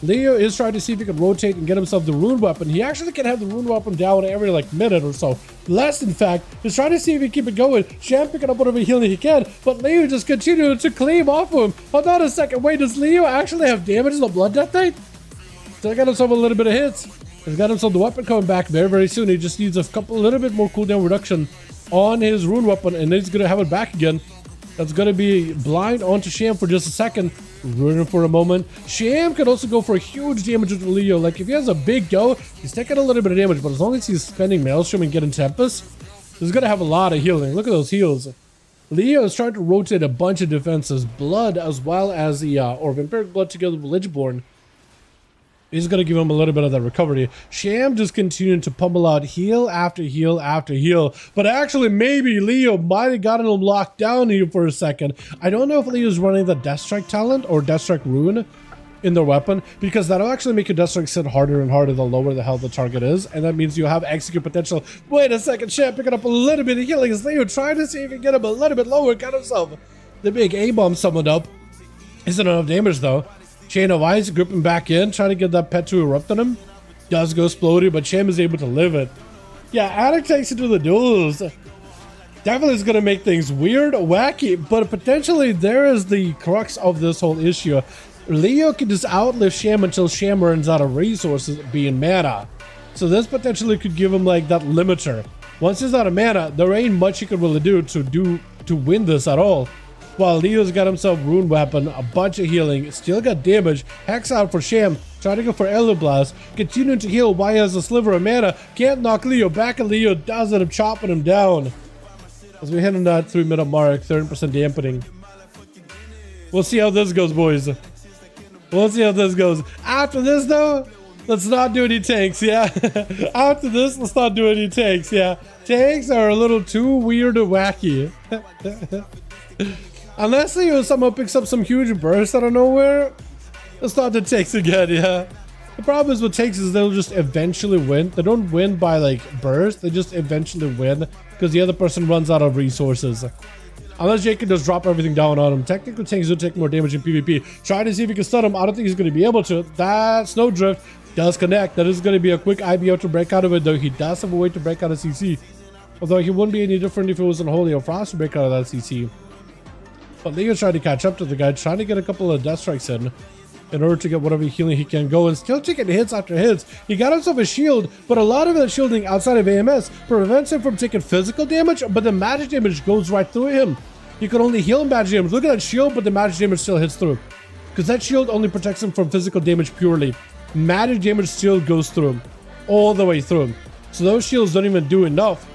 Leo is trying to see if he can rotate and get himself the rune weapon. He actually can have the rune weapon down every like minute or so. Less, in fact. He's trying to see if he can keep it going. Sham picking up whatever healing he can, but Leo just continuing to claim off of him. Hold on a second. Wait, does Leo actually have damage in the Blood Death Knight? Still got himself a little bit of hits. He's got himself the weapon coming back very, very soon. He just needs a little bit more cooldown reduction on his rune weapon, and he's gonna have it back again. That's gonna be blind onto Sham for just a second. Running for a moment. Sham could also go for a huge damage with Leo. Like if he has a big go, he's taking a little bit of damage, but as long as he's spending Maelstrom and getting Tempest, he's gonna have a lot of healing. Look at those heals. Leo is trying to rotate a bunch of defenses, blood as well as the or Vampiric Blood together with Lichborn. He's going to give him a little bit of that recovery. Sham just continuing to pummel out heal after heal after heal. But actually, maybe Leo might have gotten him locked down here for a second. I don't know if Leo's running the Deathstrike talent or Deathstrike rune in their weapon, because that'll actually make your Deathstrike hit harder and harder the lower the hell the target is. And that means you have execute potential. Wait a second, Sham picking up a little bit of healing. Is Leo trying to see if he can get him a little bit lower? Got himself the big A-bomb summoned up. Isn't enough damage though. Chain of Ice gripping back in, trying to get that pet to erupt on him. Does go exploding, but Sham is able to live it. Yeah, Attic takes it to the duels. Definitely is going to make things weird, wacky, but potentially there is the crux of this whole issue. Leo can just outlive Sham until Sham runs out of resources, being mana. So this potentially could give him like that limiter. Once he's out of mana, there ain't much he could really do to win this at all. While Leo's got himself rune weapon, a bunch of healing, still got damage. Hex out for Sham, trying to go for Elder Blast, continuing to heal while he has a sliver of mana. Can't knock Leo back, and Leo does end up chopping him down. As we hit on that 3-minute mark, 30% dampening. We'll see how this goes, boys. We'll see how this goes. After this, though, Let's not do any tanks, yeah. After this, let's not do any tanks, yeah. Tanks are a little too weird and wacky. Unless someone picks up some huge burst out of nowhere, let's not do tanks again, yeah. The problem is with tanks is they'll just eventually win. They don't win by like burst, they just eventually win because the other person runs out of resources. Unless Jake can just drop everything down on him. Technically, tanks do take more damage in PvP. Try to see if he can stun him. I don't think he's going to be able to. That Snowdrift does connect. That is going to be a quick IBO to break out of it, though he does have a way to break out of CC. Although he wouldn't be any different if it was Unholy or Frost to break out of that CC. But Leo's trying to catch up to the guy, trying to get a couple of death strikes in order to get whatever healing he can go, and still taking hits after hits. He got himself a shield, but a lot of that shielding outside of AMS prevents him from taking physical damage, but the magic damage goes right through him. You can only heal magic damage. Look at that shield, but the magic damage still hits through. Because that shield only protects him from physical damage purely. Magic damage still goes through him. All the way through him. So those shields don't even do enough.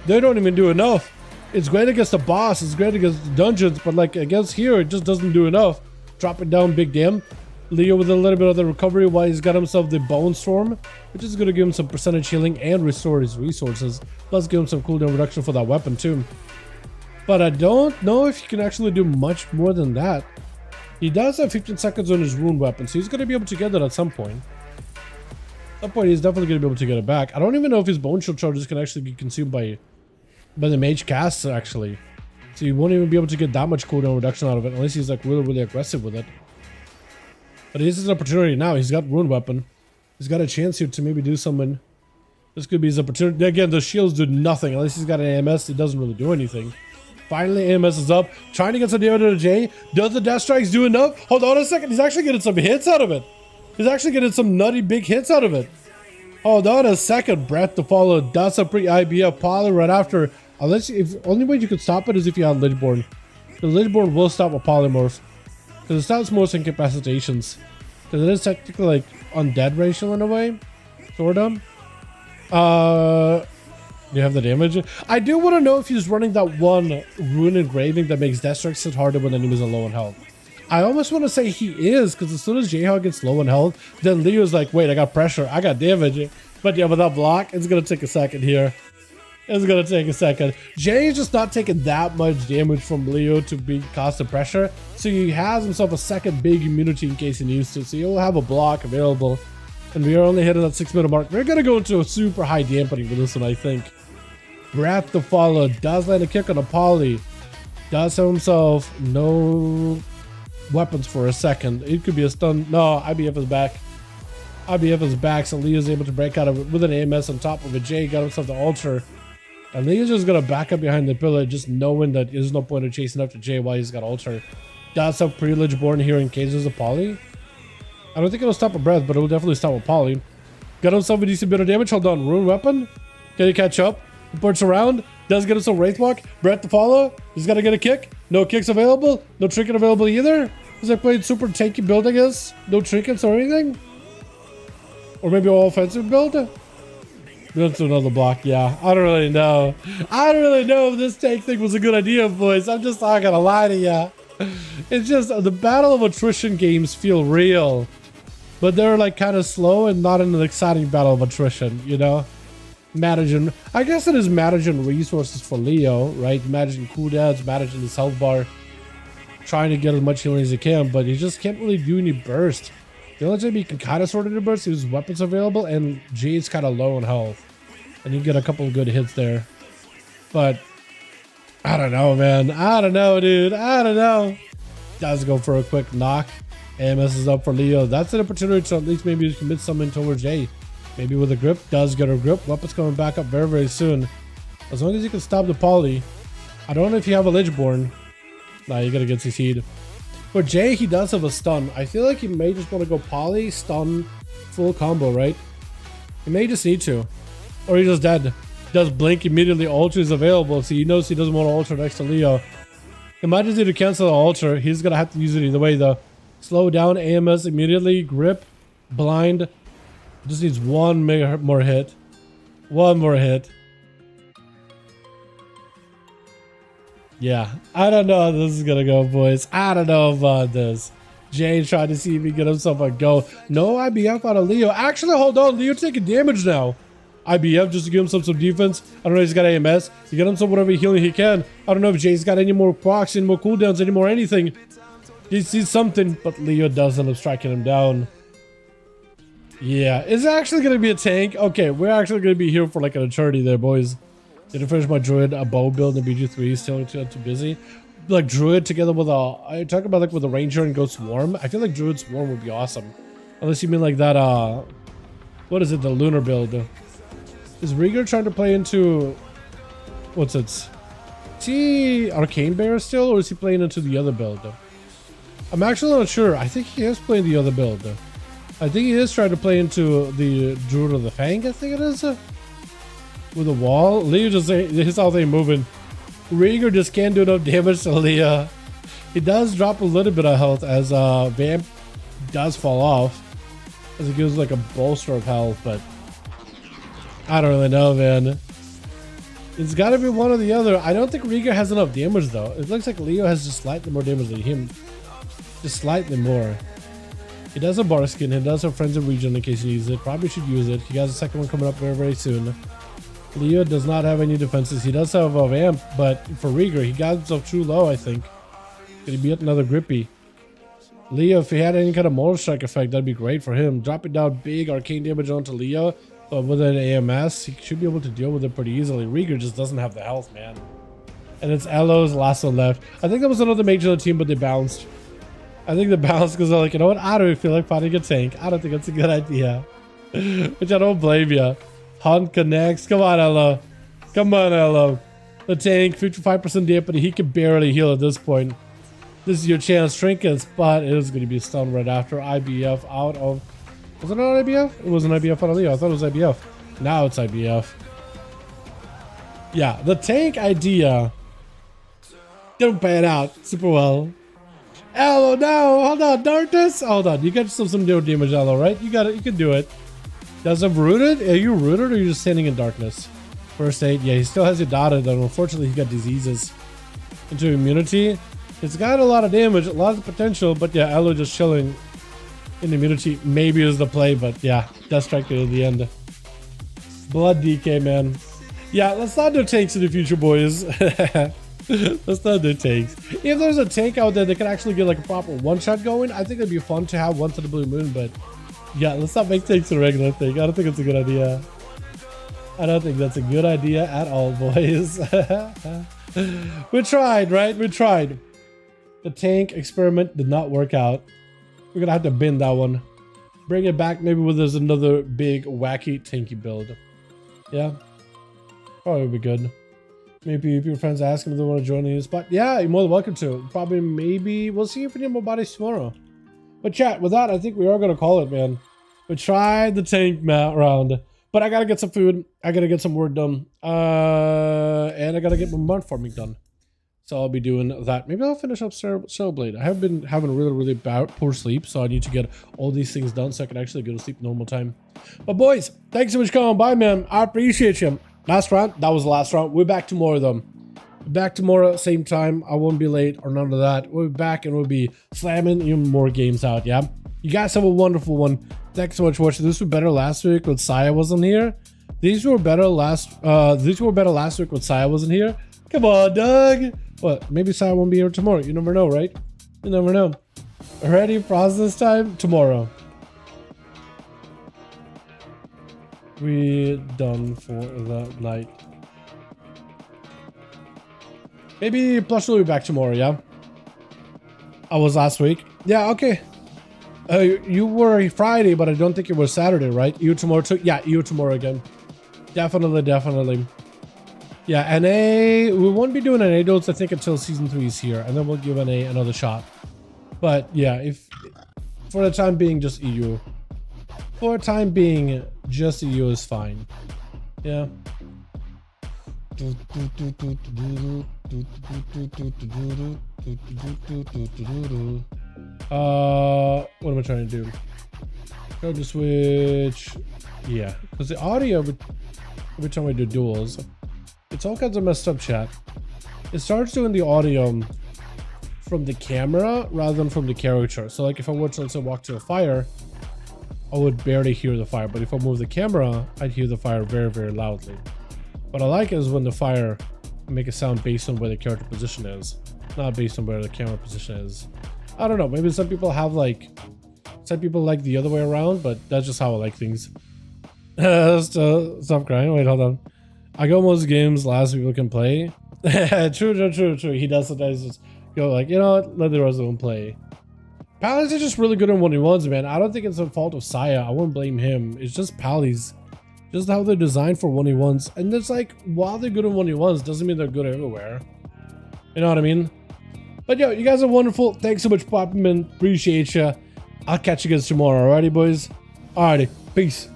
They don't even do enough. It's great against the boss, it's great against the dungeons, but like against here, it just doesn't do enough. Drop it down, big damn. Leo with a little bit of the recovery while he's got himself the Bone Storm, which is going to give him some percentage healing and restore his resources. Plus give him some cooldown reduction for that weapon too. But I don't know if he can actually do much more than that. He does have 15 seconds on his rune weapon, so he's going to be able to get that at some point. At some point he's definitely going to be able to get it back. I don't even know if his Bone Shield charges can actually be consumed by the mage casts actually. So he won't even be able to get that much cooldown reduction out of it unless he's like really aggressive with it. But this is an opportunity now. He's got rune weapon. He's got a chance here to maybe do something. This could be his opportunity. Again, the shields do nothing. Unless he's got an AMS, it doesn't really do anything. Finally, AMS is up. Trying to get some damage to J. Does the death strikes do enough? Hold on a second. He's actually getting some hits out of it. He's actually getting some nutty big hits out of it. Hold on a second. Breath to follow. That's a pre-IBF poly right after. Unless, if only way you could stop it is if you had Lichborn. The Lichborn will stop a polymorph. Because it stops most incapacitations. Because it is technically like undead racial in a way. Sort of. Do you have the damage? I do want to know if he's running that one rune engraving that makes death strikes hit harder when enemies are low in health. I almost want to say he is, because as soon as Jayhawk gets low in health, then Leo's like, wait, I got pressure, I got damage. But yeah, with that block, it's going to take a second here. It's going to take a second. Jay is just not taking that much damage from Leo to be constant pressure. So he has himself a second big immunity in case he needs to. So he'll have a block available. And we are only hitting that 6-minute mark. We're going to go into a super high dampening with this one, I think. Breath to follow. Does land a kick on a poly. Does have himself no weapons for a second. It could be a stun. No, IBF is back. IBF is back. So Leo's able to break out of it with an AMS on top of it. Jay got himself the altar. And Leo's just going to back up behind the pillar, just knowing that there's no point of chasing after Jay while he's got altar. Does have privilege born here in case there's a poly. I don't think it'll stop a breath, but it will definitely stop a poly. Got himself a decent bit of damage. Hold on. Rune weapon. Can he catch up? Bursts around. Does get himself Wraith Walk. Breath to follow. He's got to get a kick. No kicks available. No trinket available either. Is that played super tanky build, I guess? No trinkets or anything? Or maybe all offensive build? That's another block, yeah. I don't really know. I don't really know if this tank thing was a good idea, boys. I'm just not gonna lie to ya. It's just the battle of attrition games feel real. But they're like kind of slow and not an exciting battle of attrition, you know? Managing, I guess it is managing resources for Leo, right? Managing cooldowns, managing his health bar. Trying to get as much healing as he can, but he just can't really do any burst. The only time he can kind of sort of do burst is weapons available, and Jay's kind of low in health. And you get a couple of good hits there. But I don't know, man. I don't know, dude. I don't know. Does go for a quick knock. AMS is up for Leo. That's an opportunity to at least maybe commit something towards Jay. Maybe with a grip. Does get a grip. Weapons coming back up very, very soon. As long as you can stop the poly. I don't know if you have a Lichborn. Nah, you gotta get CC'd. For Jay, he does have a stun. I feel like he may just want to go poly, stun, full combo, right? He may just need to. Or he's just dead. Does blink immediately, altar is available, so he knows he doesn't want to altar next to Leo. He might just need to cancel the altar. He's gonna have to use it either way though. Slow down, AMS immediately, grip, blind. Just needs one more hit. One more hit. Yeah, I don't know how this is gonna go, boys. I don't know about this. Jay tried to see if he could get himself a go. No IBF out of Leo. Actually, hold on. Leo taking damage now. IBF just to give himself some defense. I don't know if he's got AMS. You get himself whatever healing he can. I don't know if Jay's got any more procs, any more cooldowns, any more anything. He sees something, but Leo does end up striking him down. Yeah, it's actually going to be a tank. Okay, we're actually going to be here for like an eternity there, boys. Didn't finish my Druid, a bow build in BG3, still too busy. Like Druid together with I talk about like with a Ranger and go Swarm. I feel like Druid Swarm would be awesome. Unless you mean like that, what is it, the Lunar build? Is Rieger trying to play into, what's it? Is he Arcane Bear still, or is he playing into the other build? I'm actually not sure. I think he is playing the other build. I think he is trying to play into the Druid of the Fang, I think it is. With a wall. Leo just, his how they moving. Rieger just can't do enough damage to Leo. He does drop a little bit of health as Vamp does fall off. As it gives like a bolster of health, but I don't really know, man. It's got to be one or the other. I don't think Rieger has enough damage, though. It looks like Leo has just slightly more damage than him. Just slightly more. He does have bar skin. He does have friends in region in case he needs it. Probably should use it. He has a second one coming up very, very soon. Leo does not have any defenses. He does have a Vamp, but for Rieger, he got himself too low, I think. Could he beat another Grippy? Leo, if he had any kind of Mortal Strike effect, that'd be great for him. Dropping down big arcane damage onto Leo. But with an AMS, he should be able to deal with it pretty easily. Rieger just doesn't have the health, man. And it's Elo's last one left. I think that was another major team, but they bounced. I think they bounced because they're like, you know what? I don't feel like fighting a tank. I don't think that's a good idea. Which I don't blame you. Hunt connects. Come on, Elo. Come on, Elo. The tank, 55% damage. He can barely heal at this point. This is your chance. Trinkets, but it is going to be stunned right after. IBF out of... Was it not IBF? It wasn't IBF out of Leo. I thought it was IBF. Now it's IBF. Yeah, the tank idea didn't pan out super well. Elo, no! Hold on, Darkness! Hold on, you got some new damage, Elo, right? You got it, you can do it. Does it rooted? Are you rooted or are you just standing in darkness? First aid, yeah, he still has it dotted, and unfortunately he got diseases into immunity. It's got a lot of damage, a lot of potential, but yeah, Elo just chilling in immunity. Maybe is the play, but yeah, Death Strike at the end. Blood DK, man. Yeah, let's not do tanks in the future, boys. Let's not do tanks. If there's a tank out there that can actually get like a proper one-shot going, I think it'd be fun to have one to the blue moon, but yeah, let's not make tanks a regular thing. I don't think it's a good idea. I don't think that's a good idea at all, boys. We tried, right? We tried. The tank experiment did not work out. We're gonna have to bin that one. Bring it back maybe when there's another big, wacky, tanky build. Yeah? Probably would be good. Maybe if your friends ask them if they want to join the spot. Yeah, you're more than welcome to. Probably, maybe. We'll see if we need more bodies tomorrow. But chat, with that, I think we are going to call it, man. We tried the tank round. But I got to get some food. I got to get some work done. And I got to get my mud farming done. So I'll be doing that. Maybe I'll finish up Cellblade. I have been having really, really poor sleep. So I need to get all these things done so I can actually go to sleep normal time. But boys, thanks so much for coming by, man. I appreciate you. Last round, that was the last round. We're back tomorrow, though. Back tomorrow, same time. I won't be late or none of that. We'll be back and we'll be slamming even more games out, yeah? You guys have a wonderful one. Thanks so much for watching. This was better last week when Saya wasn't here. These were better last week when Saya wasn't here. Come on, Doug. What? Maybe Saya won't be here tomorrow. You never know, right? You never know. Ready process time? Tomorrow. We done for the night. Maybe Plush will be back tomorrow, yeah? I was last week. Yeah, okay. You were Friday, but I don't think it was Saturday, right? You tomorrow too? Yeah, you tomorrow again. Definitely, definitely. Yeah, NA, we won't be doing NA duels, I think, until season 3 is here, and then we'll give NA another shot. But yeah, if for the time being, just EU. For the time being, just EU is fine. Yeah. What am I trying to do? Try to switch. Yeah, because the audio every time we do duels, it's all kinds of messed up, chat. It starts doing the audio from the camera rather than from the character. So like if I were to, let's say, walk to a fire, I would barely hear the fire. But if I move the camera, I'd hear the fire very, very loudly. What I like is when the fire make a sound based on where the character position is, not based on where the camera position is. I don't know, maybe some people like the other way around, but that's just how I like things. Stop crying. Wait, hold on. I go most games last people can play. True. He does sometimes just go like, you know what, let the rest of them play. Pallies are just really good on 1v1s, man. I don't think it's a fault of Saya. I wouldn't blame him. It's just Pallies. Just how they're designed for 1v1s. And it's like, while they're good on 1v1s, doesn't mean they're good everywhere. You know what I mean? But yo, you guys are wonderful. Thanks so much for popping in. Appreciate ya. I'll catch you guys tomorrow. Alrighty, boys? Alrighty. Peace.